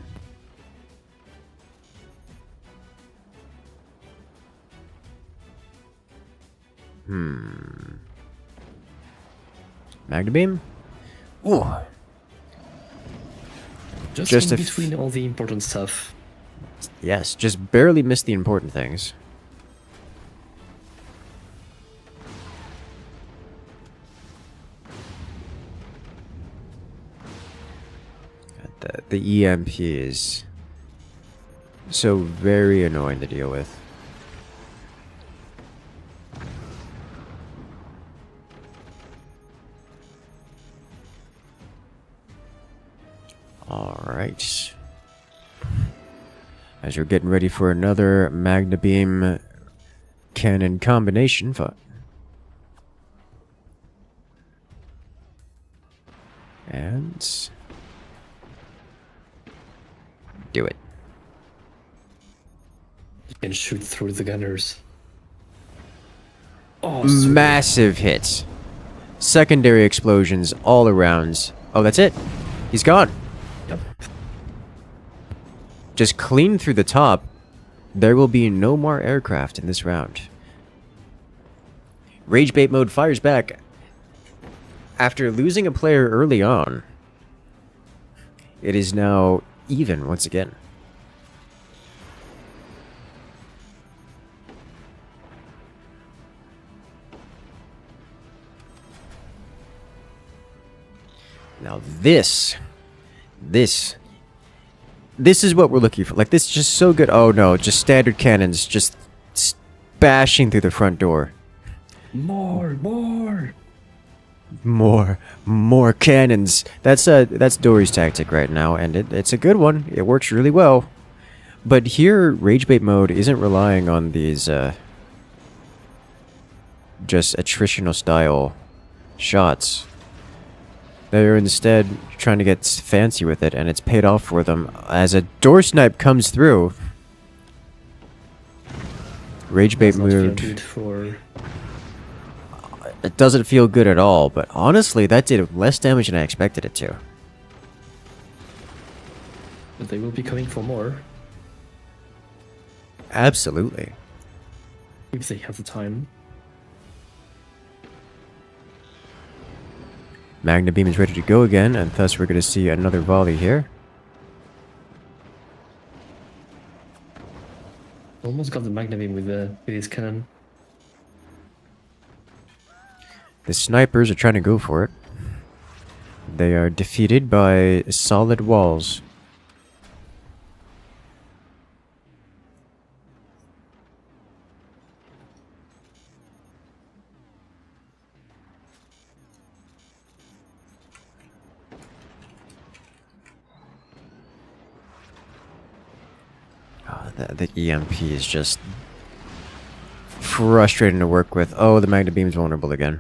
Magna Beam? Ooh.
Just in between all the important stuff.
Yes, just barely missed the important things. The EMP is so very annoying to deal with. Alright. As you're getting ready for another Magna Beam cannon combination. And... do it.
You can shoot through the gunners. Oh, sweet.
Massive hits. Secondary explosions all around. Oh, that's it. He's gone.
Yep.
Just clean through the top. There will be no more aircraft in this round. Ragebait mode fires back. After losing a player early on, it is now even once again. Now this is what we're looking for. Like, this is just so good. Oh no, just standard cannons just bashing through the front door.
More
cannons. That's Dory's tactic right now, and it's a good one. It works really well. But here, Ragebait mode isn't relying on these just attritional style shots. They're instead trying to get fancy with it, and it's paid off for them as a door snipe comes through. Ragebait mode. It doesn't feel good at all, but honestly, that did less damage than I expected it to.
But they will be coming for more.
Absolutely.
If they have the time.
Magna Beam is ready to go again, and thus we're going to see another volley here.
Almost got the Magna Beam with his cannon.
The snipers are trying to go for it. They are defeated by solid walls. Oh, the EMP is just frustrating to work with. Oh, the Magna Beam's vulnerable again.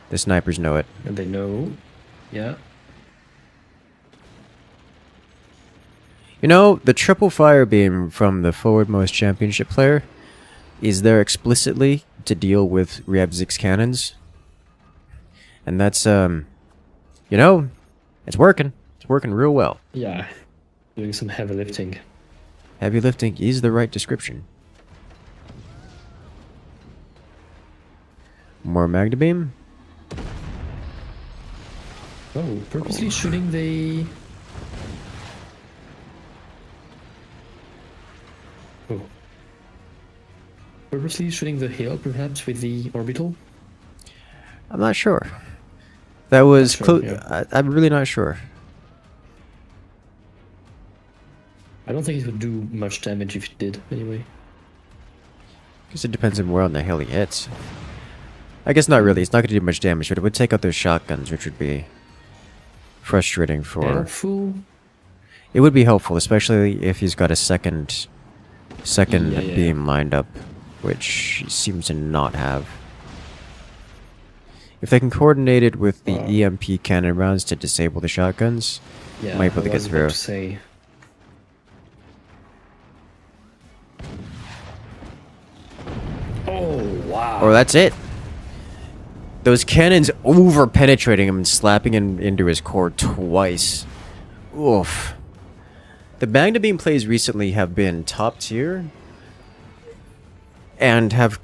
The snipers know it.
And they know. Yeah.
You know, the triple fire beam from the forwardmost championship player is there explicitly to deal with Ryabzik's cannons. And that's, you know, it's working. It's working real well.
Yeah. Doing some heavy lifting.
Heavy lifting is the right description. More Magna Beam.
Oh, purposely shooting the... Oh. Purposely shooting the hill, perhaps, with the orbital?
I'm not sure. That was
Not
close.
sure, yeah.
I'm really not sure.
I don't think it would do much damage if it did, anyway.
Guess it depends on where on the hill he hits. I guess not really. It's not going to do much damage, but it would take out those shotguns, which would be frustrating for...
Helpful?
It would be helpful, especially if he's got a second
Yeah.
beam lined up, which he seems to not have. If they can coordinate it with the EMP cannon rounds to disable the shotguns,
Yeah,
might be able to
I
get
was
through.
about to say. Oh, wow.
Oh, that's it. Those cannons over penetrating him and slapping him into his core twice. Oof. The Magna Beam plays recently have been top tier and have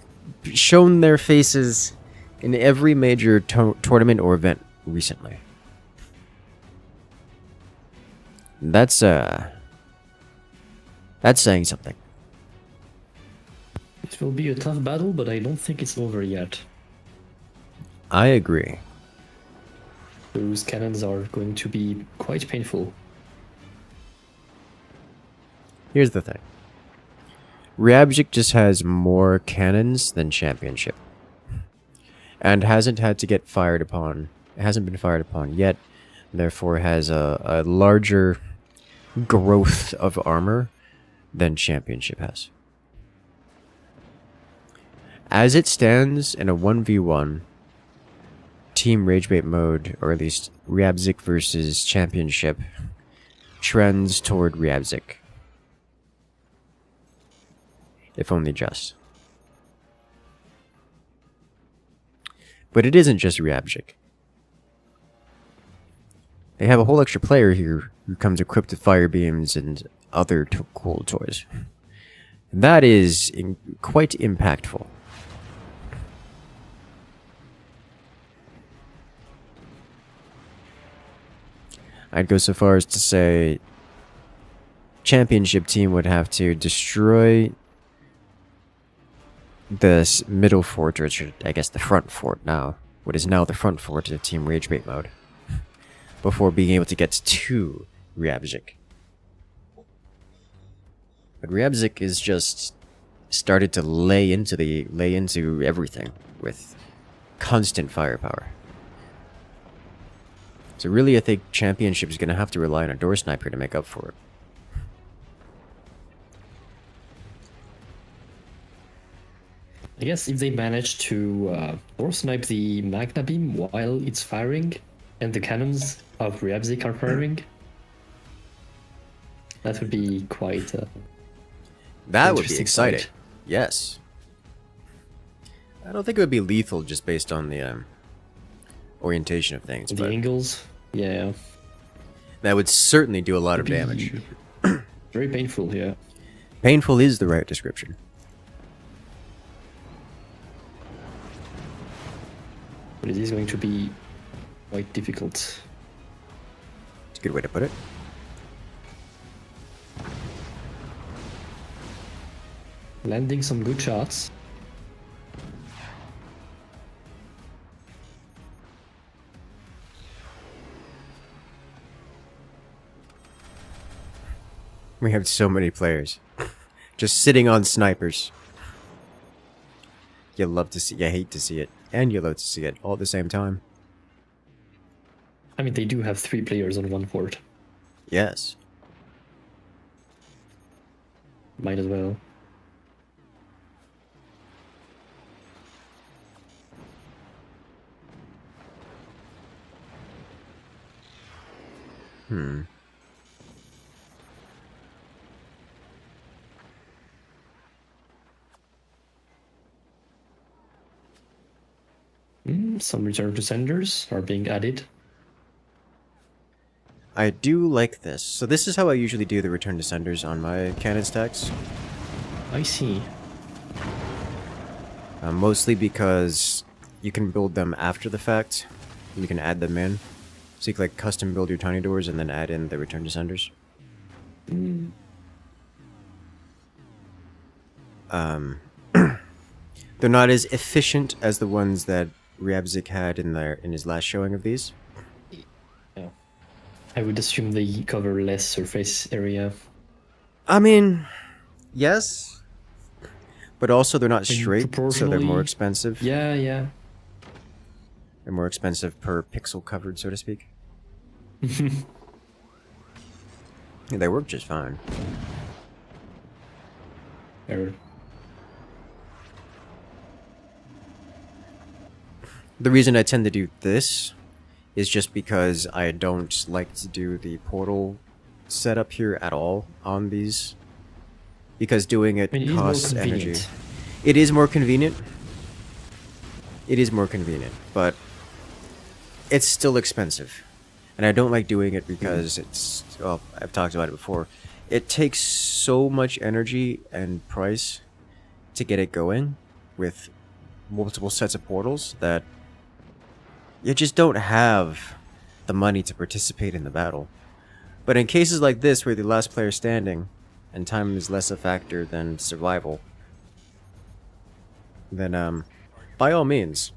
shown their faces in every major tournament or event recently. That's saying something.
It will be a tough battle, but I don't think it's over yet.
I agree.
Those cannons are going to be quite painful.
Here's the thing. Ryabzik just has more cannons than Championship. And hasn't had to get fired upon. It hasn't been fired upon yet. Therefore has a larger growth of armor than Championship has. As it stands in a 1v1, Team Ragebait mode, or at least Ryabzik versus Championship, trends toward Ryabzik. If only just. But it isn't just Ryabzik. They have a whole extra player here who comes equipped with fire beams and other cool toys. That is quite impactful. I'd go so far as to say Championship team would have to destroy this middle fort, or I guess the front fort now, what is now the front fort of Team Ragebait mode, before being able to get to Ryabzik. But Ryabzik is just started to lay into everything with constant firepower. So really, I think Championship is going to have to rely on a door sniper to make up for it.
I guess if they manage to door snipe the Magna Beam while it's firing, and the cannons of Ryabzik are firing, that would be quite
That would be
interesting
exciting.
sight.
Yes. I don't think it would be lethal just based on the orientation of things.
The
but
angles. Yeah.
that would certainly do a lot of damage.
Very painful, yeah.
Painful is the right description.
But it is going to be quite difficult.
It's a good way to put it.
Landing some good shots.
We have so many players. Just sitting on snipers. You love to see, you hate to see it, and you love to see it all at the same time.
I mean, they do have 3 players on one fort.
Yes.
Might as well. Some return to senders are being added.
I do like this. So this is how I usually do the return to senders on my cannon stacks.
I see.
Mostly because you can build them after the fact. You can add them in. So you can like custom build your tiny doors and then add in the return to senders. They're not as efficient as the ones that Ryabzik had in his last showing of these.
Yeah. I would assume they cover less surface area.
I mean, yes. But also they're not straight, so they're more expensive.
Yeah, yeah.
They're more expensive per pixel covered, so to speak. Yeah, they work just fine.
Error.
The reason I tend to do this is just because I don't like to do the portal setup here at all on these. Because doing it costs energy. It is more convenient. It is more convenient, but it's still expensive. And I don't like doing it because it's, well, I've talked about it before. It takes so much energy and price to get it going with multiple sets of portals that you just don't have the money to participate in the battle. But in cases like this where the last player standing and time is less a factor than survival, then by all means.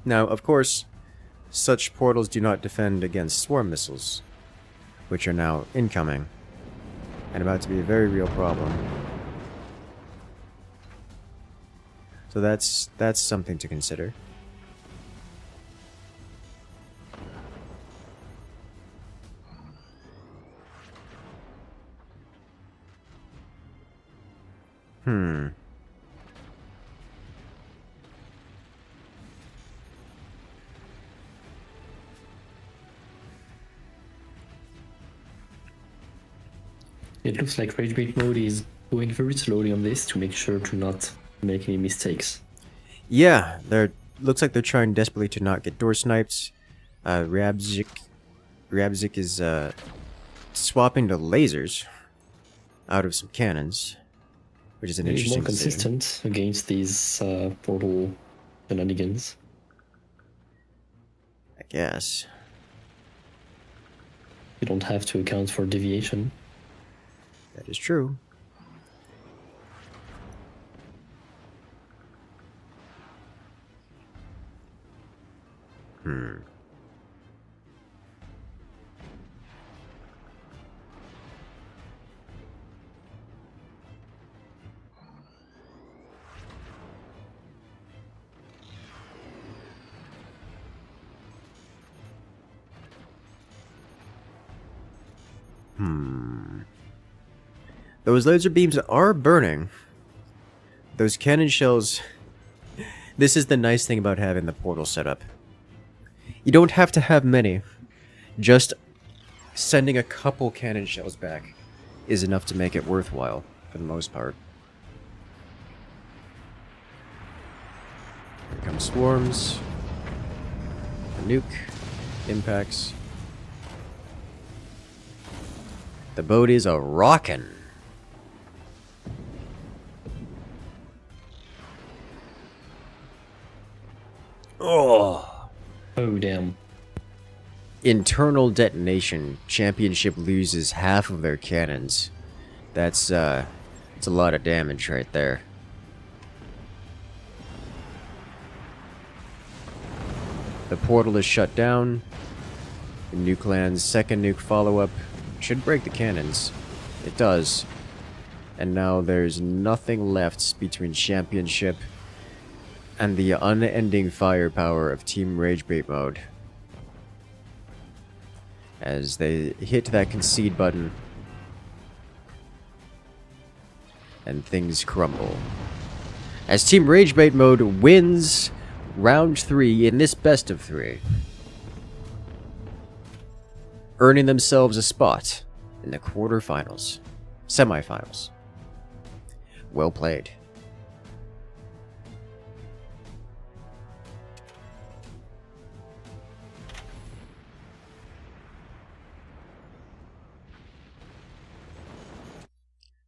Now, of course, such portals do not defend against swarm missiles, which are now incoming and about to be a very real problem. So that's something to consider.
It looks like Hydrate mode is going very slowly on this to make sure to not make any mistakes.
Yeah, looks like they're trying desperately to not get door sniped. Ryabzik is swapping to lasers out of some cannons, which is an interesting
more consistent
decision.
Against these portal shenanigans.
I guess.
You don't have to account for deviation.
That is true. Those laser beams are burning. Those cannon shells... This is the nice thing about having the portal set up. You don't have to have many. Just sending a couple cannon shells back is enough to make it worthwhile, for the most part. Here come swarms. A nuke. Impacts. The boat is a rockin'. Oh.
Oh, damn.
Internal detonation. Championship loses half of their cannons. That's a lot of damage right there. The portal is shut down. The nuke lands second nuke follow-up should break the cannons. It does. And now there's nothing left between Championship and the unending firepower of Team Ragebait mode. As they hit that concede button, and things crumble. As Team Ragebait mode wins round 3 in this best of 3, earning themselves a spot in the quarterfinals, semifinals. Well played.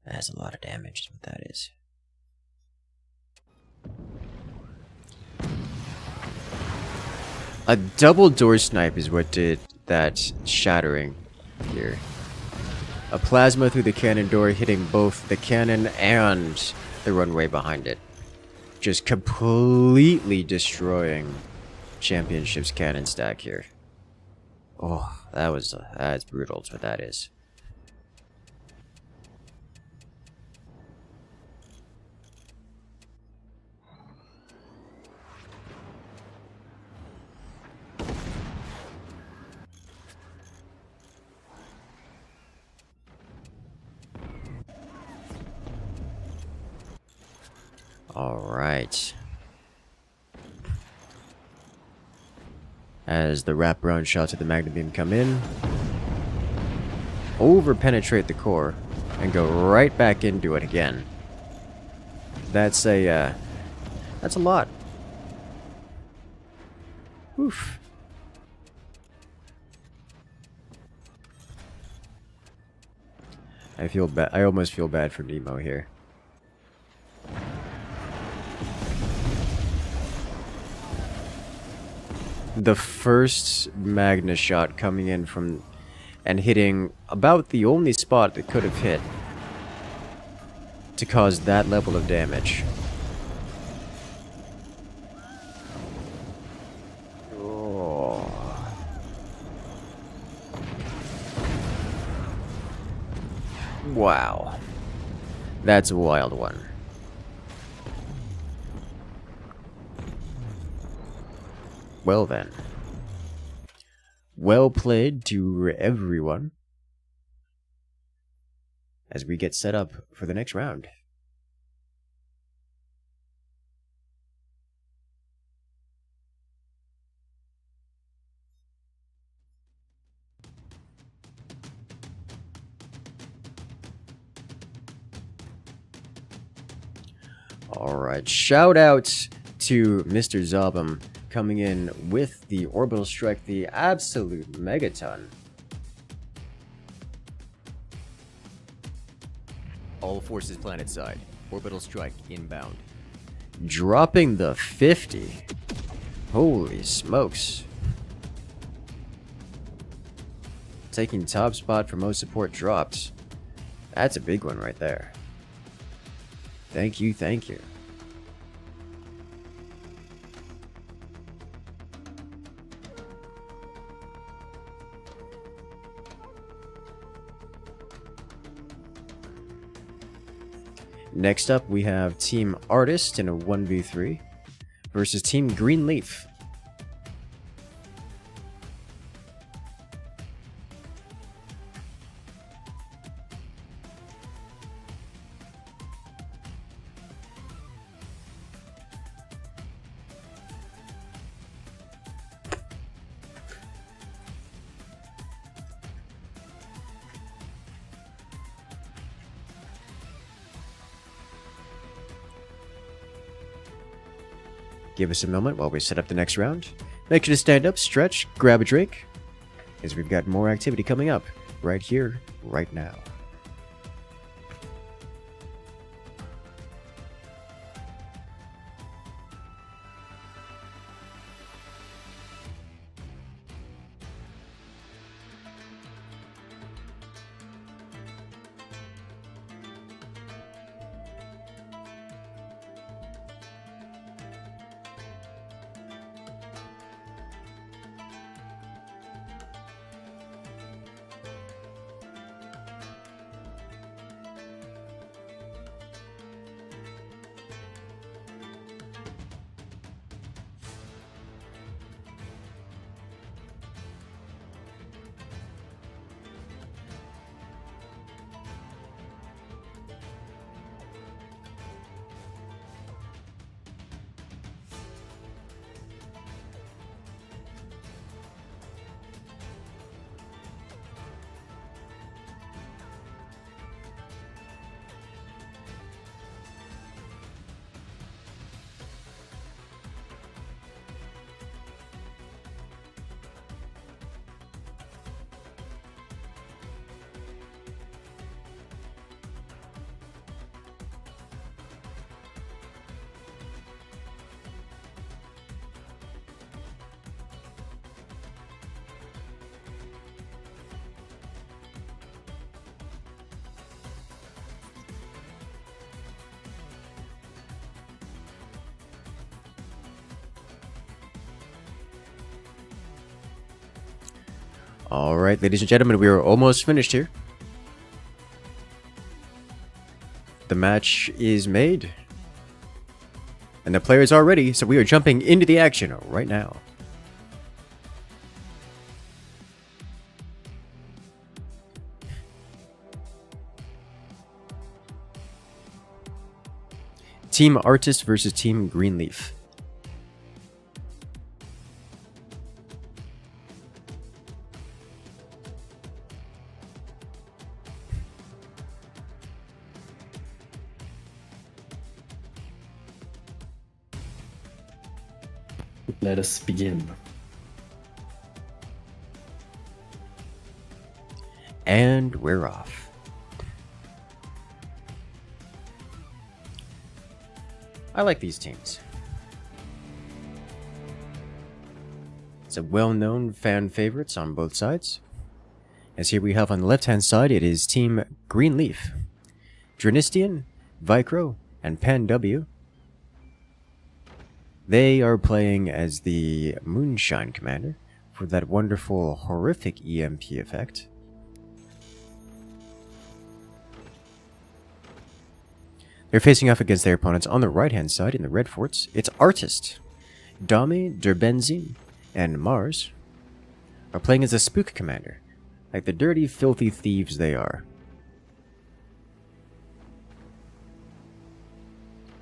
That's a lot of damage, is what that is. A double door snipe is what did that shattering here. A plasma through the cannon door hitting both the cannon and the runway behind it. Just completely destroying Championship's cannon stack here. Oh, that's brutal, is what that is. Alright. As the wraparound shots of the Magna Beam come in, over-penetrate the core, and go right back into it again. That's a lot. Oof. I feel bad. I almost feel bad for Nemo here. The first Magna shot coming in from and hitting about the only spot that could have hit to cause that level of damage. Oh. Wow. That's a wild one. Well then. Well played to everyone. As we get set up for the next round. Alright, shout out to Mr. Zobum coming in with the Orbital Strike, the absolute megaton. All forces planet side. Orbital Strike inbound. Dropping the 50. Holy smokes. Taking top spot for most support dropped. That's a big one right there. Thank you, thank you. Next up, we have Team Artist in a 1v3 versus Team Greenleaf. Give us a moment while we set up the next round. Make sure to stand up, stretch, grab a drink, as we've got more activity coming up right here, right now. Alright, ladies and gentlemen, we are almost finished here. The match is made. And the players are ready, so we are jumping into the action right now. Team Artist versus Team Greenleaf.
Let us begin.
And we're off. I like these teams. It's a well-known fan favorites on both sides. As here we have on the left-hand side, it is Team Greenleaf. Dranistian, Vicro, and Pan W. They are playing as the Moonshine Commander for that wonderful, horrific EMP effect. They're facing off against their opponents on the right-hand side in the red forts. It's Artist. Dami, Derbenzin, and Mars are playing as a Spook Commander, like the dirty, filthy thieves they are.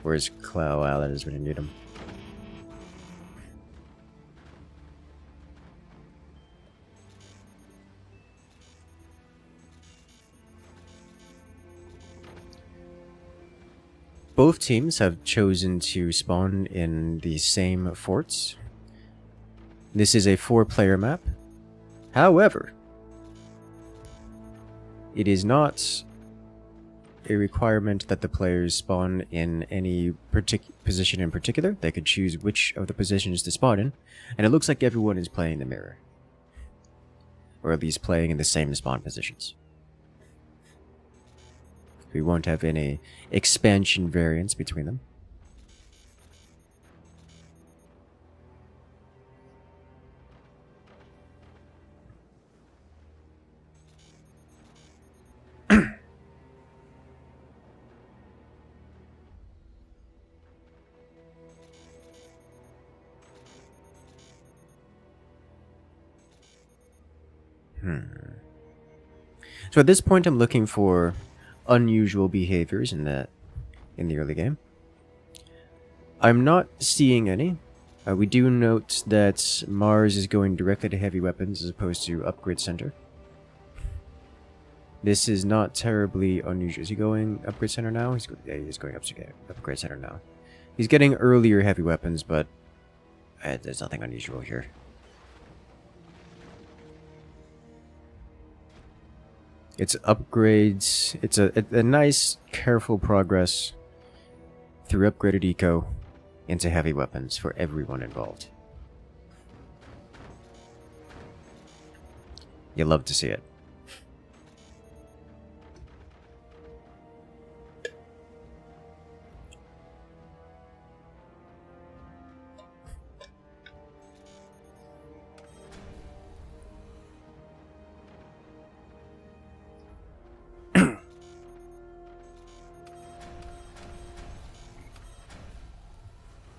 Where's Clow Allen is when you need him? Both teams have chosen to spawn in the same forts. This is a 4-player map. However, it is not a requirement that the players spawn in any position in particular. They could choose which of the positions to spawn in, and it looks like everyone is playing the mirror. Or at least playing in the same spawn positions. We won't have any expansion variance between them. So at this point I'm looking for unusual behaviors in the early game. I'm not seeing any. We do note that Mars is going directly to heavy weapons as opposed to upgrade center. This is not terribly unusual. Is he going upgrade center now? He's going upgrade center now. He's getting earlier heavy weapons, but there's nothing unusual here. It's upgrades. It's a nice, careful progress through upgraded eco into heavy weapons for everyone involved. You love to see it.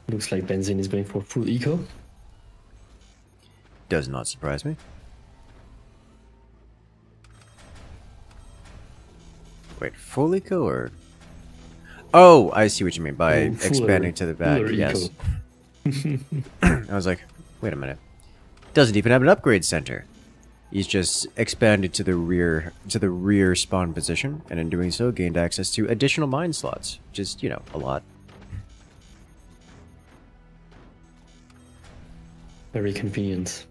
Looks like Benzin is going for full eco.
Does not surprise me. Wait, full eco or? Oh, I see what you mean by expanding to the back. Yes. I was like, wait a minute. Doesn't even have an upgrade center. He's just expanded to the rear spawn position, and in doing so, gained access to additional mine slots. Just, you know, a lot.
Very convenient.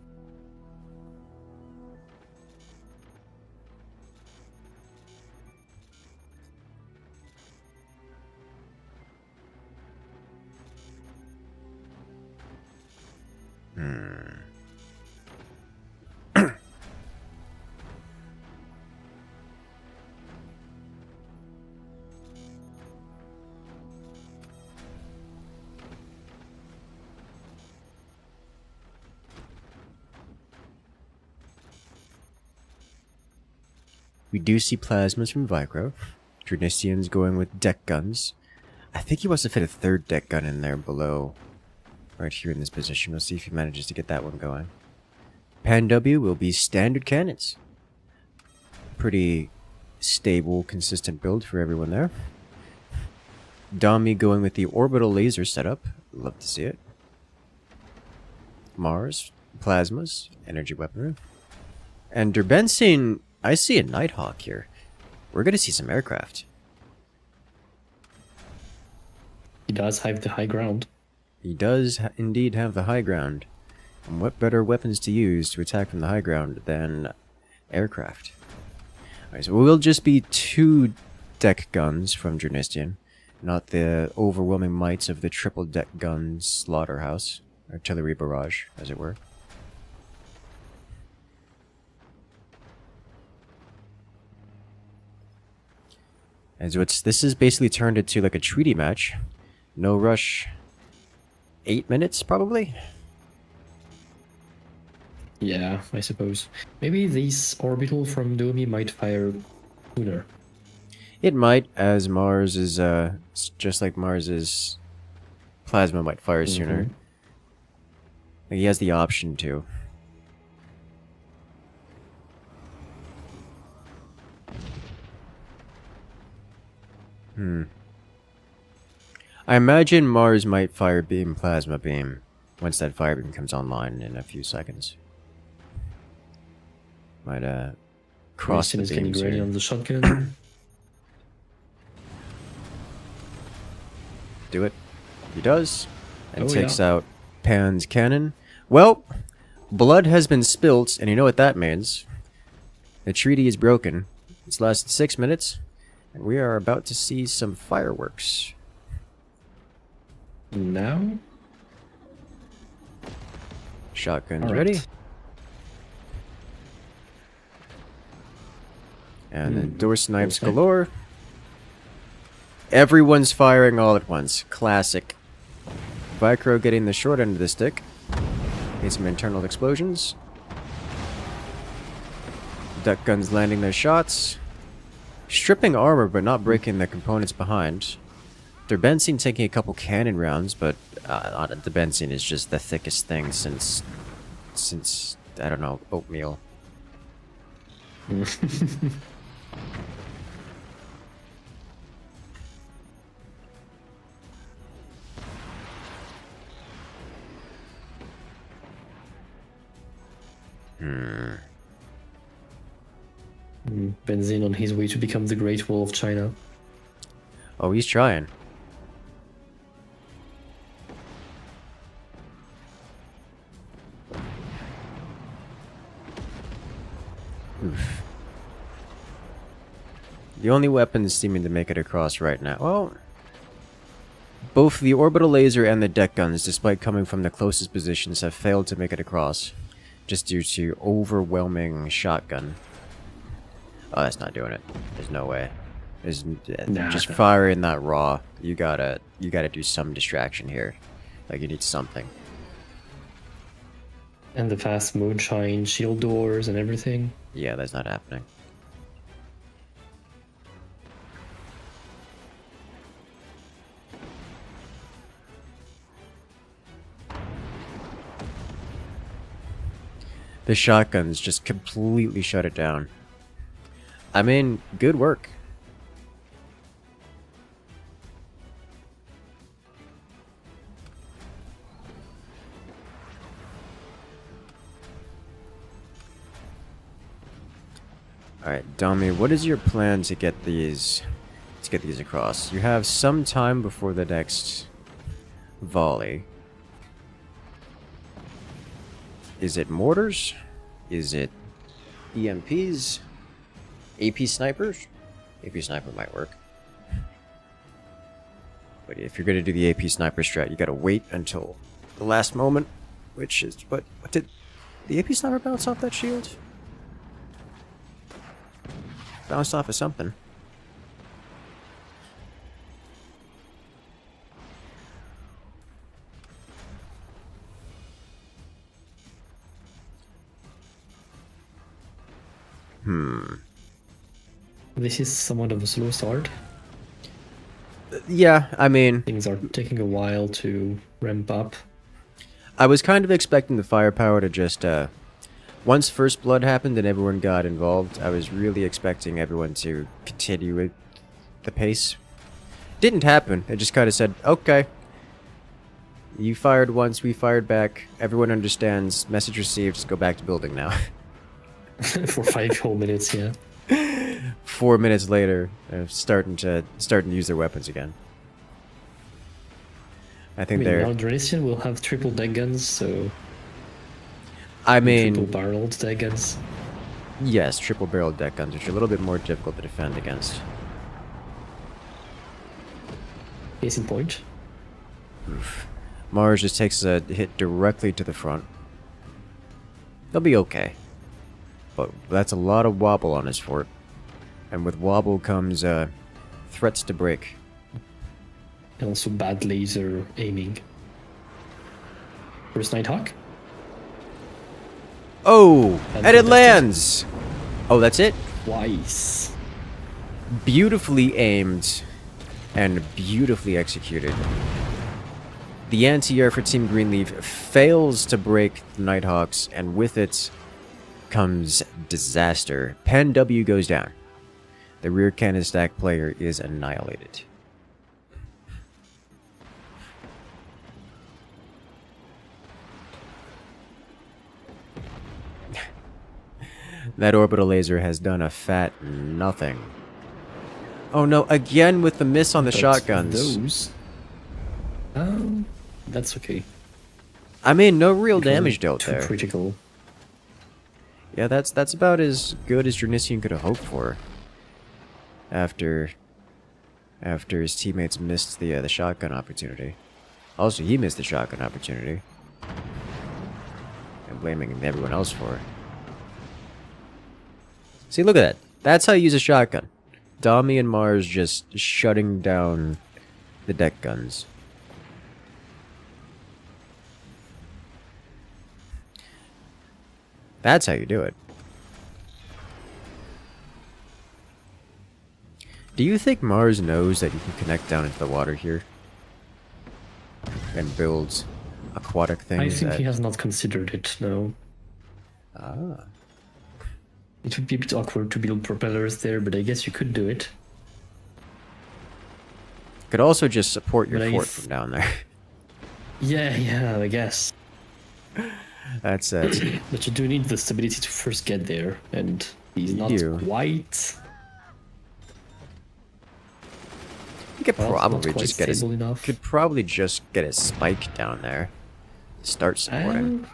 We do see plasmas from Vicro. Dranisian's going with deck guns. I think he wants to fit a third deck gun in there below. Right here in this position. We'll see if he manages to get that one going. Pan W will be standard cannons. Pretty stable, consistent build for everyone there. Dami going with the orbital laser setup. Love to see it. Mars, plasmas, energy weaponry. And Derbensin, I see a Nighthawk here. We're going to see some aircraft.
He does have the high ground.
He does indeed have the high ground. And what better weapons to use to attack from the high ground than aircraft? Alright, so it will just be 2 deck guns from Dranisian, not the overwhelming mights of the triple deck gun slaughterhouse. Artillery barrage, as it were. And so this is basically turned into like a treaty match. No rush. 8 minutes, probably?
Yeah, I suppose. Maybe these orbital from Domi might fire sooner.
It might, as Mars is, just like Mars's plasma might fire sooner. Like, he has the option to. I imagine Mars might fire beam, plasma beam, once that fire beam comes online in a few seconds. Might, cross the
is getting
beams
ready
here.
on the shotgun.
Do it. He does. And
Oh,
takes
yeah.
out Pan's cannon. Well, blood has been spilt, and you know what that means. The treaty is broken. It's lasted 6 minutes, and we are about to see some fireworks.
Now?
Shotguns
All right.
ready. And then door snipes
Okay.
galore. Everyone's firing all at once. Classic. Vicro getting the short end of the stick. Get some internal explosions. Duck guns landing their shots. Stripping armor but not breaking the components behind. Derbensin taking a couple cannon rounds, but Derbensin is just the thickest thing since I don't know, oatmeal.
Benzin on his way to become the Great Wall of China.
Oh, he's trying. Oof. The only weapons seeming to make it across right now. Well, both the orbital laser and the deck guns, despite coming from the closest positions, have failed to make it across, just due to overwhelming shotgun. Oh, that's not doing it. There's no way. There's
Nah,
just
no.
firing that raw. You gotta do some distraction here. Like, you need something.
And the fast moonshine, shield doors, and everything.
Yeah, that's not happening. The shotguns just completely shut it down. I mean, good work. Alright, Dami, what is your plan to get these across? You have some time before the next volley. Is it mortars? Is it EMPs? AP snipers? AP sniper might work. But if you're gonna do the AP sniper strat, you gotta wait until the last moment. Which is, what did the AP sniper bounce off that shield? Bounced off of something.
This is somewhat of a slow start.
Yeah, I mean,
Things are taking a while to ramp up.
I was kind of expecting the firepower to just, once First Blood happened and everyone got involved, I was really expecting everyone to continue with the pace. Didn't happen. It just kind of said, okay. You fired once, we fired back. Everyone understands. Message received. Just go back to building now.
For 5 whole minutes, yeah.
4 minutes later, starting to use their weapons again. I think they're.
Now Drenesian will have triple deck guns, so.
I mean,
triple barreled deck guns.
yes, triple barrel deck guns, which are a little bit more difficult to defend against.
Case in point.
Oof. Mars just takes a hit directly to the front. They'll be okay. But that's a lot of wobble on his fort. And with wobble comes threats to break.
And also bad laser aiming. First Nighthawk.
Oh!
And
And it
contested.
lands! Oh, that's it?
Twice.
Beautifully aimed and beautifully executed. The anti-air for Team Greenleaf fails to break the Nighthawks, and with it comes disaster. Pen W goes down. The rear cannon stack player is annihilated. That orbital laser has done a fat nothing. Oh no, again with the miss on the
But
shotguns.
Those. That's okay.
I mean, no real
It wasn't
damage dealt
too
there.
critical.
Yeah, that's about as good as Drenesian could have hoped for. After his teammates missed the shotgun opportunity. Also, he missed the shotgun opportunity. And blaming everyone else for it. See, look at that. That's how you use a shotgun. Dami and Mars just shutting down the deck guns. That's how you do it. Do you think Mars knows that you can connect down into the water here? And build aquatic things?
I think
that...
he has not considered it, no.
Ah.
It would be a bit awkward to build propellers there, but I guess you could do it.
Could also just support your
But
fort from down there.
Yeah, I guess.
That's
But you do need the stability to first get there, and he's not
You.
quite.
You could
Well,
probably
not quite
just get his.
stable enough.
Could probably just get a spike down there. Start supporting.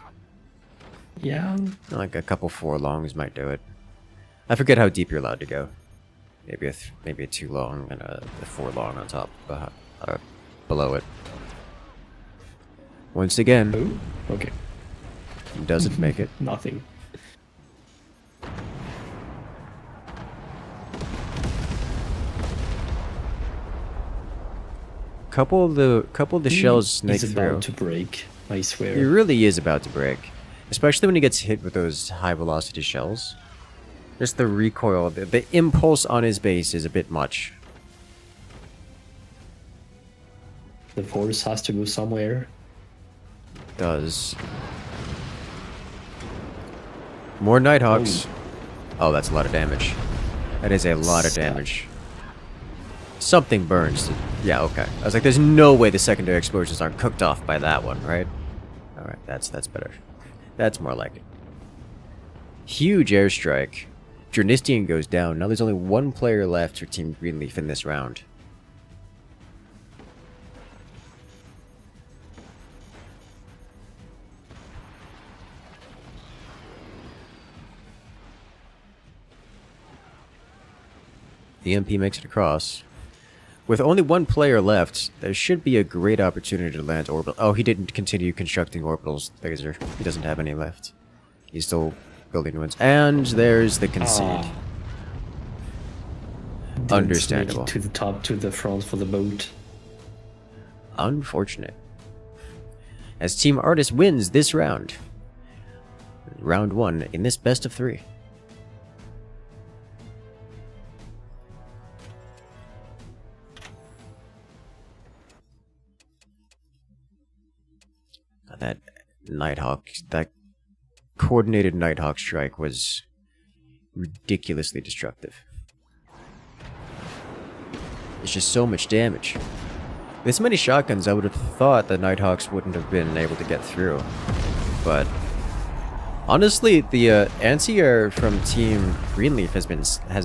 Yeah.
Like a couple 4-longs might do it. I forget how deep you're allowed to go. Maybe maybe a 2-long and a 4-long on top, below it. Once again,
Oh, okay.
doesn't make it.
Nothing.
Couple of the shells snake
He's
through.
about to break, I swear.
He really is about to break, especially when he gets hit with those high velocity shells. Just the recoil, the impulse on his base is a bit much.
The force has to go somewhere.
Does. More Nighthawks. Oh, that's a lot of damage. That is a lot of
Stab.
damage. Something burns. Yeah, okay. I was like, there's no way the secondary explosions aren't cooked off by that one, right? Alright, that's better. That's more like it. Huge airstrike. Drenesian goes down. Now there's only one player left for Team Greenleaf in this round. EMP makes it across. With only one player left, there should be a great opportunity to land orbital. Oh, he didn't continue constructing orbitals laser. He doesn't have any left. He's still building ones. And there's the concede.
Ah. Didn't
Understandable.
make it to the top, to the front for the boat.
Unfortunate. As Team Artist wins this round. Round 1 in this best of 3. that Nighthawk, that coordinated Nighthawk strike was ridiculously destructive. It's just so much damage. This many shotguns, I would have thought the Nighthawks wouldn't have been able to get through. But honestly, the anti-air from Team Greenleaf has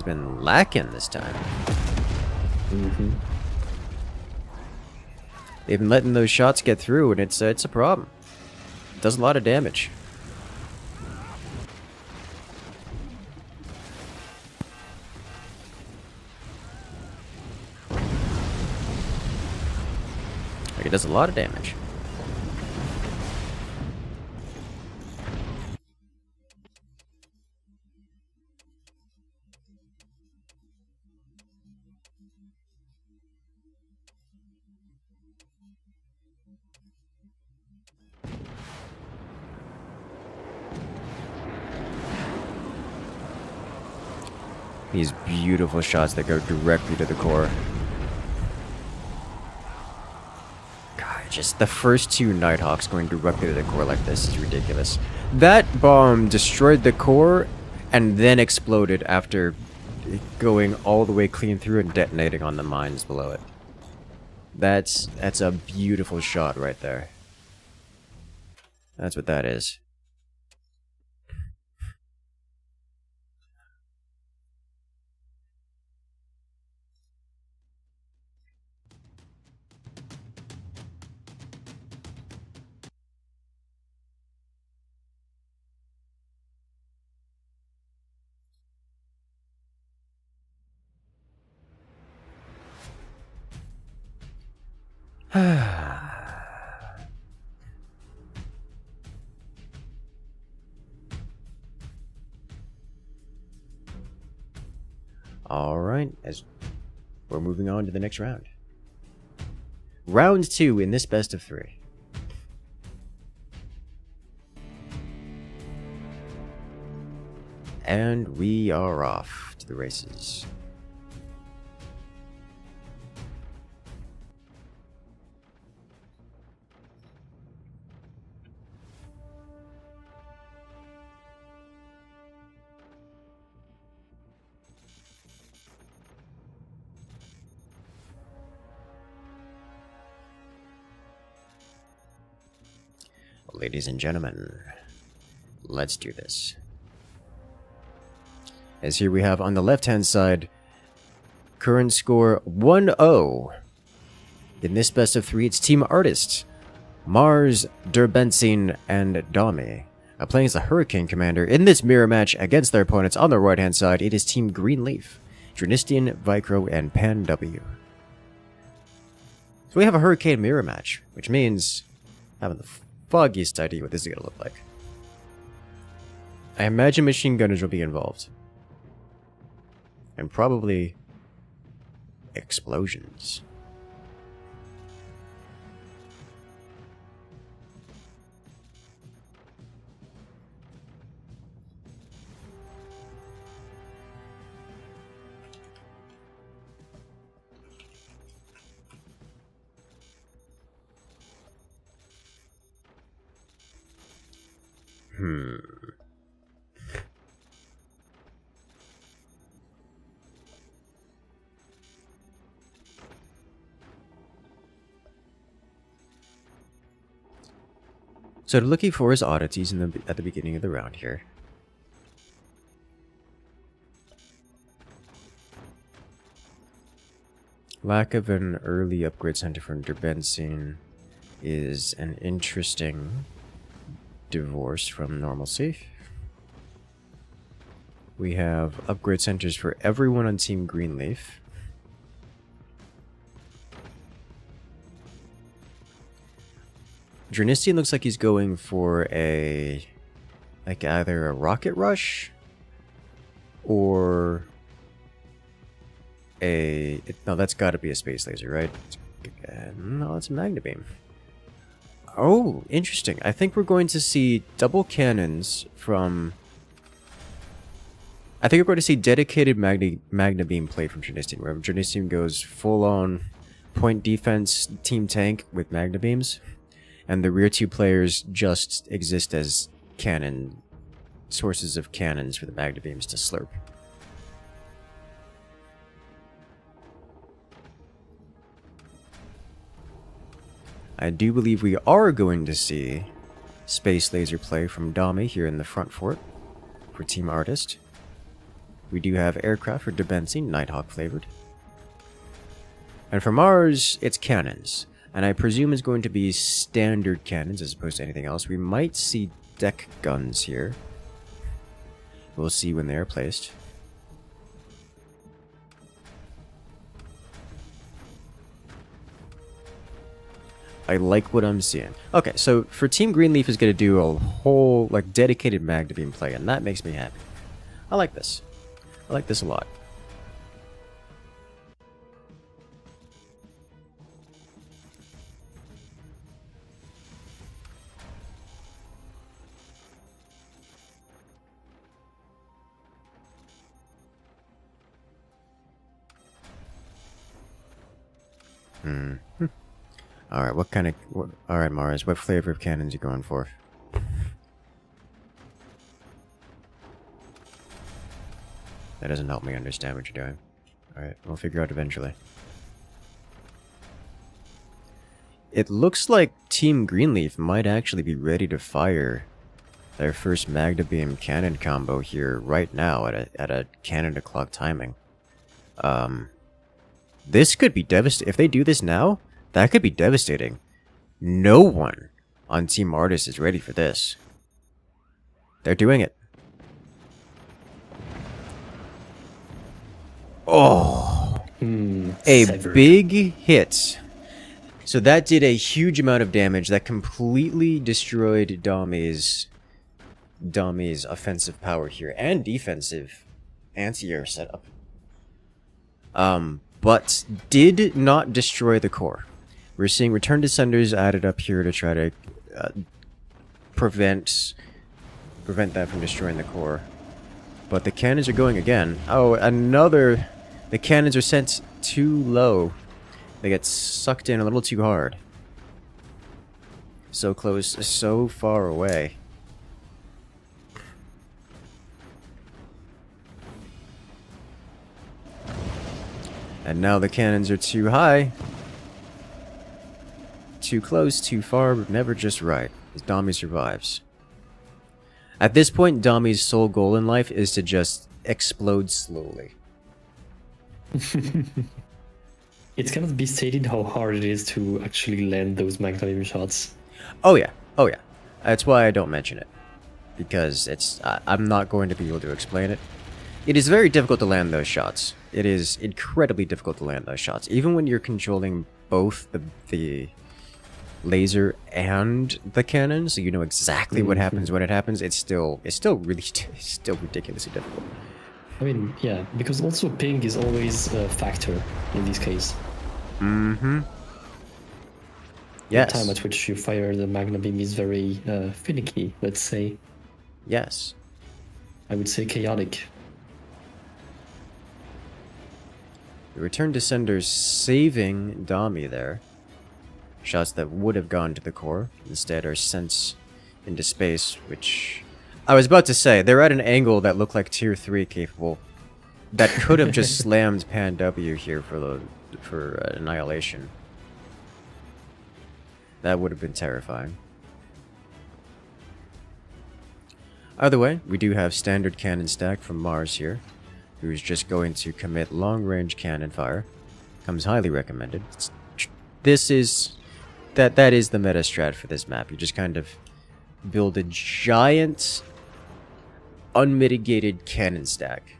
been lacking this time.
Mm-hmm.
They've been letting those shots get through, and it's a problem. It does a lot of damage. Like, it does a lot of damage. These beautiful shots that go directly to the core. God, just the first two Nighthawks going directly to the core like this is ridiculous. That bomb destroyed the core and then exploded after going all the way clean through and detonating on the mines below it. That's a beautiful shot right there. That's what that is. Alright, as we're moving on to the next round. Round 2 in this best of 3. And we are off to the races. Ladies and gentlemen, let's do this. As here we have on the left-hand side, current score 1-0. In this best of 3, it's Team Artist, Mars, Derbenzin, and Dami, playing as the Hurricane Commander. In this mirror match against their opponents on the right-hand side, it is Team Greenleaf, Dranistian, Vicro, and Pan W. So we have a Hurricane mirror match, which means having the foggiest idea what this is going to look like. I imagine machine gunners will be involved. And probably explosions. So looking for his oddities at the beginning of the round here. Lack of an early upgrade center for Derbenzin is an interesting divorce from normalcy. We have upgrade centers for everyone on Team Greenleaf. Dranistian looks like he's going for a, like, either a rocket rush or a, no, that's got to be a space laser, right? No, it's a magna beam. Oh, interesting. I think we're going to see double cannons from, I think we're going to see dedicated magna beam play from Dranistian, where Dranistian goes full on point defense team tank with magna beams. and the rear 2 players just exist as sources of cannons for the magna beams to slurp. I do believe we are going to see space laser play from Dami here in the front fort for Team Artist. We do have aircraft for Debensi, Nighthawk flavored. And for Mars, it's cannons. And I presume it's going to be standard cannons as opposed to anything else. We might see deck guns here. We'll see when they are placed. I like what I'm seeing. Okay, so for Team Greenleaf is going to do a whole, like, dedicated magna beam play, and that makes me happy. I like this. I like this a lot. Alright, what kind of... Alright, Mars, what flavor of cannons you going for? That doesn't help me understand what you're doing. Alright, we'll figure out eventually. It looks like Team Greenleaf might actually be ready to fire their first Magna Beam cannon combo here right now at a Canada clock timing. This could be devastating. If they do this now, that could be devastating. No one on Team Artist is ready for this. They're doing it. Oh, a
severed.
big hit. So that did a huge amount of damage. That completely destroyed Dami's offensive power here and defensive anti-air setup. But did not destroy the core. We're seeing return descenders added up here to try to prevent that from destroying the core. But the cannons are going again. Oh, another... The cannons are sent too low. They get sucked in a little too hard. So close, so far away. And now the cannons are too high. Too close, too far, but never just right. As Dami survives. At this point, Dami's sole goal in life is to just explode slowly.
It cannot be stated how hard it is to actually land those magna beam shots.
Oh yeah, oh yeah. That's why I don't mention it. Because it's I'm not going to be able to explain it. It is very difficult to land those shots. It is incredibly difficult to land those shots. Even when you're controlling both the laser and the cannon, so you know exactly what happens when it happens, it's still ridiculously difficult.
I mean, yeah, because also ping is always a factor in this case.
Yes.
The time at which you fire the magna beam is very finicky, let's say.
Yes.
I would say chaotic.
The return descenders saving Dami there. Shots that would have gone to the core instead are sent into space, which I was about to say, they're at an angle that looked like tier 3 capable. That could have just slammed Pan W here for annihilation. That would have been terrifying. Either way, we do have standard cannon stack from Mars here, who's just going to commit long-range cannon fire. Comes highly recommended. This is... That is the meta strat for this map. You just kind of build a giant, unmitigated cannon stack.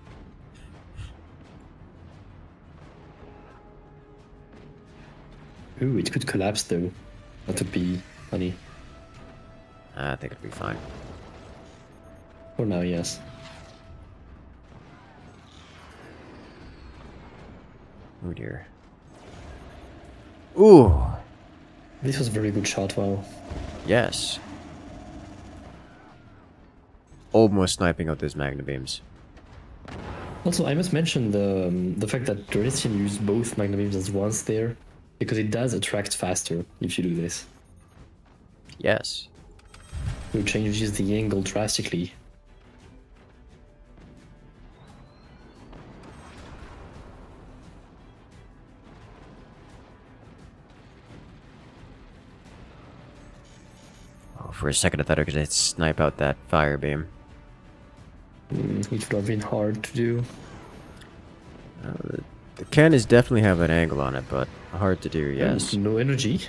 Ooh, it could collapse though. That would be funny.
I think it'll be fine.
For now, yes.
Oh dear. Ooh.
This was a very good shot, wow.
Yes. Almost sniping out those magna beams.
Also, I must mention the fact that Dresden used both magna beams at once there, because it does attract faster if you do this.
Yes.
Which changes the angle drastically.
Oh, for a second I thought I could snipe out that fire beam.
It would have been hard to do.
The cannons definitely have an angle on it, but hard to do, yes.
No energy.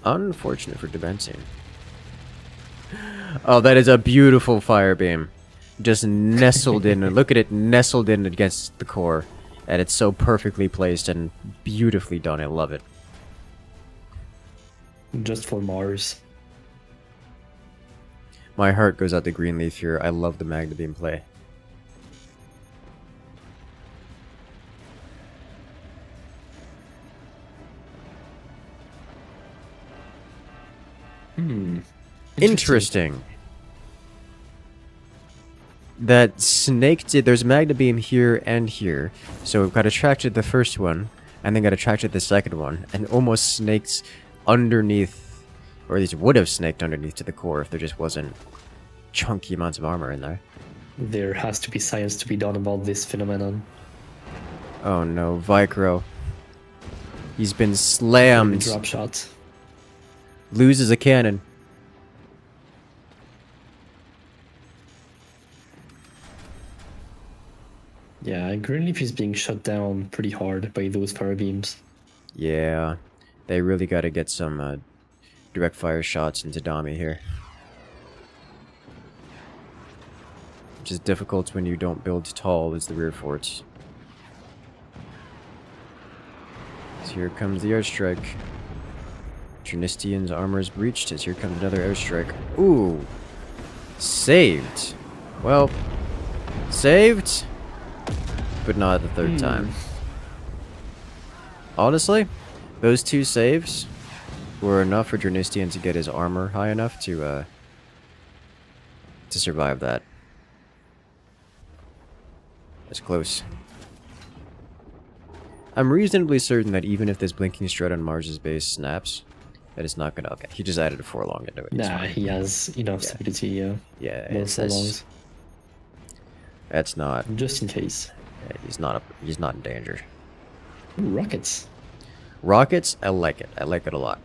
Unfortunate for Debensine. Oh, that is a beautiful fire beam. Just nestled in. Look at it nestled in against the core. And it's so perfectly placed and beautifully done. I love it.
Just for Mars.
My heart goes out to Greenleaf here. I love the Magna Beam play. Interesting. That snake did. There's Magna Beam here and here. So it got attracted the first one, and then got attracted the second one, and almost snaked underneath, or at least would have snaked underneath to the core if there just wasn't chunky amounts of armor in there.
There has to be science to be done about this phenomenon.
Oh no, Vicro. He's been slammed.
Drop shot.
Loses a cannon.
Yeah, Greenleaf is being shut down pretty hard by those fire beams.
Yeah, they really got to get some direct fire shots into Dami here. Which is difficult when you don't build tall as the rear forts. So here comes the airstrike. Trinistian's armor is breached as here comes another airstrike. Ooh! Saved! Well, saved, but not the third time. Honestly, those two saves were enough for Trinistian to get his armor high enough to survive that. That's close. I'm reasonably certain that even if this blinking strut on Mars's base snaps, that it's not gonna. Okay, he just added a forlong into it.
Nah, he has enough stability. Yeah,
that's not.
Just in case.
Yeah, he's not in danger.
Ooh, rockets.
Rockets, I like it. I like it a lot.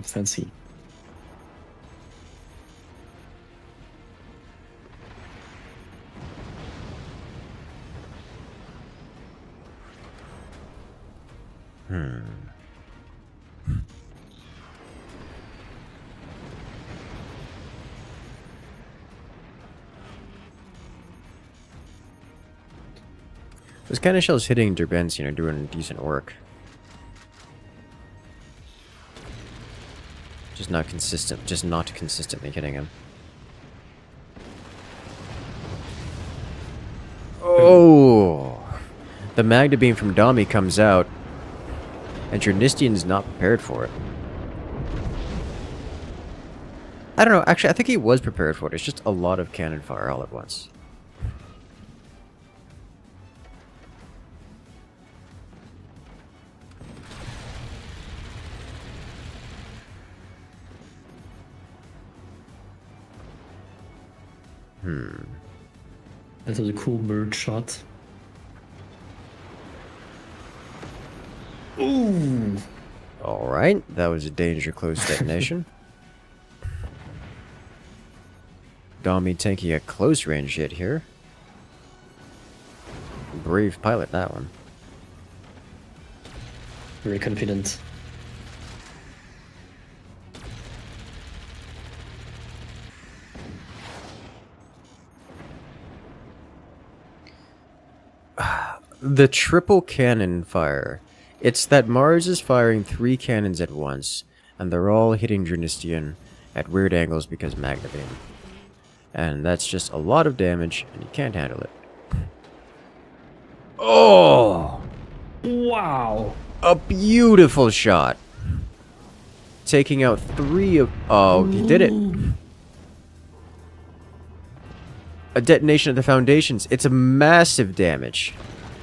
Fancy.
Those kind of shells hitting Derbens, doing decent work. Just not consistently hitting him. Oh! The Magna Beam from Dami comes out, and Trinistian's not prepared for it. I don't know, actually I think he was prepared for it. It's just a lot of cannon fire all at once.
That was a cool bird shot. Ooh!
Alright, that was a danger close detonation. Dami taking a close range hit here. Brave pilot, that one.
Very confident.
The triple cannon fire. It's that Mars is firing 3 cannons at once, and they're all hitting Drinistian at weird angles because Magna Beam. And that's just a lot of damage, and you can't handle it. Oh!
Wow!
A beautiful shot! Taking out 3 of... Oh, he did it! A detonation of the foundations. It's a massive damage.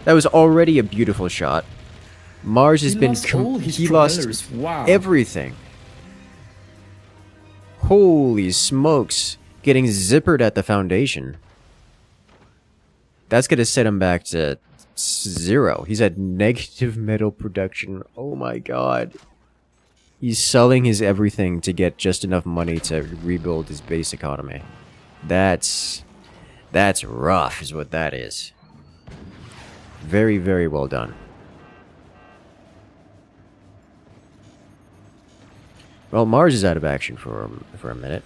That was already a beautiful shot. Mars has been...
He lost
everything. Holy smokes. Getting zippered at the foundation. That's going to set him back to 0. He's at negative metal production. Oh my god. He's selling his everything to get just enough money to rebuild his base economy. That's rough is what that is. Very, very well done. Well, Mars is out of action for a minute.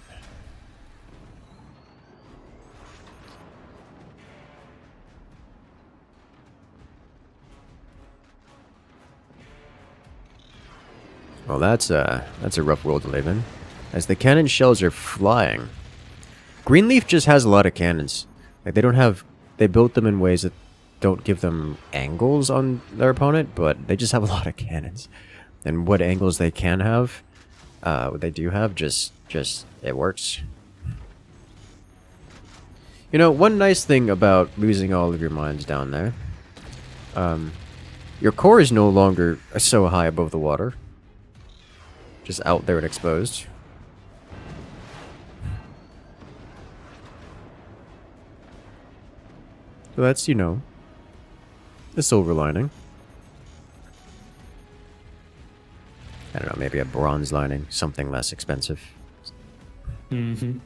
Well, that's a rough world to live in, as the cannon shells are flying. Greenleaf just has a lot of cannons. Like they built them in ways that don't give them angles on their opponent, but they just have a lot of cannons. And what angles they can have, what they do have, just it works. You know, one nice thing about losing all of your mines down there, your core is no longer so high above the water. Just out there and exposed. So that's, you know, the silver lining. I don't know, maybe a bronze lining, something less expensive.
Mm-hmm.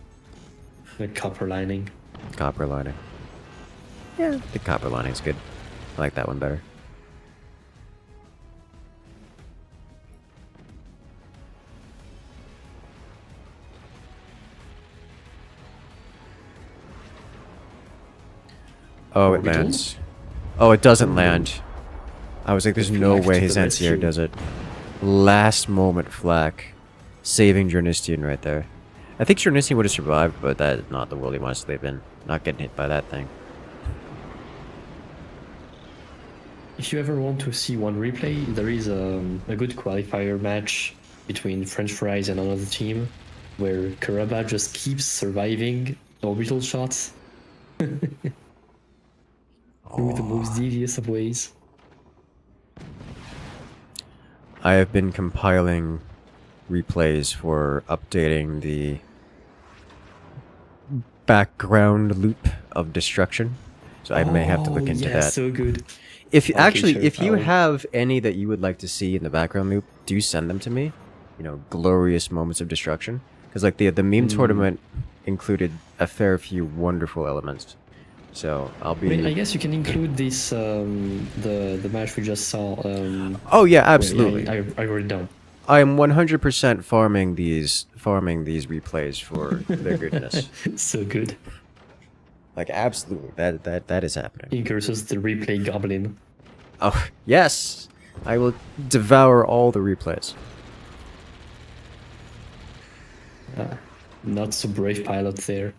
The copper lining.
Copper lining. Yeah, the copper lining's good. I like that one better. Oh, it lands. Oh, it doesn't land. I was like, there's no way his anti-air does it. Last moment flak. Saving Jornistian right there. I think Jornistian would have survived, but that is not the world he wants to live in. Not getting hit by that thing.
If you ever want to see one replay, there is a good qualifier match between French Fries and another team, where Karaba just keeps surviving orbital shots. Through the most devious of ways.
I have been compiling replays for updating the background loop of destruction, so I may have to look into that.
So good.
If actually,
sure,
if you have any that you would like to see in the background loop, do send them to me. You know, glorious moments of destruction, because like the meme tournament included a fair few wonderful elements. So I'll be.
I mean, I guess you can include this the match we just saw.
Oh yeah, absolutely.
I wrote it down.
I am 100% farming these replays for their goodness.
So good.
Like absolutely, that is happening.
Incursus the replay goblin.
Oh yes, I will devour all the replays.
Not so brave pilot there.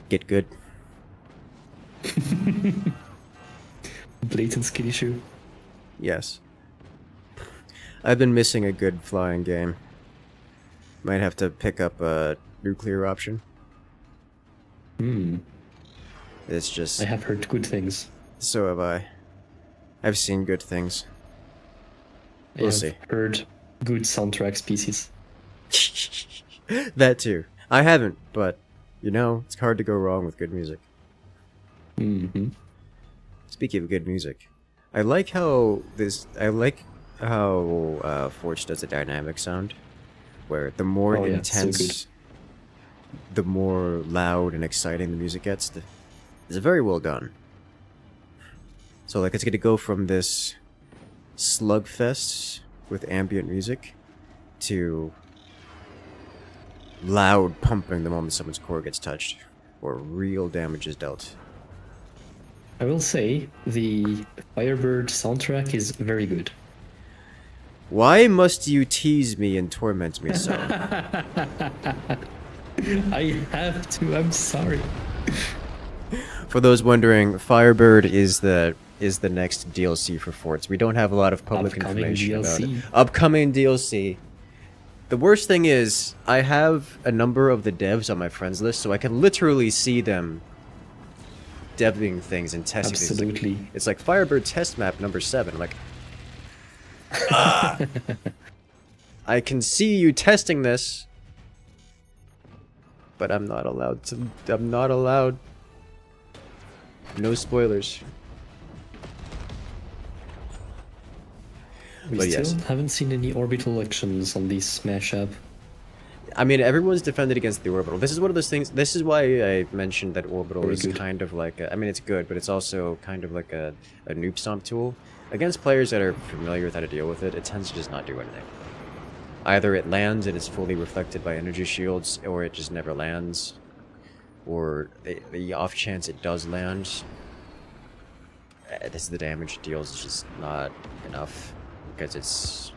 Get good.
Blatant skill issue.
Yes. I've been missing a good flying game. Might have to pick up a nuclear option. It's just...
I have heard good things.
So have I. I've seen good things. We'll see.
I've heard good soundtrack pieces.
That too. I haven't, but, you know, it's hard to go wrong with good music. Speaking of good music, I like how Forge does a dynamic sound, where the more intense, the more loud and exciting the music gets. It's very well done. So like it's gonna go from this slugfest with ambient music to loud pumping the moment someone's core gets touched, or real damage is dealt.
I will say the Firebird soundtrack is very good.
Why must you tease me and torment me so?
I have to, I'm sorry.
For those wondering, Firebird is the next DLC for Forts. We don't have a lot of public information about it. Upcoming DLC. The worst thing is, I have a number of the devs on my friends list, so I can literally see them deving things and testing things.
Absolutely.
It's like Firebird test map number 7. I'm like, I can see you testing this. but I'm not allowed to. I'm not allowed. No spoilers.
We
But
still
yes.
haven't seen any orbital actions on this smash up.
I mean, everyone's defended against the orbital. This is one of those things. This is why I mentioned that orbital
Very
is
good.
kind of like. I mean, it's good, but it's also kind of like a noob stomp tool against players that are familiar with how to deal with it. It tends to just not do anything. Either it lands and it's fully reflected by energy shields, or it just never lands, or the off chance it does land, this is the damage it deals is just not enough because it's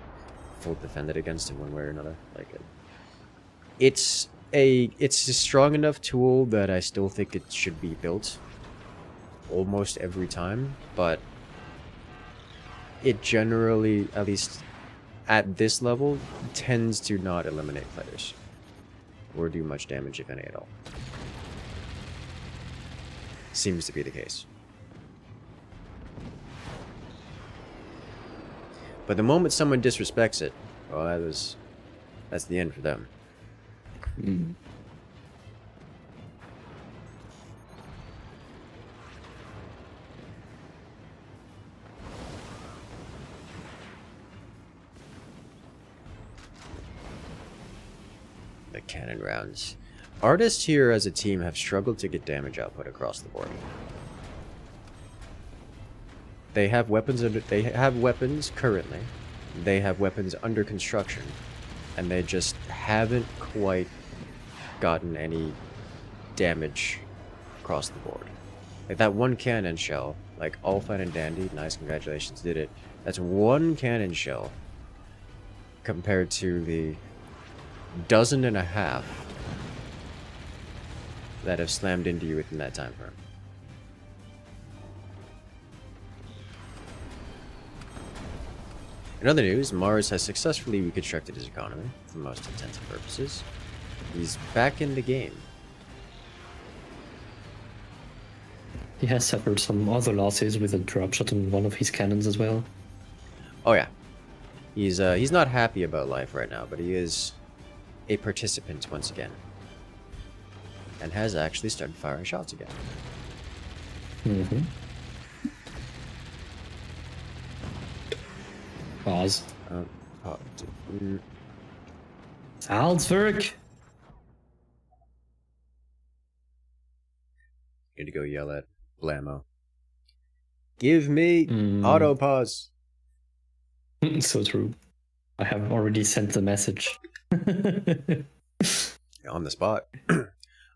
full defended against in one way or another. Like it's a strong enough tool that I still think it should be built almost every time, but it generally, at least at this level, tends to not eliminate players or do much damage, if any at all. Seems to be the case. But the moment someone disrespects it, well, that's the end for them.
Mm.
The cannon rounds. Artists here as a team have struggled to get damage output across the board. They have weapons currently. They have weapons under construction, and they just haven't quite gotten any damage across the board. Like that one cannon shell, like all fine and dandy, nice, congratulations, did it. That's one cannon shell compared to the 12.5 that have slammed into you within that time frame. In other news, Mars has successfully reconstructed his economy for most intents and purposes. He's back in the game.
He has suffered some other losses with a drop shot on one of his cannons as well.
Oh yeah. He's not happy about life right now, but he is a participant once again. And has actually started firing shots again.
Mm-hmm. Pause. Salzburg!
Need to go yell at Blammo. Give me auto pause.
So true. I have already sent the message.
On the spot.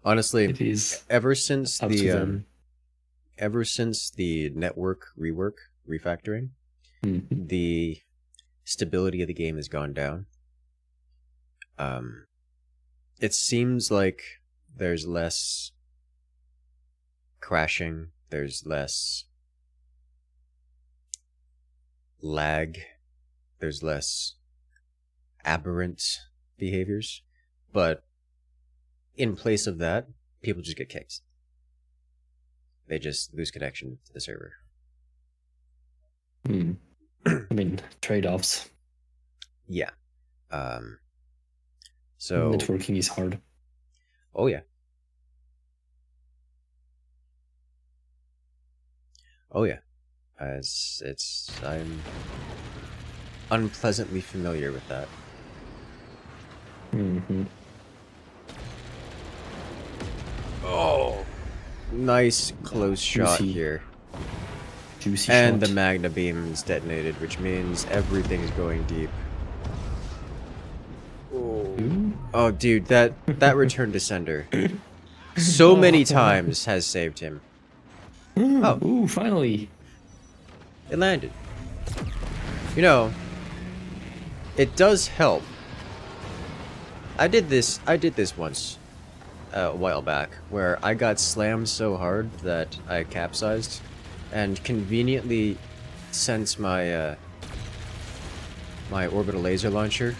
Honestly,
It is
ever since
up to
the
them.
ever since the network refactoring, the stability of the game has gone down. It seems like there's less crashing, there's less lag, there's less aberrant behaviors, but in place of that, people just get kicked. They just lose connection to the server.
I mean, trade-offs.
Yeah. So
Networking is hard.
oh yeah. Oh yeah. I'm unpleasantly familiar with that.
Mm-hmm.
Oh, nice close shot
Juicy.
here.
Juicy
And
shot.
the Magna beam is detonated, which means everything's going deep. Oh, dude, that return to sender so many times has saved him. Oh,
Ooh, finally.
it landed. You know, it does help. I did this once a while back where I got slammed so hard that I capsized and conveniently sent my my orbital laser launcher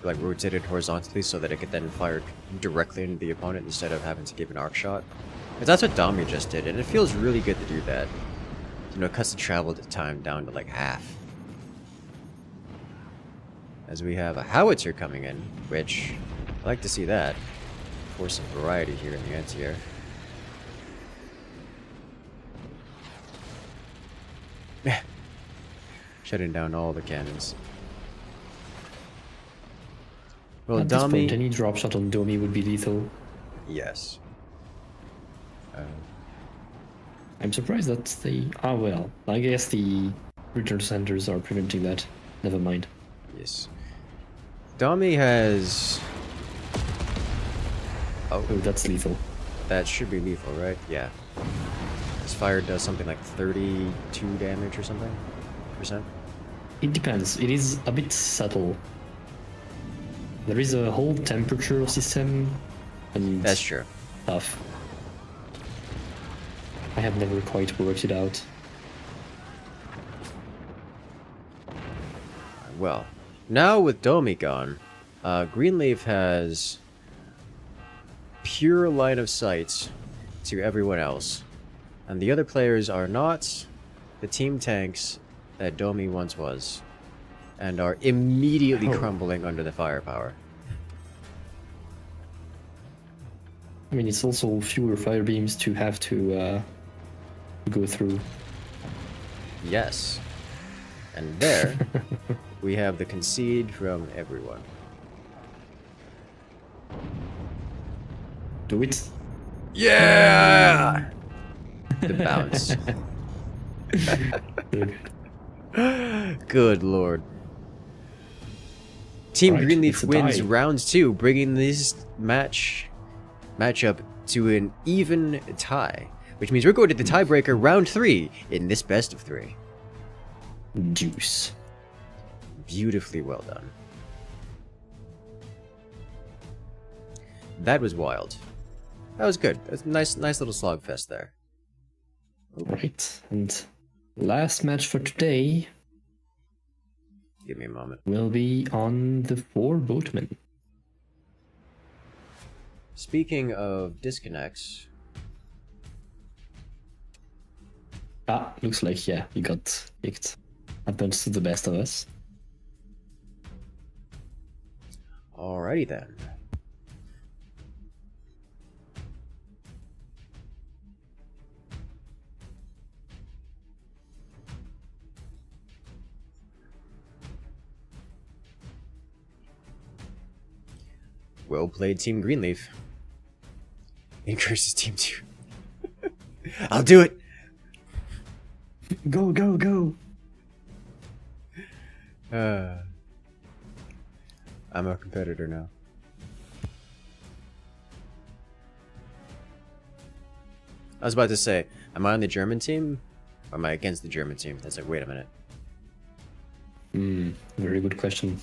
like rotated horizontally so that it could then fire directly into the opponent instead of having to give an arc shot. Because that's what Dami just did, and it feels really good to do that. You know, it cuts the travel time down to like half. As we have a howitzer coming in, which I like to see that. for some variety here in the anti-air. Shutting down all the cannons. Well,
At this point,
Dami...
any drop shot on Domi would be lethal.
Yes.
I'm surprised that they... Ah, well, I guess the return centers are preventing that. Never mind.
Yes. Dami has...
Oh, that's lethal.
That should be lethal, right? Yeah. His fire does something like 32 damage or something? Percent?
It depends. It is a bit subtle. There is a whole temperature system and
That's true.
stuff. I have never quite worked it out.
Well, now with Domi gone, Greenleaf has pure line of sight to everyone else. And the other players are not the team tanks that Domi once was, and are immediately crumbling under the firepower.
I mean, it's also fewer fire beams to have to go through.
Yes. And there, we have the concede from everyone.
Do it.
Yeah! The bounce. Good lord. Team
Right,
Greenleaf
it's a
wins
tie.
round 2, bringing this matchup to an even tie. Which means we're going to the tiebreaker round 3 in this best of 3.
Juice.
Beautifully well done. That was wild. That was good. That's a nice little slogfest there.
Right, and last match for today
Give me a moment.
will be on the 4 boatmen.
Speaking of disconnects,
Ah, looks like, yeah, you got kicked. Happens to the best of us.
alrighty then. Well played, Team Greenleaf. Incursus Team 2. I'll do it!
Go, go, go!
I'm a competitor now. I was about to say, am I on the German team? Or am I against the German team? It's like, wait a minute.
Very good question.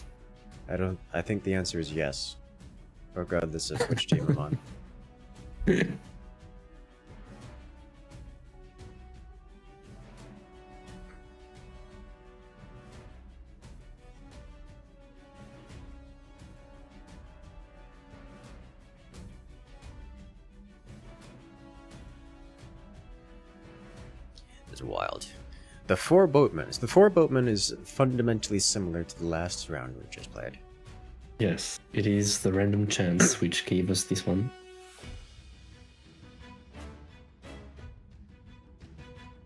I think the answer is yes. Regardless of which team I'm on. It's wild. The four boatmen. The four boatmen is fundamentally similar to the last round we just played.
Yes, it is the random chance which gave us this one.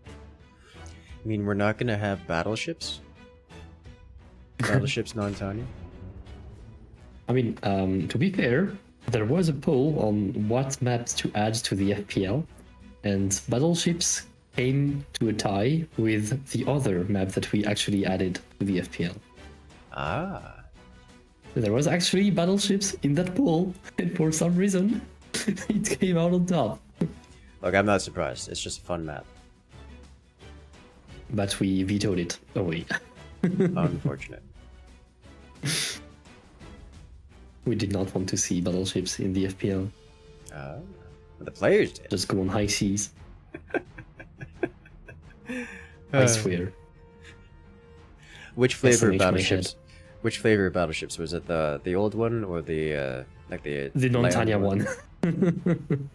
I mean, we're not gonna have battleships? Battleships non-Tanya?
I mean, to be fair, there was a poll on what maps to add to the FPL, and battleships came to a tie with the other map that we actually added to the FPL.
Ah.
There was actually battleships in that poll, and for some reason, it came out on top.
Look, I'm not surprised. It's just a fun map.
But we vetoed it away.
Unfortunate.
We did not want to see battleships in the FPL.
The players did.
Just go on high seas. I swear.
Which flavor of
SMH my
battleships?
head.
Which flavor of battleships was it? The old one or the like the
non-Tanya
land
one.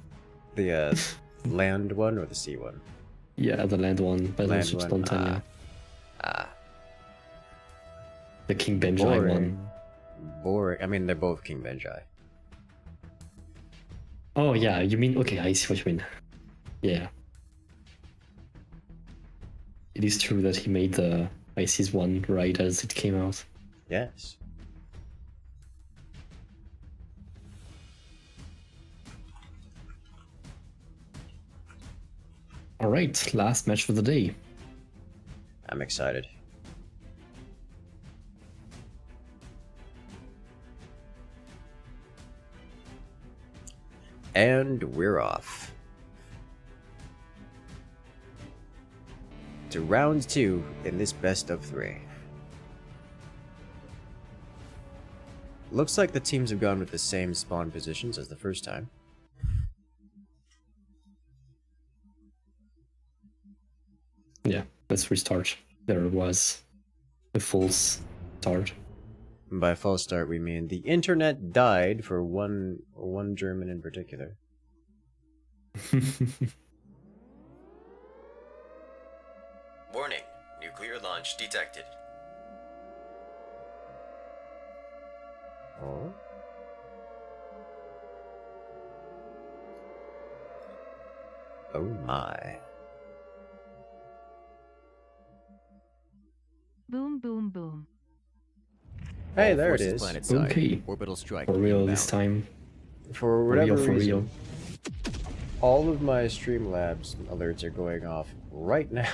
The land one or the sea one?
Yeah, the land one. Battleships
one,
non-Tanya. The King Benjai one.
Boring. I mean, they're both King Benjai.
Oh yeah, you mean okay? I see what you mean. Yeah, it is true that he made the IC's one right as it came out.
Yes.
All right, last match for the day.
I'm excited. And we're off. To round 2 in this best of 3. Looks like the teams have gone with the same spawn positions as the first time.
Yeah, let's restart. There was a false start.
And by false start, we mean the internet died for one German in particular. Warning, nuclear launch detected. Oh? Oh my.
Boom, boom, boom.
Hey,
All
there it
forces
is.
planet side.
Okay.
Orbital strike.
For real
inbound.
this time.
For
For
whatever
real, for
reason,
real.
all of my Streamlabs alerts are going off right now.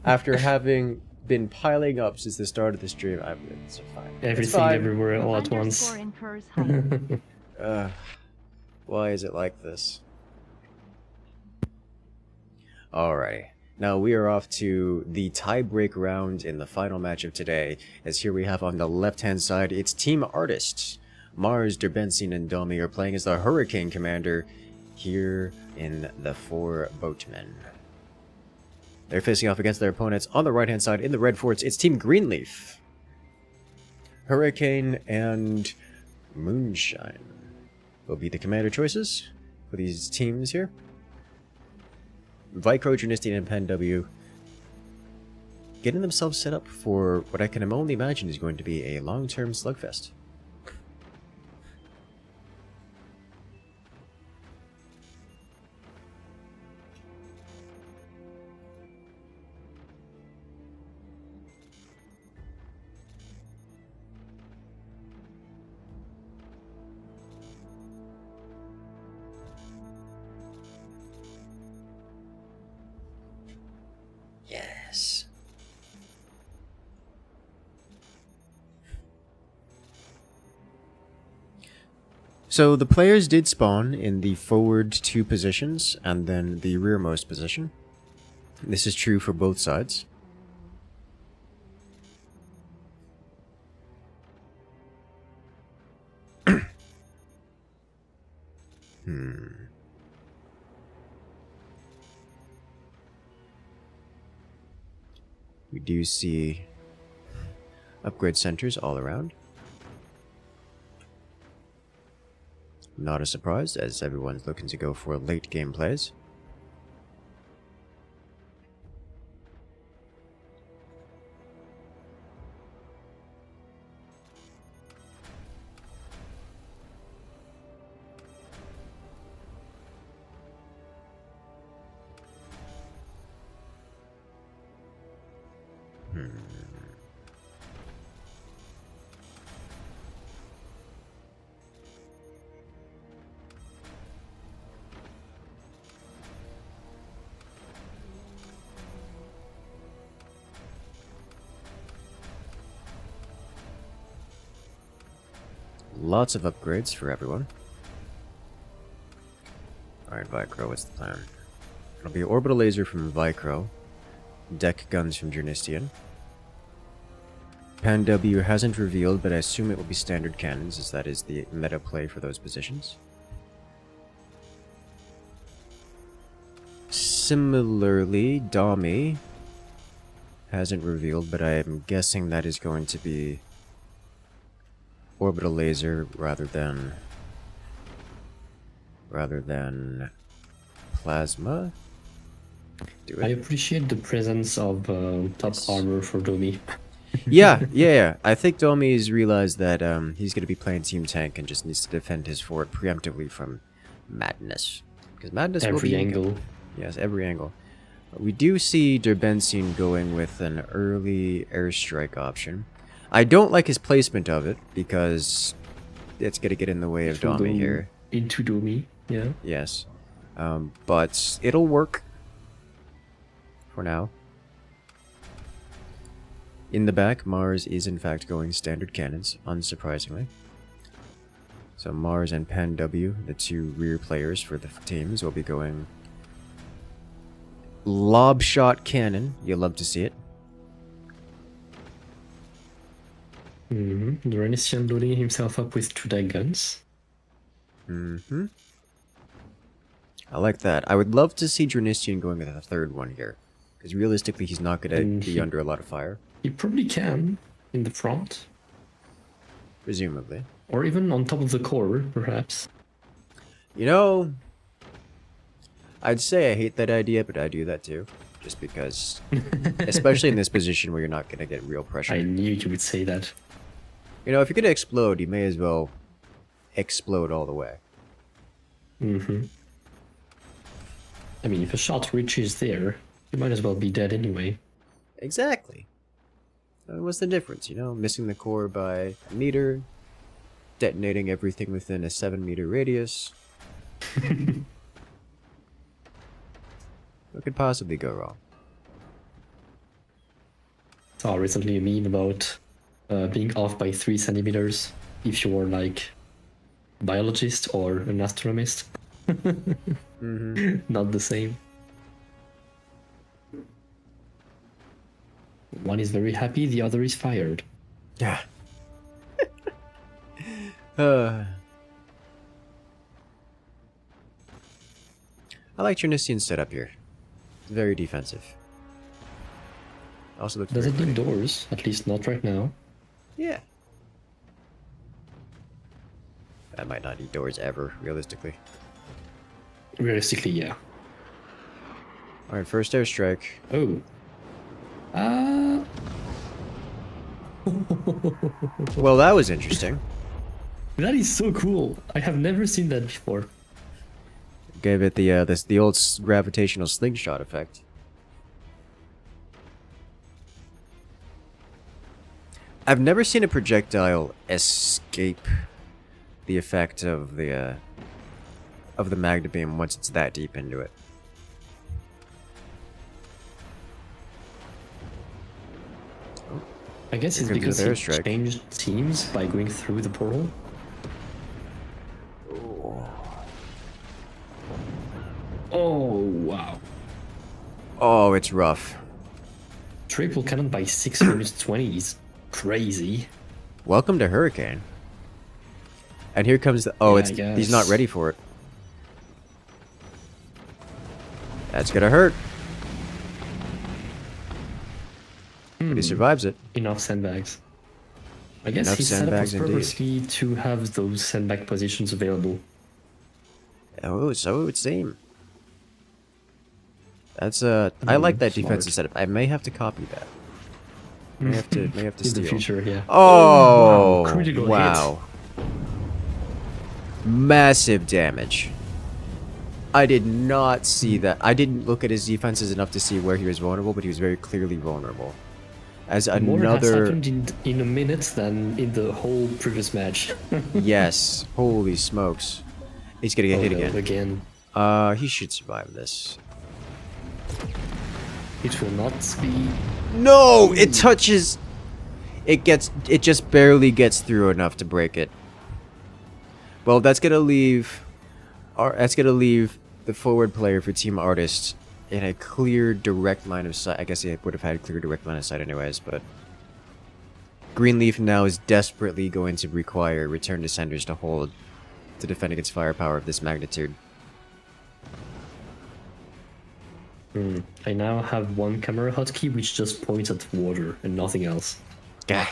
After having been piling up since the start of the stream, it's fine.
Everything
It's fine.
everywhere all at once.
Underscore Incursus height.
Why is it like this? Alrighty. Now we are off to the tie-break round in the final match of today, as here we have on the left-hand side, it's Team Artists. Mars, Derbenzin, and Domi are playing as the Hurricane Commander here in the 4 Boatmen. They're facing off against their opponents on the right-hand side in the red forts, it's Team Greenleaf. Hurricane and Moonshine will be the commander choices for these teams here. Vicro, Junistian, and Pan W getting themselves set up for what I can only imagine is going to be a long-term slugfest. Yes. So the players did spawn in the forward 2 positions and then the rearmost position. This is true for both sides. We do see upgrade centers all around. Not a surprise, as everyone's looking to go for late game plays. Lots of upgrades for everyone. Alright, Vicro, what's the plan? It'll be orbital laser from Vicro, deck guns from Jurnistian. Pan W hasn't revealed, but I assume it will be standard cannons, as that is the meta play for those positions. Similarly, Domi hasn't revealed, but I am guessing that is going to be orbital laser rather than plasma.
I appreciate the presence of top armor for Domi.
Yeah. I think Domi's realized that he's going to be playing Team Tank and just needs to defend his fort preemptively from madness. Because madness will
Every
be
angle.
Yes, every angle. We do see Derbenzine going with an early airstrike option. I don't like his placement of it because it's going to get in the way of
It will
Domi
go
here.
Into Domi, yeah.
Yes. But it'll work for now. In the back, Mars is in fact going standard cannons, unsurprisingly. So Mars and Pan W, the two rear players for the teams, will be going lob shot cannon. You'll love to see it.
The Renessian loading himself up with 2 die guns.
I like that. I would love to see Dronisian going with a third one here. Because realistically, he's not going
And
to be under a lot of fire.
He probably can in the front.
Presumably.
Or even on top of the core, perhaps.
You know, I'd say I hate that idea, but I do that too. Just because, especially in this position where you're not going to get real pressure.
I knew you would say that.
You know, if you're going to explode, you may as well explode all the way.
I mean, if a shot reaches there, you might as well be dead anyway.
Exactly. What's the difference, you know? Missing the core by a meter, detonating everything within a 7-meter radius. What could possibly go wrong?
Saw recently a meme about being off by 3 centimeters if you were like a biologist or an astronomist. Not the same. One is very happy, the other is fired.
Yeah. I like Trinician's setup here. Very defensive. Also looks
Does
very
it need
pretty.
doors? At least not right now.
Yeah. That might not need doors ever, realistically.
Realistically, yeah.
Alright, first airstrike.
Oh.
Well, that was interesting.
That is so cool. I have never seen that before.
Gave it the old gravitational slingshot effect. I've never seen a projectile escape the effect of the magna beam once it's that deep into it.
I guess it's
Here comes
because
another
he
airstrike.
changed teams by going through the portal. Oh, wow.
Oh, it's rough.
Triple cannon by 6 minutes 20 is crazy.
Welcome to Hurricane. And here comes the... Oh,
Yeah, I
he's not
guess.
ready for it. That's gonna hurt. But he survives it.
Enough sandbags. I guess
Enough
his setup was
sandbags indeed.
purposely to have those sandbag positions available.
Oh, so it would seem. That's I like that
smart.
defensive setup. I may have to copy that. May have to
In
steal.
the future, yeah.
Oh,
wow, critical
wow. Massive damage. I did not see that. I didn't look at his defenses enough to see where he was vulnerable, but he was very clearly vulnerable. As
More has
another...
happened in a minute than in the whole previous match.
Yes. Holy smokes. He's gonna get hit
no,
again.
again.
He should survive this.
It will not be...
No! It touches... It just barely gets through enough to break it. Well, that's gonna leave... That's gonna leave the forward player for Team Artist in a clear, direct line of sight. I guess he would have had a clear, direct line of sight anyways, but... Greenleaf now is desperately going to require return descenders to hold to defend against firepower of this magnitude.
I now have one camera hotkey which just points at water and nothing else.
Gah.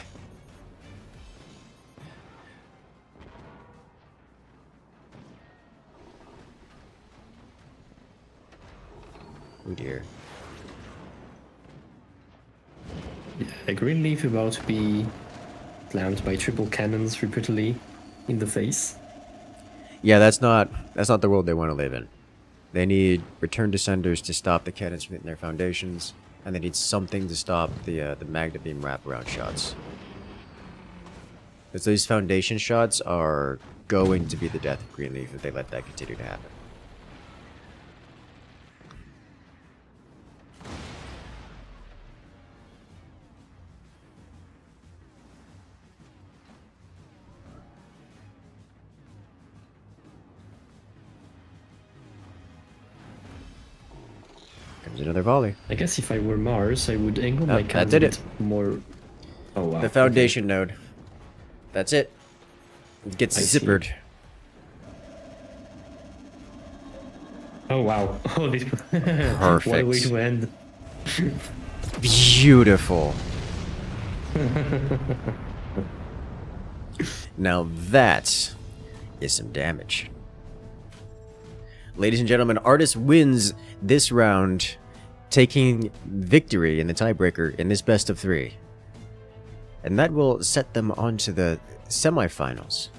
Oh dear.
A green leaf about to be slammed by triple cannons repeatedly in the face.
Yeah, that's not the world they want to live in. They need return descenders to stop the cannons from hitting their foundations, and they need something to stop the magna beam wraparound shots. Because these foundation shots are going to be the death of Greenleaf if they let that continue to happen. Comes another volley.
I guess if I were Mars, I would angle my
That
cannons
did
a
it.
bit more. Oh wow.
The foundation node. That's it. It gets
I see.
zippered.
Oh wow. Oh, this.
Perfect.
What a way to end.
Beautiful. Now that is some damage. Ladies and gentlemen, Artist wins this round, taking victory in the tiebreaker in this best of 3. And that will set them onto the semifinals.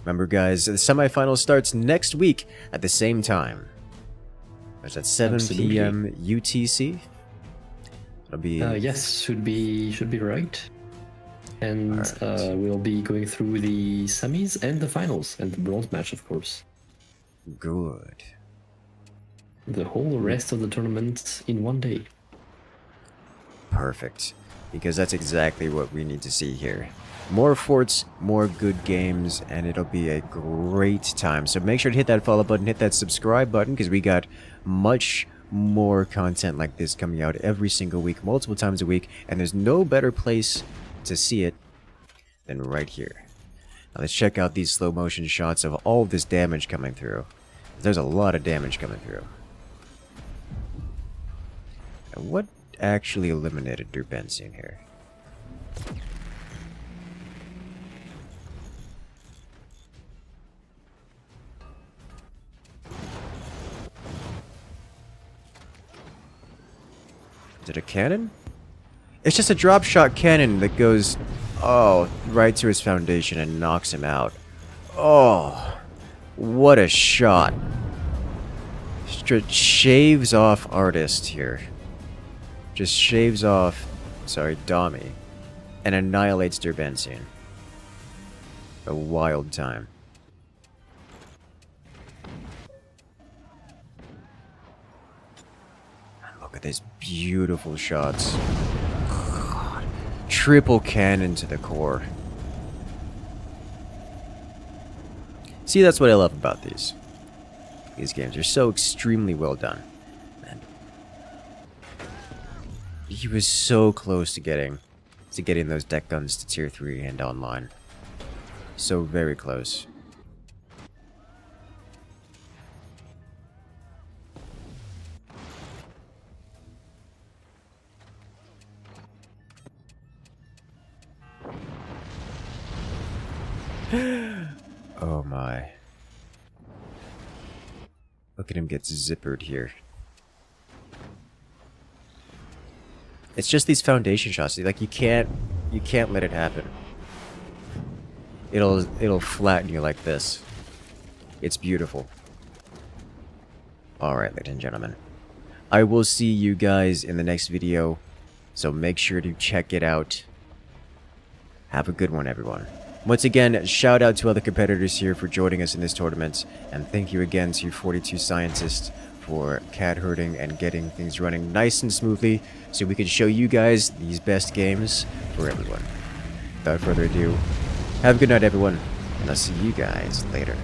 Remember guys, the semifinals starts next week at the same time. That's at 7
Absolutely.
p.m. UTC. It'll be
Yes, should be right. And
Alright.
we'll be going through the semis and the finals and the bronze match, of course.
good.
The whole rest of the tournament in one day.
Perfect. Because that's exactly what we need to see here. More forts, more good games, and it'll be a great time. So make sure to hit that follow button, hit that subscribe button, because we got much more content like this coming out every single week, multiple times a week, and there's no better place to see it than right here. Now let's check out these slow motion shots of all of this damage coming through. There's a lot of damage coming through. And what actually eliminated Derbensian here? Is it a cannon? It's just a drop shot cannon that goes, oh, right to his foundation and knocks him out. Oh, what a shot. Just shaves off Artist here. Just shaves off, sorry, Dami, and annihilates Derbensian. A wild time. Look at these beautiful shots. God. Triple cannon to the core. See, that's what I love about these. These games are so extremely well done. And he was so close to getting those deck guns to tier 3 and online. So very close. Oh my. Look at him get zippered here. It's just these foundation shots. Like you can't let it happen. It'll flatten you like this. It's beautiful. Alright, ladies and gentlemen. I will see you guys in the next video. So make sure to check it out. Have a good one, everyone. Once again, shout out to other competitors here for joining us in this tournament, and thank you again to 42 Scientists for cat herding and getting things running nice and smoothly so we can show you guys these best games for everyone. Without further ado, have a good night everyone, and I'll see you guys later.